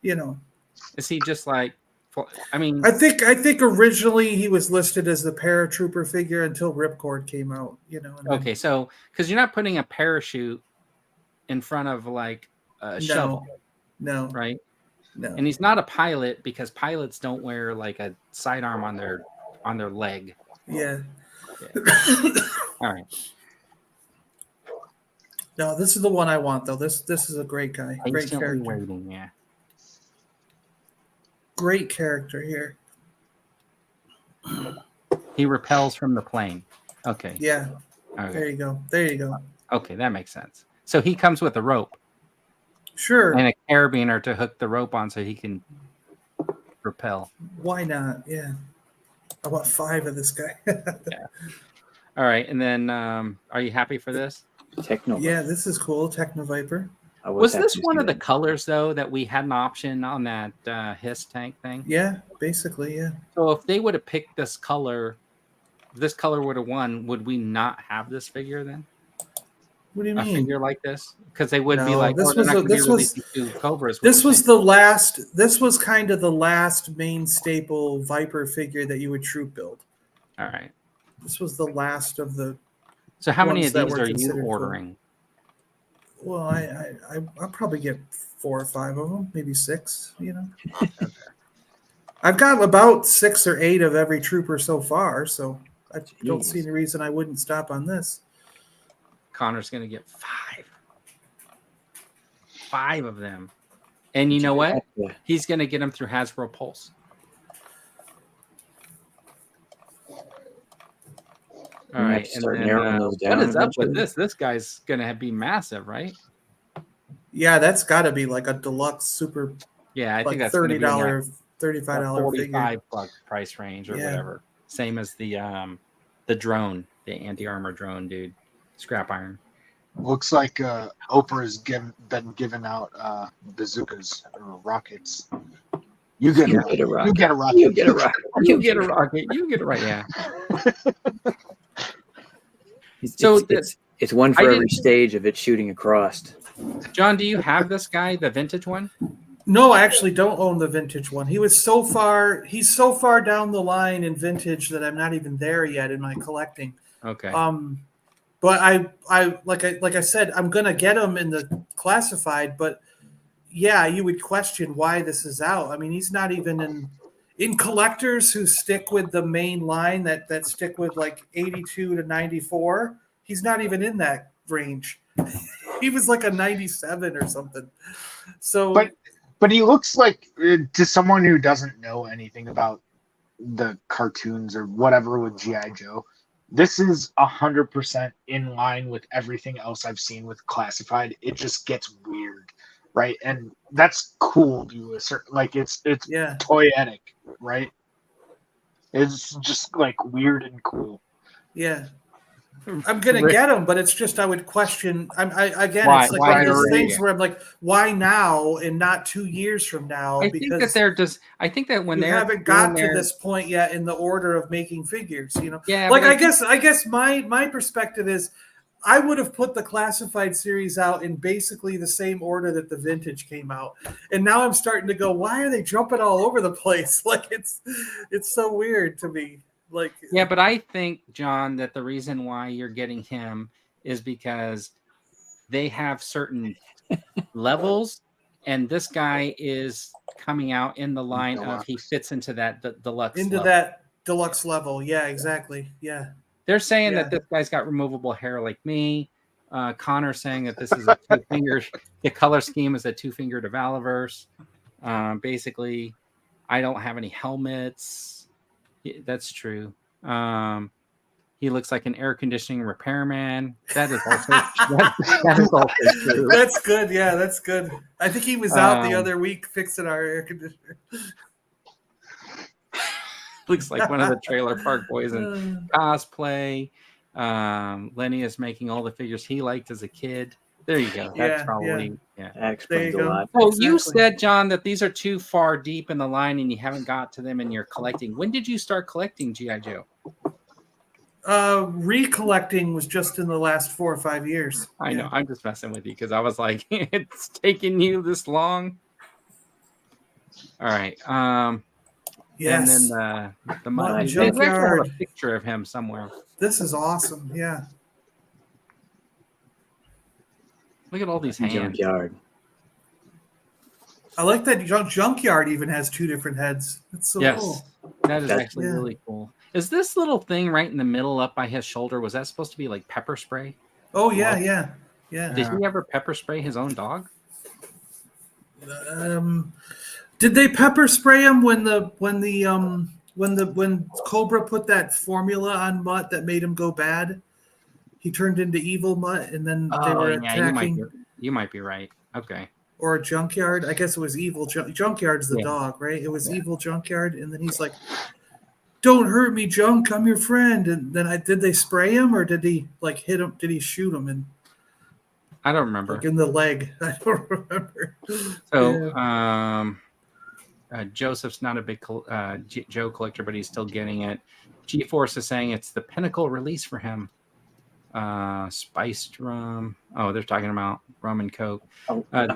Speaker 2: you know,
Speaker 1: is he just like? I mean,
Speaker 2: I think originally he was listed as the paratrooper figure until Ripcord came out. You know.
Speaker 1: Okay, so because you're not putting a parachute in front of like a shovel,
Speaker 2: no,
Speaker 1: right?
Speaker 2: No,
Speaker 1: and he's not a pilot because pilots don't wear like a sidearm on their leg.
Speaker 2: Yeah.
Speaker 1: All right.
Speaker 2: No, this is the one I want though. This is a great guy. Great character.
Speaker 1: Waiting, yeah.
Speaker 2: Great character here.
Speaker 1: He repels from the plane. Okay.
Speaker 2: Yeah.
Speaker 1: Okay.
Speaker 2: There you go. There you go.
Speaker 1: Okay, that makes sense. So he comes with a rope.
Speaker 2: Sure.
Speaker 1: And a carabiner to hook the rope on so he can repel.
Speaker 2: Why not? Yeah. I want 5 of this guy.
Speaker 1: Yeah. All right. And then are you happy for this?
Speaker 5: Techno.
Speaker 2: Yeah, this is cool. Techno Viper.
Speaker 1: Was this one of the colors though that we had an option on that Hiss tank thing?
Speaker 2: Yeah, basically, yeah.
Speaker 1: So if they would have picked this color would have won, would we not have this figure then?
Speaker 2: What do you
Speaker 1: A
Speaker 2: mean?
Speaker 1: figure like this? Because they would be
Speaker 2: No,
Speaker 1: like,
Speaker 2: this
Speaker 1: they're
Speaker 2: was
Speaker 1: not
Speaker 2: a-
Speaker 1: gonna be
Speaker 2: this was-
Speaker 1: releasing 2 Cobras.
Speaker 2: This was the last. This was kind of the last main staple Viper figure that you would troop build.
Speaker 1: All right.
Speaker 2: This was the last of the.
Speaker 1: So how many
Speaker 2: ones
Speaker 1: of
Speaker 2: that
Speaker 1: these
Speaker 2: were
Speaker 1: are you
Speaker 2: considered cool.
Speaker 1: ordering?
Speaker 2: Well, I'll probably get 4 or 5 of them, maybe 6. You know. I've got about 6 or 8 of every trooper so far, so I don't
Speaker 5: Jeez.
Speaker 2: see any reason I wouldn't stop on this.
Speaker 1: Connor's going to get 5 of them. And you know what? He's going to get them through Hasbro Pulse. All right.
Speaker 5: Start
Speaker 1: And
Speaker 5: narrowing
Speaker 1: then,
Speaker 5: those down.
Speaker 1: what is up with
Speaker 5: eventually.
Speaker 1: this? This guy's going to be massive, right?
Speaker 2: Yeah, that's got to be like a deluxe super,
Speaker 1: Yeah, I
Speaker 2: like
Speaker 1: think that's going to be in
Speaker 2: $30,
Speaker 1: that
Speaker 2: $35 figure.
Speaker 1: $45 price range or
Speaker 2: Yeah.
Speaker 1: whatever. Same as the drone, the anti-armor drone, dude. Scrap iron.
Speaker 4: Looks like Oprah's been giving out bazookas or rockets. You get,
Speaker 5: You get a rocket.
Speaker 4: You get a rocket.
Speaker 5: You get a rocket.
Speaker 1: You get a rocket. You get it right. Yeah.
Speaker 5: So it's one for
Speaker 1: I
Speaker 5: every
Speaker 1: didn't-
Speaker 5: stage of it shooting across.
Speaker 1: John, do you have this guy, the vintage one?
Speaker 2: No, I actually don't own the vintage one. He's so far down the line in vintage that I'm not even there yet in my collecting.
Speaker 1: Okay.
Speaker 2: But I like I said, I'm gonna get him in the classified, but yeah, you would question why this is out. I mean, he's not even in collectors who stick with the main line that stick with like 82 to 94. He's not even in that range. He was like a 97 or something. So
Speaker 4: But he looks like, to someone who doesn't know anything about the cartoons or whatever with G.I. Joe, this is 100% in line with everything else I've seen with classified. It just gets weird, right? And that's cool to a certain, like it's
Speaker 2: yeah.
Speaker 4: toyetic, right? It's just like weird and cool.
Speaker 2: Yeah. I'm gonna get them, but it's just I would question. Again,
Speaker 1: Why-
Speaker 2: it's like
Speaker 1: why
Speaker 2: one of those
Speaker 1: already?
Speaker 2: things where I'm like, why now and not 2 years from now?
Speaker 1: I think that they're just. I think that when
Speaker 2: you
Speaker 1: they're
Speaker 2: haven't got
Speaker 1: doing
Speaker 2: to this point yet in the order of making figures. You know,
Speaker 1: Yeah,
Speaker 2: like
Speaker 1: but
Speaker 2: I guess my perspective is, I would have put the classified series out in basically the same order that the vintage came out, and now I'm starting to go, why are they jumping all over the place? Like it's so weird to me. Like
Speaker 1: Yeah, but I think, John, that the reason why you're getting him is because they have certain levels, and this guy is coming out in the line of he fits into that deluxe
Speaker 2: into
Speaker 1: level.
Speaker 2: that deluxe level. Yeah, exactly. Yeah.
Speaker 1: They're saying
Speaker 2: Yeah.
Speaker 1: that this guy's got removable hair like me. Connor's saying that this is a 2-finger. The color scheme is a 2-finger Devaliverse. Basically, I don't have any helmets. Yeah, that's true. He looks like an air conditioning repairman. That is also that is also true.
Speaker 2: That's good. Yeah, that's good. I think he was out the
Speaker 1: Um,
Speaker 2: other week fixing our air conditioner.
Speaker 1: Looks like one of the Trailer Park Boys in cosplay. Lenny is making all the figures he liked as a kid. There you go. That's
Speaker 2: Yeah,
Speaker 1: probably yeah.
Speaker 5: That explains a
Speaker 2: go.
Speaker 5: lot.
Speaker 1: Oh, you
Speaker 2: Exactly.
Speaker 1: said, John, that these are too far deep in the line and you haven't got to them in your collecting. When did you start collecting G.I. Joe?
Speaker 2: Recollecting was just in the last 4 or 5 years.
Speaker 1: I know. I'm just messing with you because I was like, it's taking you this long. All right.
Speaker 2: Yes.
Speaker 1: And then the
Speaker 2: Mutton
Speaker 1: they actually have a
Speaker 2: Junkyard.
Speaker 1: picture of him somewhere.
Speaker 2: This is awesome. Yeah.
Speaker 1: Look at all these hands.
Speaker 5: Junkyard.
Speaker 2: I like that Junkyard even has 2 different heads. That's so
Speaker 1: Yes,
Speaker 2: cool.
Speaker 1: that is actually
Speaker 2: Yeah.
Speaker 1: really cool. Is this little thing right in the middle up by his shoulder, was that supposed to be like pepper spray?
Speaker 2: Oh yeah, yeah, yeah.
Speaker 1: Did he ever pepper spray his own dog?
Speaker 2: Did they pepper spray him when Cobra put that formula on Mutt that made him go bad? He turned into evil Mutt, and then they were attacking.
Speaker 1: You might be right. Okay.
Speaker 2: Or a Junkyard. I guess it was evil. Junkyard's the dog, right? It was evil Junkyard, and then he's like, "Don't hurt me, Junk. I'm your friend." And then did they spray him, or did he like hit him? Did he shoot him in
Speaker 1: I don't remember.
Speaker 2: like in the leg? I don't remember.
Speaker 1: So, Joseph's not a big Joe collector, but he's still getting it. G-Force is saying it's the pinnacle release for him. Spiced rum. Oh, they're talking about rum and Coke.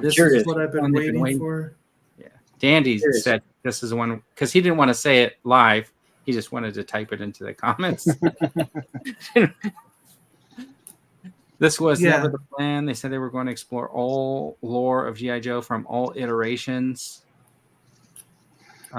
Speaker 1: This
Speaker 5: curious.
Speaker 1: is
Speaker 2: What I've been
Speaker 1: one they've
Speaker 2: waiting for.
Speaker 1: Yeah. Dandy
Speaker 5: Curious.
Speaker 1: said this is one because he didn't want to say it live. He just wanted to type it into the comments. This was never the plan. They said they were going to explore all lore of G.I. Joe from all iterations.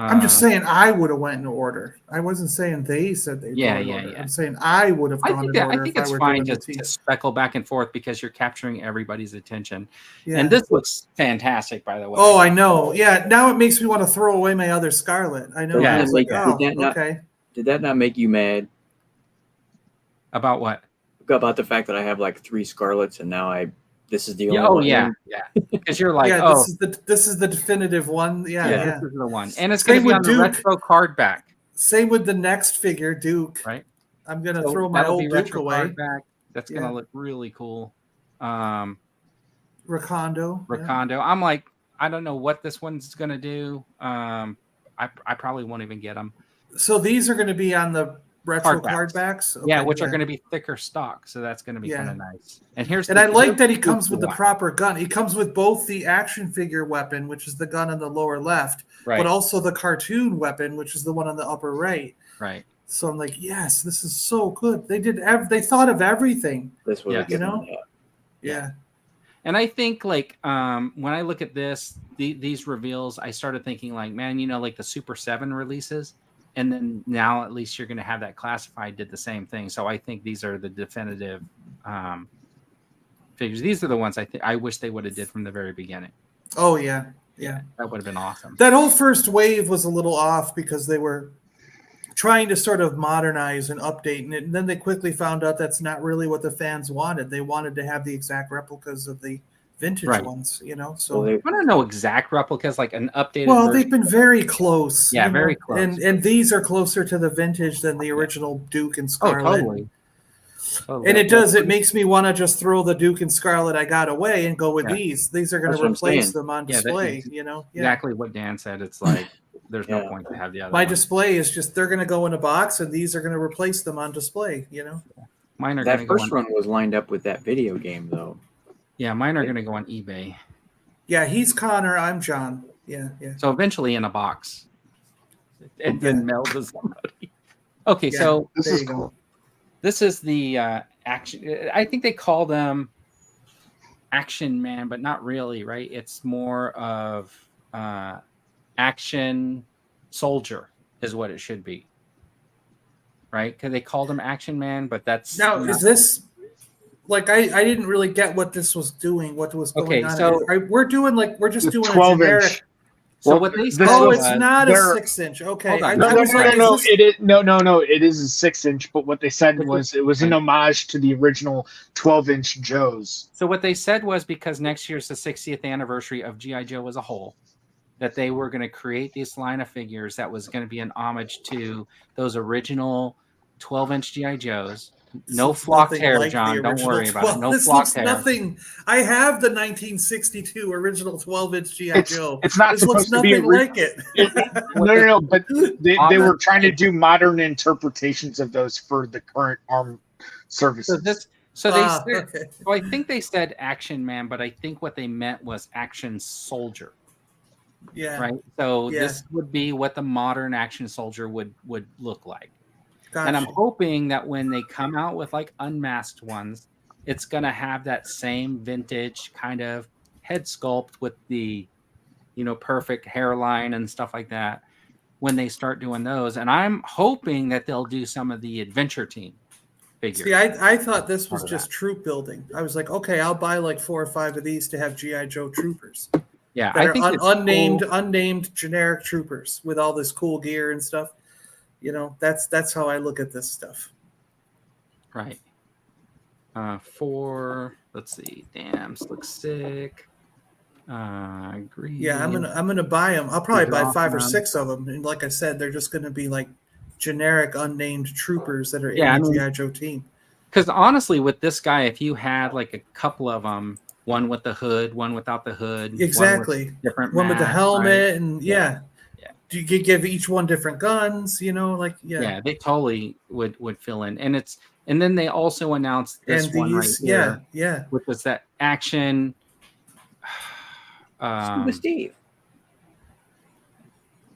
Speaker 2: I'm just saying I would have went in order. I wasn't saying they said they.
Speaker 1: Yeah,
Speaker 2: in
Speaker 1: yeah,
Speaker 2: order.
Speaker 1: yeah.
Speaker 2: I'm saying I would have gone in order.
Speaker 1: I think
Speaker 2: if
Speaker 1: it's
Speaker 2: I were
Speaker 1: fine
Speaker 2: doing
Speaker 1: just
Speaker 2: the team.
Speaker 1: to speckle back and forth because you're capturing everybody's attention.
Speaker 2: Yeah.
Speaker 1: And this looks fantastic, by the way.
Speaker 2: Oh, I know. Yeah. Now it makes me want to throw away my other Scarlet. I know.
Speaker 1: Yeah.
Speaker 2: I was like,
Speaker 1: Yeah.
Speaker 2: oh, okay.
Speaker 5: Did that not make you mad
Speaker 1: About what?
Speaker 5: about the fact that I have like 3 Scarlets and now this is the only
Speaker 1: Oh
Speaker 5: one?
Speaker 1: yeah, yeah. Because you're like,
Speaker 2: yeah,
Speaker 1: oh,
Speaker 2: this is the definitive one. Yeah, yeah.
Speaker 1: This is the one, and it's going to be on the retro card back.
Speaker 2: Same with the next figure, Duke.
Speaker 1: Right.
Speaker 2: I'm going to throw my old Duke away.
Speaker 1: Back. That's going to look really cool.
Speaker 2: Rakondo.
Speaker 1: Yeah. I'm like, I don't know what this one's going to do. I probably won't even get them.
Speaker 2: So these are going to be on the retro card backs.
Speaker 1: Okay, yeah, which are going to be thicker stock, so that's going to be kind of nice. And
Speaker 2: I like that he comes with the proper gun. He comes with both the action figure weapon, which is the gun on the lower left, but also the cartoon weapon, which is the one on the upper right.
Speaker 1: Right.
Speaker 2: So I'm like, yes, this is so good. They did. They thought of everything.
Speaker 5: This was,
Speaker 2: Yeah.
Speaker 1: And I think like when I look at these reveals, I started thinking like, man, like the Super 7 releases. And then now at least you're going to have that Classified did the same thing. So I think these are the definitive figures. These are the ones I wish they would have did from the very beginning.
Speaker 2: Oh, yeah. Yeah.
Speaker 1: That would have been awesome.
Speaker 2: That whole first wave was a little off because they were trying to sort of modernize and update. And then they quickly found out that's not really what the fans wanted. They wanted to have the exact replicas of the vintage ones, So
Speaker 1: I don't know exact replicas, like an updated.
Speaker 2: Well,
Speaker 1: version.
Speaker 2: they've been very close.
Speaker 1: Yeah, very close.
Speaker 2: And these are closer to the vintage than the original Duke and Scarlet.
Speaker 1: Oh, totally.
Speaker 2: And it makes me want to just throw the Duke and Scarlet I got away and go with these. These are going to replace them on display.
Speaker 1: Exactly what Dan said. It's like there's no point to have the other.
Speaker 2: My display is just they're going to go in a box, and these are going to replace them on display.
Speaker 1: Mine are
Speaker 5: that first run was lined up with that video game though.
Speaker 1: Yeah, mine are going to go on eBay.
Speaker 2: Yeah, he's Connor. I'm John. Yeah, yeah.
Speaker 1: So eventually in a box, and then mailed to somebody. Okay, so
Speaker 4: this is cool.
Speaker 1: This is the action. I think they call them Action Man, but not really, right? It's more of Action Soldier is what it should be, right? Because they called him Action Man, but that's
Speaker 2: now is this. Like I didn't really get what this was doing. What was going on?
Speaker 1: So
Speaker 2: we're doing a
Speaker 4: 12
Speaker 2: generic.
Speaker 4: inch.
Speaker 1: So what they said
Speaker 2: it's not a 6-inch. Okay,
Speaker 4: No. It is a 6-inch. But what they said was it was an homage to the original 12-inch Joes.
Speaker 1: So what they said was because next year's the 60th anniversary of GI Joe as a whole, that they were going to create this line of figures that was going to be an homage to those original 12-inch GI Joes. No flocked hair, like John. Don't worry about it. No flocked hair.
Speaker 2: Nothing. I have the 1962 original 12-inch GI Joe.
Speaker 4: It's not supposed to be
Speaker 2: like it.
Speaker 4: No. But they were trying to do modern interpretations of those for the current armed services.
Speaker 1: So I think they said Action Man, but I think what they meant was Action Soldier.
Speaker 2: Yeah.
Speaker 1: Right. So this would be what the modern Action Soldier would look like. Gotcha. And I'm hoping that when they come out with like unmasked ones, it's going to have that same vintage kind of head sculpt with the, perfect hairline and stuff like that when they start doing those. And I'm hoping that they'll do some of the Adventure Team figures.
Speaker 2: See, I thought this was just troop building. I was like, okay, I'll buy like 4 or 5 of these to have GI Joe troopers.
Speaker 1: Yeah,
Speaker 2: I think unnamed generic troopers with all this cool gear and stuff. That's how I look at this stuff.
Speaker 1: Right. Let's see. Dams looks sick. Agree.
Speaker 2: Yeah, I'm gonna buy them. I'll probably buy 5 or 6 of them. And like I said, they're just gonna be like generic unnamed troopers that are in the GI Joe team.
Speaker 1: Because honestly, with this guy, if you had like a couple of them, one with the hood, one without the hood,
Speaker 2: exactly, one with the helmet, right? And do you give each one different guns?
Speaker 1: Yeah, they totally would fill in, and then they also announced this one right here, which was that Action.
Speaker 5: Scuba Steve.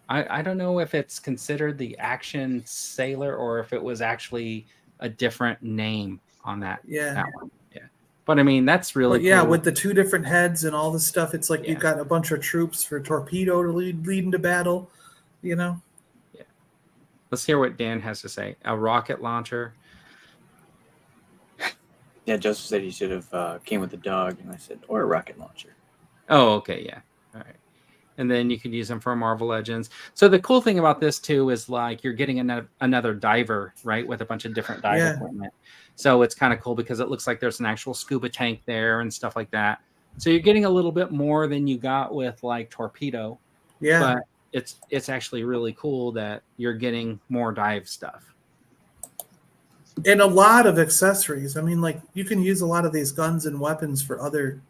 Speaker 1: I don't know if it's considered the Action Sailor or if it was actually a different name on that. That one. Yeah, but I mean that's really cool.
Speaker 2: With the 2 different heads and all this stuff, it's like you've got a bunch of troops for Torpedo to lead into battle. you know.
Speaker 1: Yeah. Let's hear what Dan has to say. A rocket launcher.
Speaker 5: Yeah, Joseph said he should have came with a dog, and I said, or a rocket launcher.
Speaker 1: Oh, okay, yeah. All right. And then you could use them for Marvel Legends. So the cool thing about this too is like you're getting another diver, right, with a bunch of different dive equipment. So it's kind of cool because it looks like there's an actual scuba tank there and stuff like that. So you're getting a little bit more than you got with like Torpedo.
Speaker 2: Yeah.
Speaker 1: But it's actually really cool that you're getting more dive stuff.
Speaker 2: And a lot of accessories. I mean, like you can use a lot of these guns and weapons for other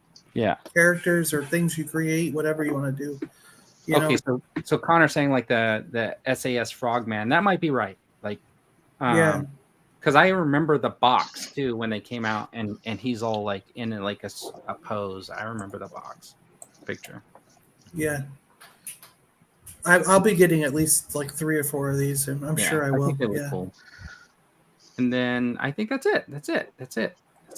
Speaker 2: characters or things you create, whatever you want to do. You know?
Speaker 1: So Connor's saying like the SAS Frogman, that might be right. Like, because I remember the box too when they came out, and he's all like in like a pose. I remember the box picture.
Speaker 2: Yeah, I'll be getting at least like 3 or 4 of these, and I'm sure I will.
Speaker 1: Think they look cool. And then I think that's it. That's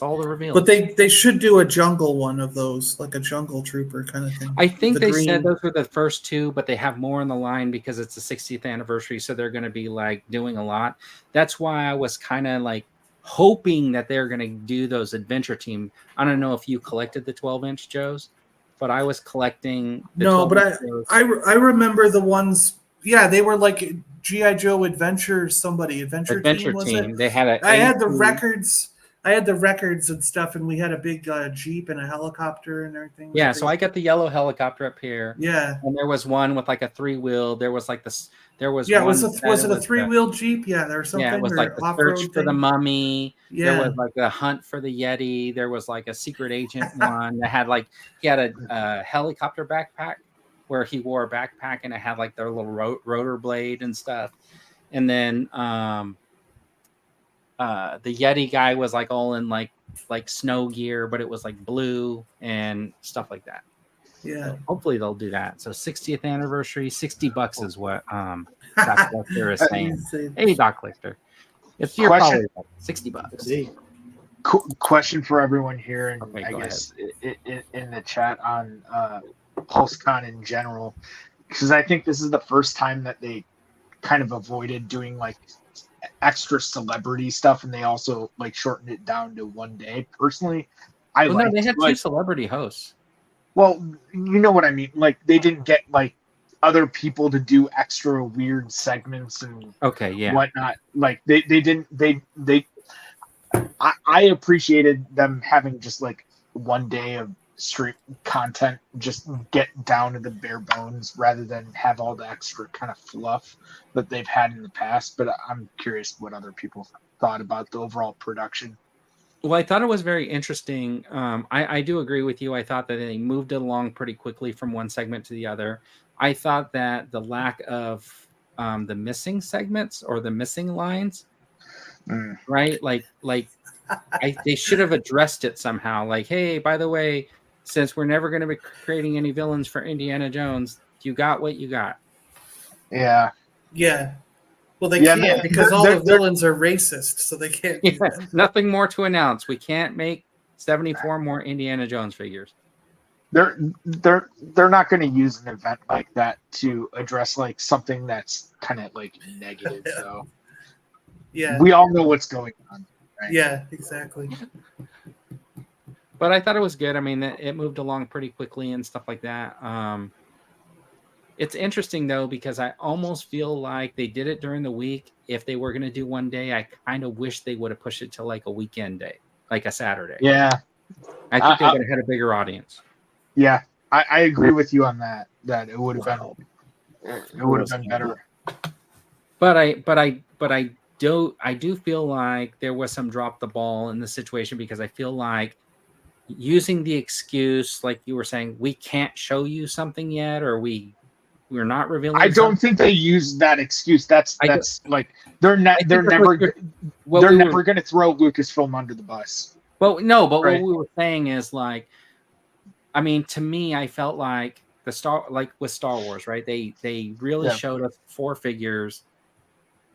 Speaker 1: all the reveals.
Speaker 2: But they should do a jungle one of those, like a jungle trooper kind of thing.
Speaker 1: I think they said those were the first 2, but they have more in the line because it's the 60th anniversary, so they're going to be like doing a lot. That's why I was kind of like hoping that they're going to do those Adventure Team. I don't know if you collected the 12-inch Joes, but I was collecting.
Speaker 2: But I remember the ones. Yeah, they were like GI Joe Adventure Team. Was it?
Speaker 1: They had
Speaker 2: I had the records. I had the records and stuff, and we had a big Jeep and a helicopter and everything.
Speaker 1: Yeah, so I got the yellow helicopter up here.
Speaker 2: Yeah,
Speaker 1: and there was one with like a 3-wheel. There was like this. There was
Speaker 2: was it a 3-wheel Jeep? Yeah, there was something.
Speaker 1: Yeah, it was like the search for the mummy. Yeah, there was like a hunt for the Yeti. There was like a secret agent one that had like he had a helicopter backpack where he wore a backpack and it had like their little rotor blade and stuff. And then the Yeti guy was like all in like snow gear, but it was like blue and stuff like that.
Speaker 2: Yeah.
Speaker 1: So hopefully they'll do that. So 60th anniversary, $60 is what Doc Lichter is saying. Hey, Doc Lichter. If you're probably $60.
Speaker 4: Question for everyone here, and I guess in the chat on Pulse-con in general, because I think this is the first time that they kind of avoided doing like extra celebrity stuff, and they also like shortened it down to 1 day. Personally,
Speaker 1: they had 2 celebrity hosts.
Speaker 4: Well, you know what I mean. Like they didn't get like other people to do extra weird segments and whatnot. Like they didn't. I appreciated them having just like 1 day of street content, just get down to the bare bones rather than have all the extra kind of fluff that they've had in the past. But I'm curious what other people thought about the overall production.
Speaker 1: Well, I thought it was very interesting. I do agree with you. I thought that they moved it along pretty quickly from one segment to the other. I thought that the lack of the missing segments or the missing lines, right? Like they should have addressed it somehow. Like, hey, by the way, since we're never going to be creating any villains for Indiana Jones, you got what you got.
Speaker 4: Yeah.
Speaker 2: Yeah. Well, they can't because all the villains are racist, so they can't.
Speaker 1: Nothing more to announce. We can't make 74 more Indiana Jones figures.
Speaker 4: They're not going to use an event like that to address like something that's kind of like negative. So
Speaker 2: yeah,
Speaker 4: we all know what's going on. Right?
Speaker 2: Yeah, exactly.
Speaker 1: But I thought it was good. I mean, it moved along pretty quickly and stuff like that. It's interesting, though, because I almost feel like they did it during the week. If they were going to do 1 day, I kind of wish they would have pushed it to like a weekend day, like a Saturday.
Speaker 4: Yeah.
Speaker 1: I think they would have had a bigger audience.
Speaker 4: Yeah, I agree with you on that. That it would have been better.
Speaker 1: But I do feel like there was some drop the ball in the situation because I feel like using the excuse, like you were saying, we can't show you something yet, or we're not revealing.
Speaker 4: I don't think they use that excuse. That's like they're never going to throw Lucasfilm under the bus.
Speaker 1: Well, no, but right. What we were saying is like, I mean, to me, I felt like with Star Wars, right? They really showed us 4 figures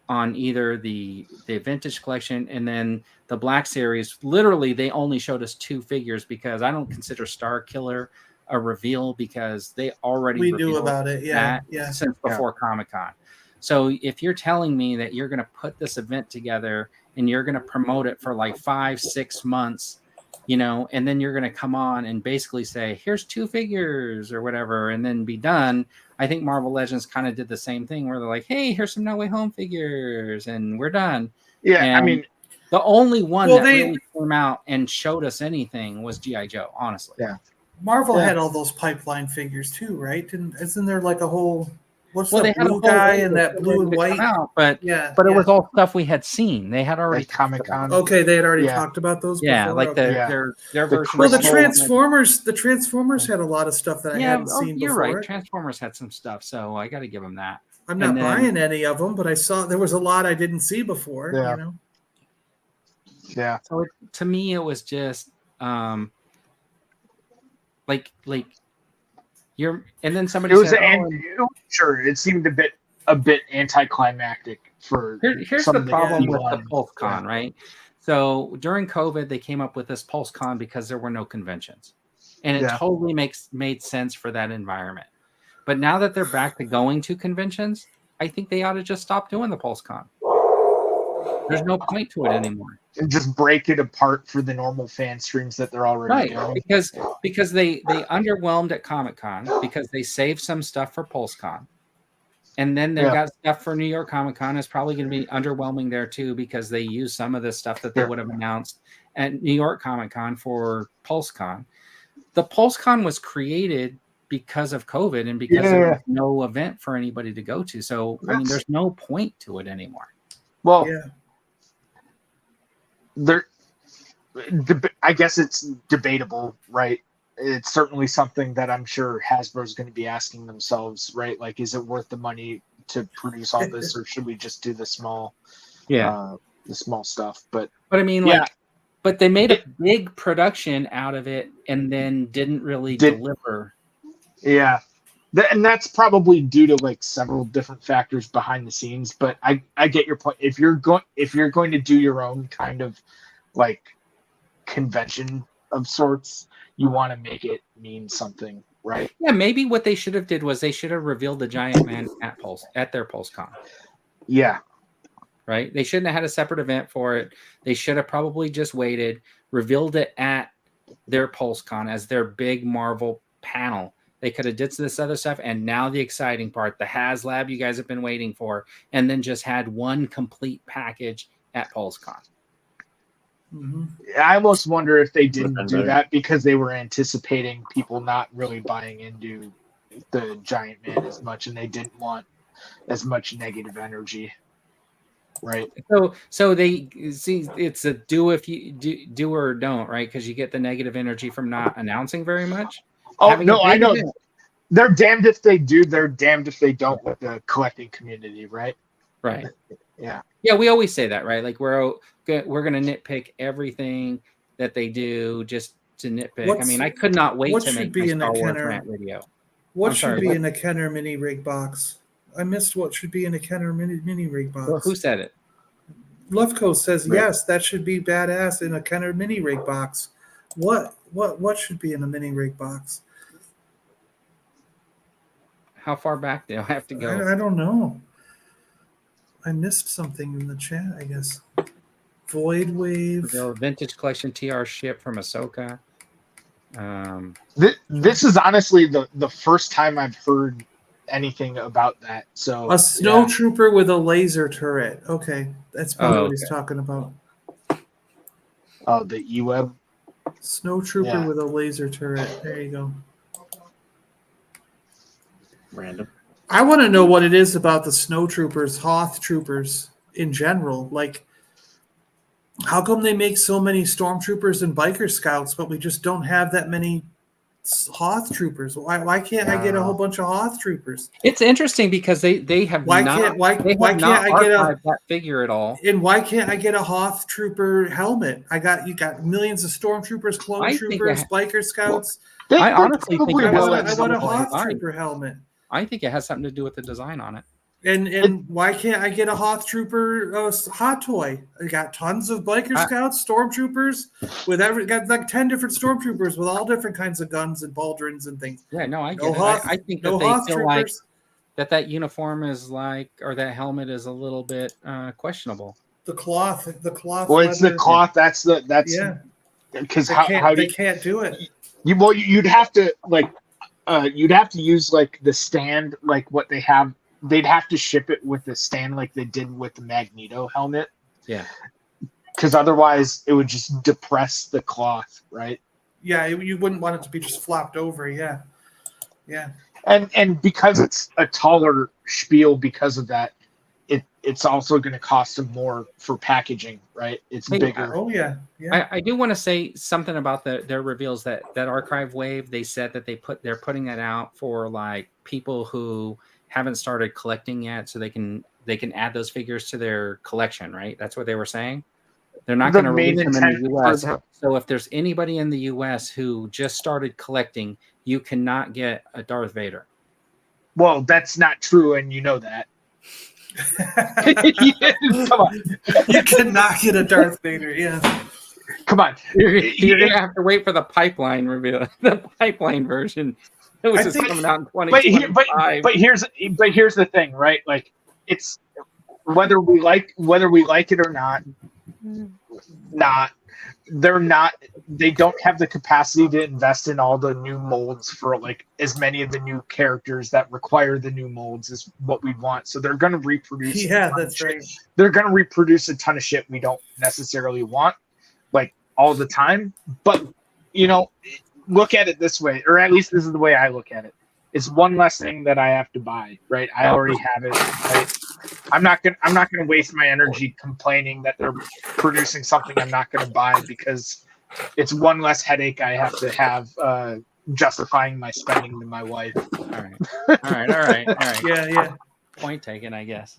Speaker 1: on either the vintage collection and then the Black Series. Literally, they only showed us 2 figures because I don't consider Star Killer a reveal because they already
Speaker 2: We knew
Speaker 1: revealed
Speaker 2: about it. Yeah.
Speaker 1: that since before Comic-Con. So if you're telling me that you're going to put this event together and you're going to promote it for like 5-6 months, you know, and then you're going to come on and basically say, here's 2 figures or whatever, and then be done. I think Marvel Legends kind of did the same thing where they're like, hey, here's some No Way Home figures and we're done.
Speaker 4: Yeah,
Speaker 1: And
Speaker 4: I mean,
Speaker 1: the only one that really came out and showed us anything was G.I. Joe, honestly.
Speaker 4: Yeah.
Speaker 2: Marvel had all those pipeline figures too, right? Isn't there like a whole
Speaker 1: they had a
Speaker 2: blue guy and that blue and white?
Speaker 1: But it was all stuff we had seen. They had already
Speaker 4: Comic-Con.
Speaker 2: Okay, they had already talked about those before.
Speaker 1: Yeah, like their version.
Speaker 2: Well, the Transformers had a lot of stuff that I hadn't seen before.
Speaker 1: You're right. Transformers had some stuff, so I got to give them that.
Speaker 2: I'm not buying any of them, but I saw there was a lot I didn't see before.
Speaker 4: Yeah.
Speaker 2: You know?
Speaker 4: Yeah.
Speaker 1: So to me, it was just like you're, and then somebody said,
Speaker 4: sure, it seemed a bit anticlimactic for.
Speaker 1: Here's the problem with the Pulse-con, right? So during COVID, they came up with this Pulse-con because there were no conventions, and it totally made sense for that environment. But now that they're back to going to conventions, I think they ought to just stop doing the Pulse-con. There's no point to it anymore.
Speaker 4: And just break it apart for the normal fan streams that they're already doing.
Speaker 1: Because they underwhelmed at Comic-Con because they saved some stuff for Pulse-con. And then they got stuff for New York Comic-Con is probably going to be underwhelming there too because they used some of the stuff that they would have announced at New York Comic-Con for Pulse-con. The Pulse-con was created because of COVID and because there was no event for anybody to go to. So, I mean, there's no point to it anymore.
Speaker 4: Well, I guess it's debatable, right? It's certainly something that I'm sure Hasbro is going to be asking themselves, right? Like, is it worth the money to produce all this, or should we just do the small stuff? But
Speaker 1: I mean, but they made a big production out of it and then didn't really deliver.
Speaker 4: Yeah. And that's probably due to like several different factors behind the scenes, but I get your point. If you're going to do your own kind of like convention of sorts, you want to make it mean something, right?
Speaker 1: Yeah, maybe what they should have did was they should have revealed the Giant Man at their Pulse-con.
Speaker 4: Yeah.
Speaker 1: Right? They shouldn't have had a separate event for it. They should have probably just waited, revealed it at their Pulse-con as their big Marvel panel. They could have did this other stuff, and now the exciting part, the HasLab you guys have been waiting for, and then just had one complete package at Pulse-con.
Speaker 2: Mm-hmm.
Speaker 4: I almost wonder if they didn't do that because they were anticipating people not really buying into the Giant Man as much, and they didn't want as much negative energy, right?
Speaker 1: So they see it's a do or don't, right? Because you get the negative energy from not announcing very much.
Speaker 4: Oh, no, I know. They're damned if they do. They're damned if they don't with the collecting community, right?
Speaker 1: Right.
Speaker 4: Yeah.
Speaker 1: Yeah, we always say that, right? Like we're going to nitpick everything that they do just to nitpick. I mean, I could not wait to make my Star Wars rant video.
Speaker 2: What should be in a Kenner mini rig box? I missed what should be in a Kenner mini rig box.
Speaker 1: Well, who said it?
Speaker 2: Lefko says yes, that should be badass in a Kenner mini rig box. What should be in a mini rig box?
Speaker 1: How far back do I have to go?
Speaker 2: I don't know. I missed something in the chat, I guess. Void Wave.
Speaker 1: The vintage collection TR ship from Ahsoka.
Speaker 4: This is honestly the first time I've heard anything about that. So
Speaker 2: a snowtrooper with a laser turret. Okay, that's probably what he's talking about.
Speaker 4: Oh, the E-Web.
Speaker 2: Snowtrooper with a laser turret. There you go.
Speaker 5: Random.
Speaker 2: I want to know what it is about the snowtroopers, Hoth troopers in general. Like, how come they make so many stormtroopers and biker scouts, but we just don't have that many Hoth troopers? Why can't I get a whole bunch of Hoth troopers?
Speaker 1: It's interesting because they have
Speaker 2: why can't I get
Speaker 1: that figure at all?
Speaker 2: And why can't I get a Hoth trooper helmet? You got millions of stormtroopers, clone troopers, biker scouts.
Speaker 1: I honestly think
Speaker 2: I want a Hoth trooper helmet.
Speaker 1: I think it has something to do with the design on it.
Speaker 2: And why can't I get a Hoth Trooper hot toy? I got tons of Biker Scouts, Stormtroopers, got like 10 different Stormtroopers with all different kinds of guns and pauldrons and things.
Speaker 1: Yeah, no, I get it. I think that they feel like that uniform is like, or that helmet is a little bit questionable.
Speaker 2: The cloth.
Speaker 4: Well, it's the cloth. That's because how
Speaker 2: they can't do it.
Speaker 4: You'd have to use like the stand, like what they have. They'd have to ship it with the stand like they did with the Magneto helmet.
Speaker 1: Yeah.
Speaker 4: Because otherwise it would just depress the cloth, right?
Speaker 2: Yeah, you wouldn't want it to be just flopped over. Yeah. Yeah.
Speaker 4: And because it's a taller spiel, because of that, it's also going to cost them more for packaging, right? It's bigger.
Speaker 2: Oh yeah. Yeah.
Speaker 1: I do want to say something about their reveals that archive wave. They said that they're putting that out for like people who haven't started collecting yet, so they can add those figures to their collection, right? That's what they were saying. They're not going to release them in the US. So if there's anybody in the US who just started collecting, you cannot get a Darth Vader.
Speaker 4: Well, that's not true, and you know that. Come on.
Speaker 2: You cannot get a Darth Vader, yeah.
Speaker 4: Come on.
Speaker 1: You're going to have to wait for the pipeline reveal, the pipeline version. Which is coming out in 2025.
Speaker 4: But here's the thing, right? Like, it's whether we like it or not. They don't have the capacity to invest in all the new molds for like as many of the new characters that require the new molds as what we want. So they're going to reproduce.
Speaker 2: Yeah, that's right.
Speaker 4: They're going to reproduce a ton of shit we don't necessarily want, like all the time. But look at it this way, or at least this is the way I look at it. It's one less thing that I have to buy, right? I already have it. Right? I'm not gonna waste my energy complaining that they're producing something I'm not gonna buy, because it's one less headache I have to have justifying my spending to my wife.
Speaker 1: All right.
Speaker 2: Yeah.
Speaker 1: Point taken, I guess.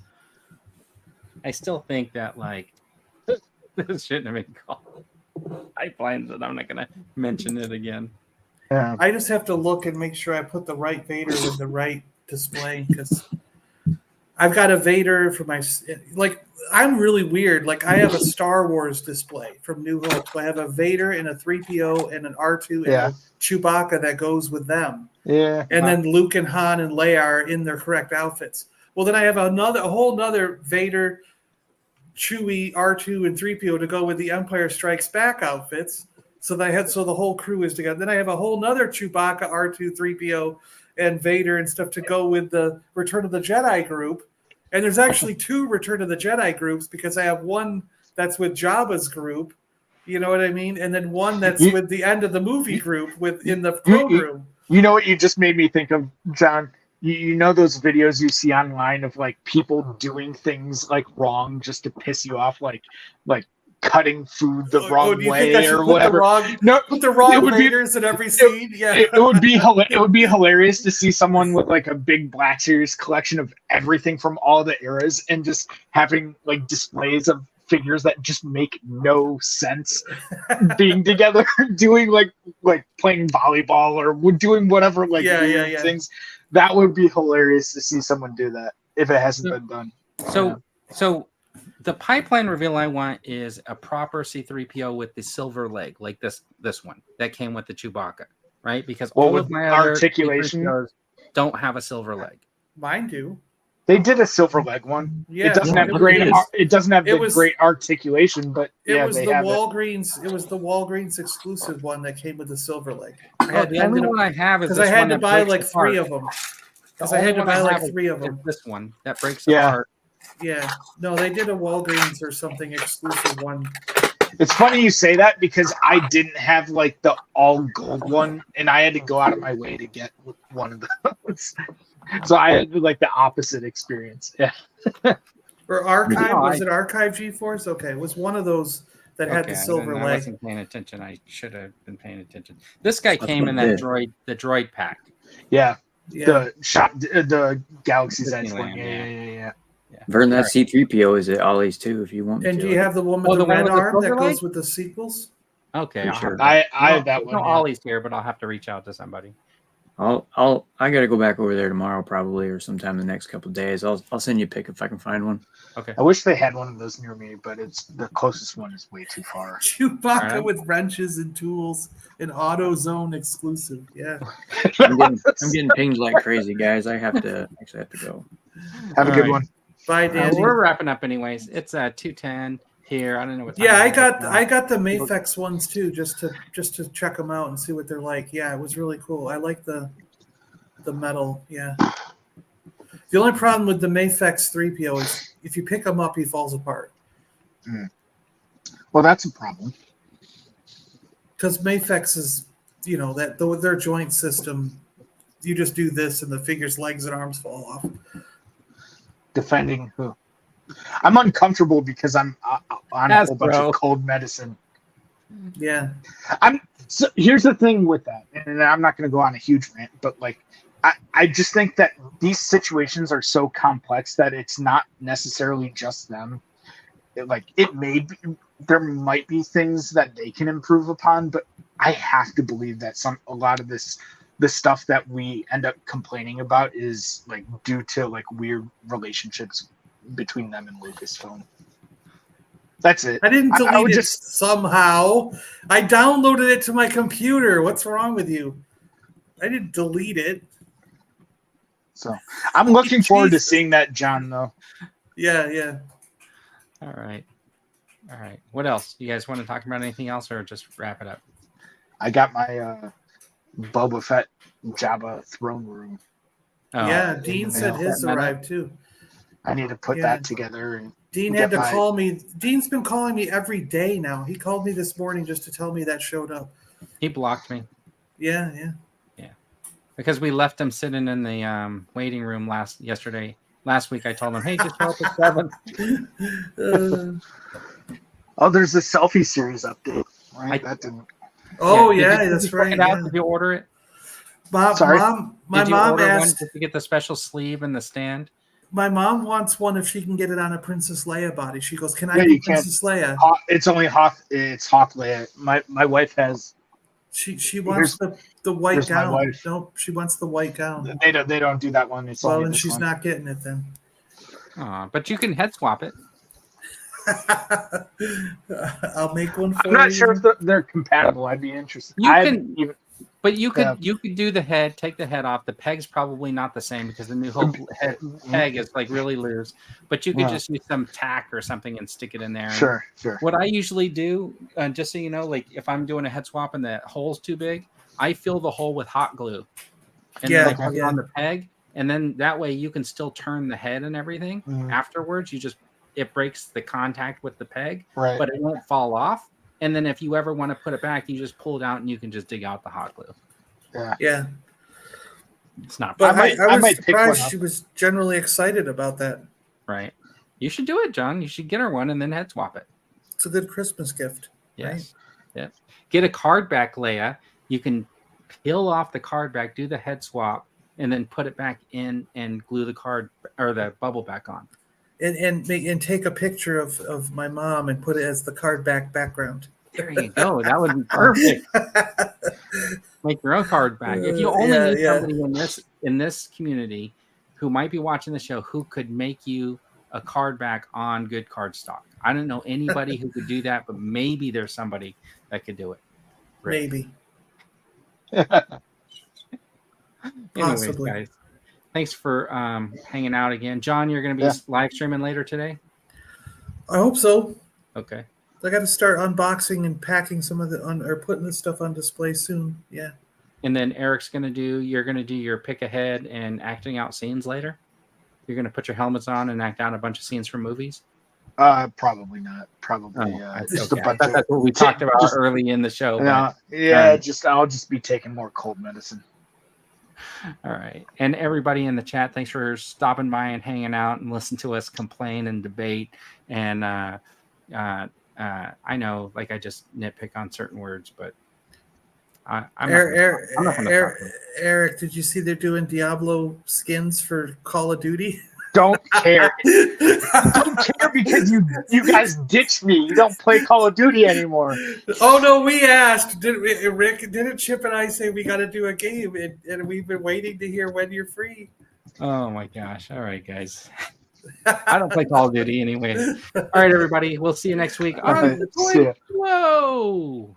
Speaker 1: I still think that like this shouldn't have been called pipelines, and I'm not gonna mention it again.
Speaker 4: Yeah.
Speaker 2: I just have to look and make sure I put the right Vader with the right display, because I've got a Vader for my I'm really weird. Like, I have a Star Wars display from New Hope. So I have a Vader and a 3PO and an R2 and a Chewbacca that goes with them.
Speaker 4: Yeah.
Speaker 2: And then Luke and Han and Leia are in their correct outfits. Well, then I have a whole nother Vader, Chewie, R2, and 3PO to go with the Empire Strikes Back outfits. So the whole crew is together. Then I have a whole nother Chewbacca, R2, 3PO, and Vader and stuff to go with the Return of the Jedi group. And there's actually 2 Return of the Jedi groups, because I have one that's with Jabba's group, you know what I mean? And then one that's with the end of the movie group in the throne room.
Speaker 4: You know what you just made me think of, John? You know those videos you see online of like people doing things like wrong just to piss you off, like cutting food the wrong way or whatever.
Speaker 2: Put the wrong Vaders in every scene. Yeah,
Speaker 4: it would be hilarious to see someone with like a big Black Series collection of everything from all the eras and just having like displays of figures that just make no sense being together, doing like playing volleyball or doing whatever things. That would be hilarious to see someone do that if it hasn't been done.
Speaker 1: So the pipeline reveal I want is a proper C-3PO with the silver leg, like this one that came with the Chewbacca, right? Because all of my other
Speaker 4: articulation
Speaker 1: don't have a silver leg.
Speaker 2: Mine do.
Speaker 4: They did a silver leg one.
Speaker 2: Yeah,
Speaker 4: it doesn't have great. It doesn't have great articulation, but
Speaker 2: it was the Walgreens. It was the Walgreens exclusive one that came with the silver leg.
Speaker 1: The only one I have is
Speaker 2: because I had to buy like 3 of them. Because I had to buy like 3 of them.
Speaker 1: This one that breaks apart.
Speaker 2: Yeah, no, they did a Walgreens or something exclusive one.
Speaker 4: It's funny you say that, because I didn't have like the all gold one, and I had to go out of my way to get one of those. So I had like the opposite experience. Yeah.
Speaker 2: Or Archive, was it Archive G-Force? Okay, it was one of those that had the silver leg.
Speaker 1: I wasn't paying attention. I should have been paying attention. This guy came in that droid pack.
Speaker 4: Yeah. The Galaxy's Edge one. Yeah.
Speaker 5: Vern, that C-3PO is at Ollie's too, if you want.
Speaker 2: And do you have the one with the red arm that goes with the sequels?
Speaker 1: Okay,
Speaker 4: I have that one.
Speaker 1: No, Ollie's here, but I'll have to reach out to somebody.
Speaker 5: I got to go back over there tomorrow probably, or sometime the next couple of days. I'll send you a pic if I can find one.
Speaker 1: Okay.
Speaker 4: I wish they had one of those near me, but it's the closest one is way too far.
Speaker 2: Chewbacca
Speaker 1: Alright.
Speaker 2: with wrenches and tools, an AutoZone exclusive. Yeah.
Speaker 5: I'm getting pinged like crazy, guys. I have to go.
Speaker 4: Have a
Speaker 1: All
Speaker 4: good
Speaker 1: right.
Speaker 4: one.
Speaker 2: Bye,
Speaker 1: Well,
Speaker 2: Dandy.
Speaker 1: we're wrapping up anyways. It's 2:10 here. I don't know what time.
Speaker 2: Yeah,
Speaker 1: it is.
Speaker 2: I got the Mafex ones too, just to check them out and see what they're like. Yeah, it was really cool. I like the metal. Yeah. The only problem with the Mafex 3PO is if you pick him up, he falls apart.
Speaker 4: Well, that's a problem.
Speaker 2: Because Mafex is, with their joint system, you just do this and the figure's legs and arms fall off.
Speaker 4: Defending who? I'm uncomfortable because I'm on a whole bunch
Speaker 1: Hasbro.
Speaker 4: of cold medicine.
Speaker 2: Yeah.
Speaker 4: So here's the thing with that, and I'm not going to go on a huge rant, but I just think that these situations are so complex that it's not necessarily just them. There might be things that they can improve upon, but I have to believe that a lot of the stuff that we end up complaining about is due to weird relationships between them and Lucasfilm. That's it.
Speaker 2: I didn't delete
Speaker 4: I would
Speaker 2: it
Speaker 4: just
Speaker 2: somehow. I downloaded it to my computer. What's wrong with you? I didn't delete it.
Speaker 4: so I'm looking forward to
Speaker 2: Jesus.
Speaker 4: seeing that, John. Though.
Speaker 2: Yeah.
Speaker 1: All right. What else? You guys want to talk about anything else, or just wrap it up?
Speaker 4: I got my Boba Fett Jabba throne room.
Speaker 1: Oh,
Speaker 2: Yeah, Dean said his
Speaker 1: That meta?
Speaker 2: arrived too.
Speaker 4: I need to put
Speaker 2: Yeah.
Speaker 4: that together. And
Speaker 2: Dean had to call me. Dean's been calling me every day now. He called me this morning just to tell me that showed up.
Speaker 1: He blocked me
Speaker 2: Yeah.
Speaker 1: because we left him sitting in the waiting room last week. I told him, "Hey, just help at 7."
Speaker 4: there's a selfie series update. Right? That didn't.
Speaker 2: Oh
Speaker 1: Did
Speaker 2: yeah,
Speaker 1: you
Speaker 2: that's
Speaker 1: check
Speaker 2: right.
Speaker 1: it out?
Speaker 2: Yeah.
Speaker 1: Did you order it?
Speaker 4: Sorry?
Speaker 2: My
Speaker 1: Did you
Speaker 2: mom
Speaker 1: order one
Speaker 2: asked.
Speaker 1: just to get the special sleeve and the stand?
Speaker 2: My mom wants one if she can get it on a Princess Leia body. She goes, "Can I
Speaker 4: Yeah,
Speaker 2: do
Speaker 4: you can't.
Speaker 2: Princess Leia?"
Speaker 4: It's only Hoth. It's Hoth Leia. My wife has.
Speaker 2: She wants the white
Speaker 4: here's my
Speaker 2: gown.
Speaker 4: wife.
Speaker 2: Nope, she wants the white gown.
Speaker 4: They don't do that one. It's
Speaker 2: Well,
Speaker 4: only
Speaker 2: then
Speaker 4: this
Speaker 2: she's
Speaker 4: one.
Speaker 2: not getting it then.
Speaker 1: But you can head swap it.
Speaker 2: I'll make one for you.
Speaker 4: I'm not sure if they're compatible. I'd be interested.
Speaker 1: But you could do the head, take the head off. The peg's probably not the same because the New Hope peg is really loose. But you could just use some tack or something and stick it in there.
Speaker 4: Sure.
Speaker 1: What I usually do, just so you know, if I'm doing a head swap and the hole's too big, I fill the hole with hot glue. And then I put it on the peg. And then that way you can still turn the head and everything afterwards. It breaks the contact with the peg,
Speaker 4: Right.
Speaker 1: but it won't fall off. And then if you ever want to put it back, you just pull it out and you can just dig out the hot glue.
Speaker 2: Yeah.
Speaker 1: It's not.
Speaker 2: But I was
Speaker 4: might pick one
Speaker 2: surprised
Speaker 4: up.
Speaker 2: she was generally excited about that.
Speaker 1: Right. You should do it, John. You should get her one and then head swap it.
Speaker 2: It's a good Christmas gift.
Speaker 1: Yes. Right? Yeah. Get a card back, Leia. You can peel off the card back, do the head swap, and then put it back in and glue the card or the bubble back on.
Speaker 2: And take a picture of my mom and put it as the card background.
Speaker 1: There you go. That would be perfect. Make your own card back. If you only need somebody in this community who might be watching the show who could make you a card back on good card stock. I don't know anybody who could do that, but maybe there's somebody that could do it. Great.
Speaker 2: Maybe.
Speaker 1: Anyways,
Speaker 2: Possibly.
Speaker 1: guys, thanks for hanging out again. John, you're going to be live streaming later today?
Speaker 2: I hope so.
Speaker 1: Okay.
Speaker 2: I got to start unboxing and packing some of or putting this stuff on display soon. Yeah.
Speaker 1: And then you're going to do your pick ahead and acting out scenes later? You're going to put your helmets on and act out a bunch of scenes from movies?
Speaker 4: Probably not. Probably just a bunch of.
Speaker 1: That's what we talked about early in the show.
Speaker 4: I'll just be taking more cold medicine.
Speaker 1: All right. And everybody in the chat, thanks for stopping by and hanging out and listen to us complain and debate. And I know, I just nitpick on certain words, but I'm not gonna
Speaker 2: Eric, did you see they're doing Diablo skins for Call of Duty?
Speaker 4: don't care. I don't care because you guys ditched me. You don't play Call of Duty anymore.
Speaker 2: Oh no, we asked. Rick? Didn't Chip and I say we got to do a game, and we've been waiting to hear when you're free.
Speaker 1: Oh my gosh! All right, guys. I don't play Call of Duty anyway. All right, everybody. We'll see you next week on
Speaker 4: See ya.
Speaker 1: Whoa.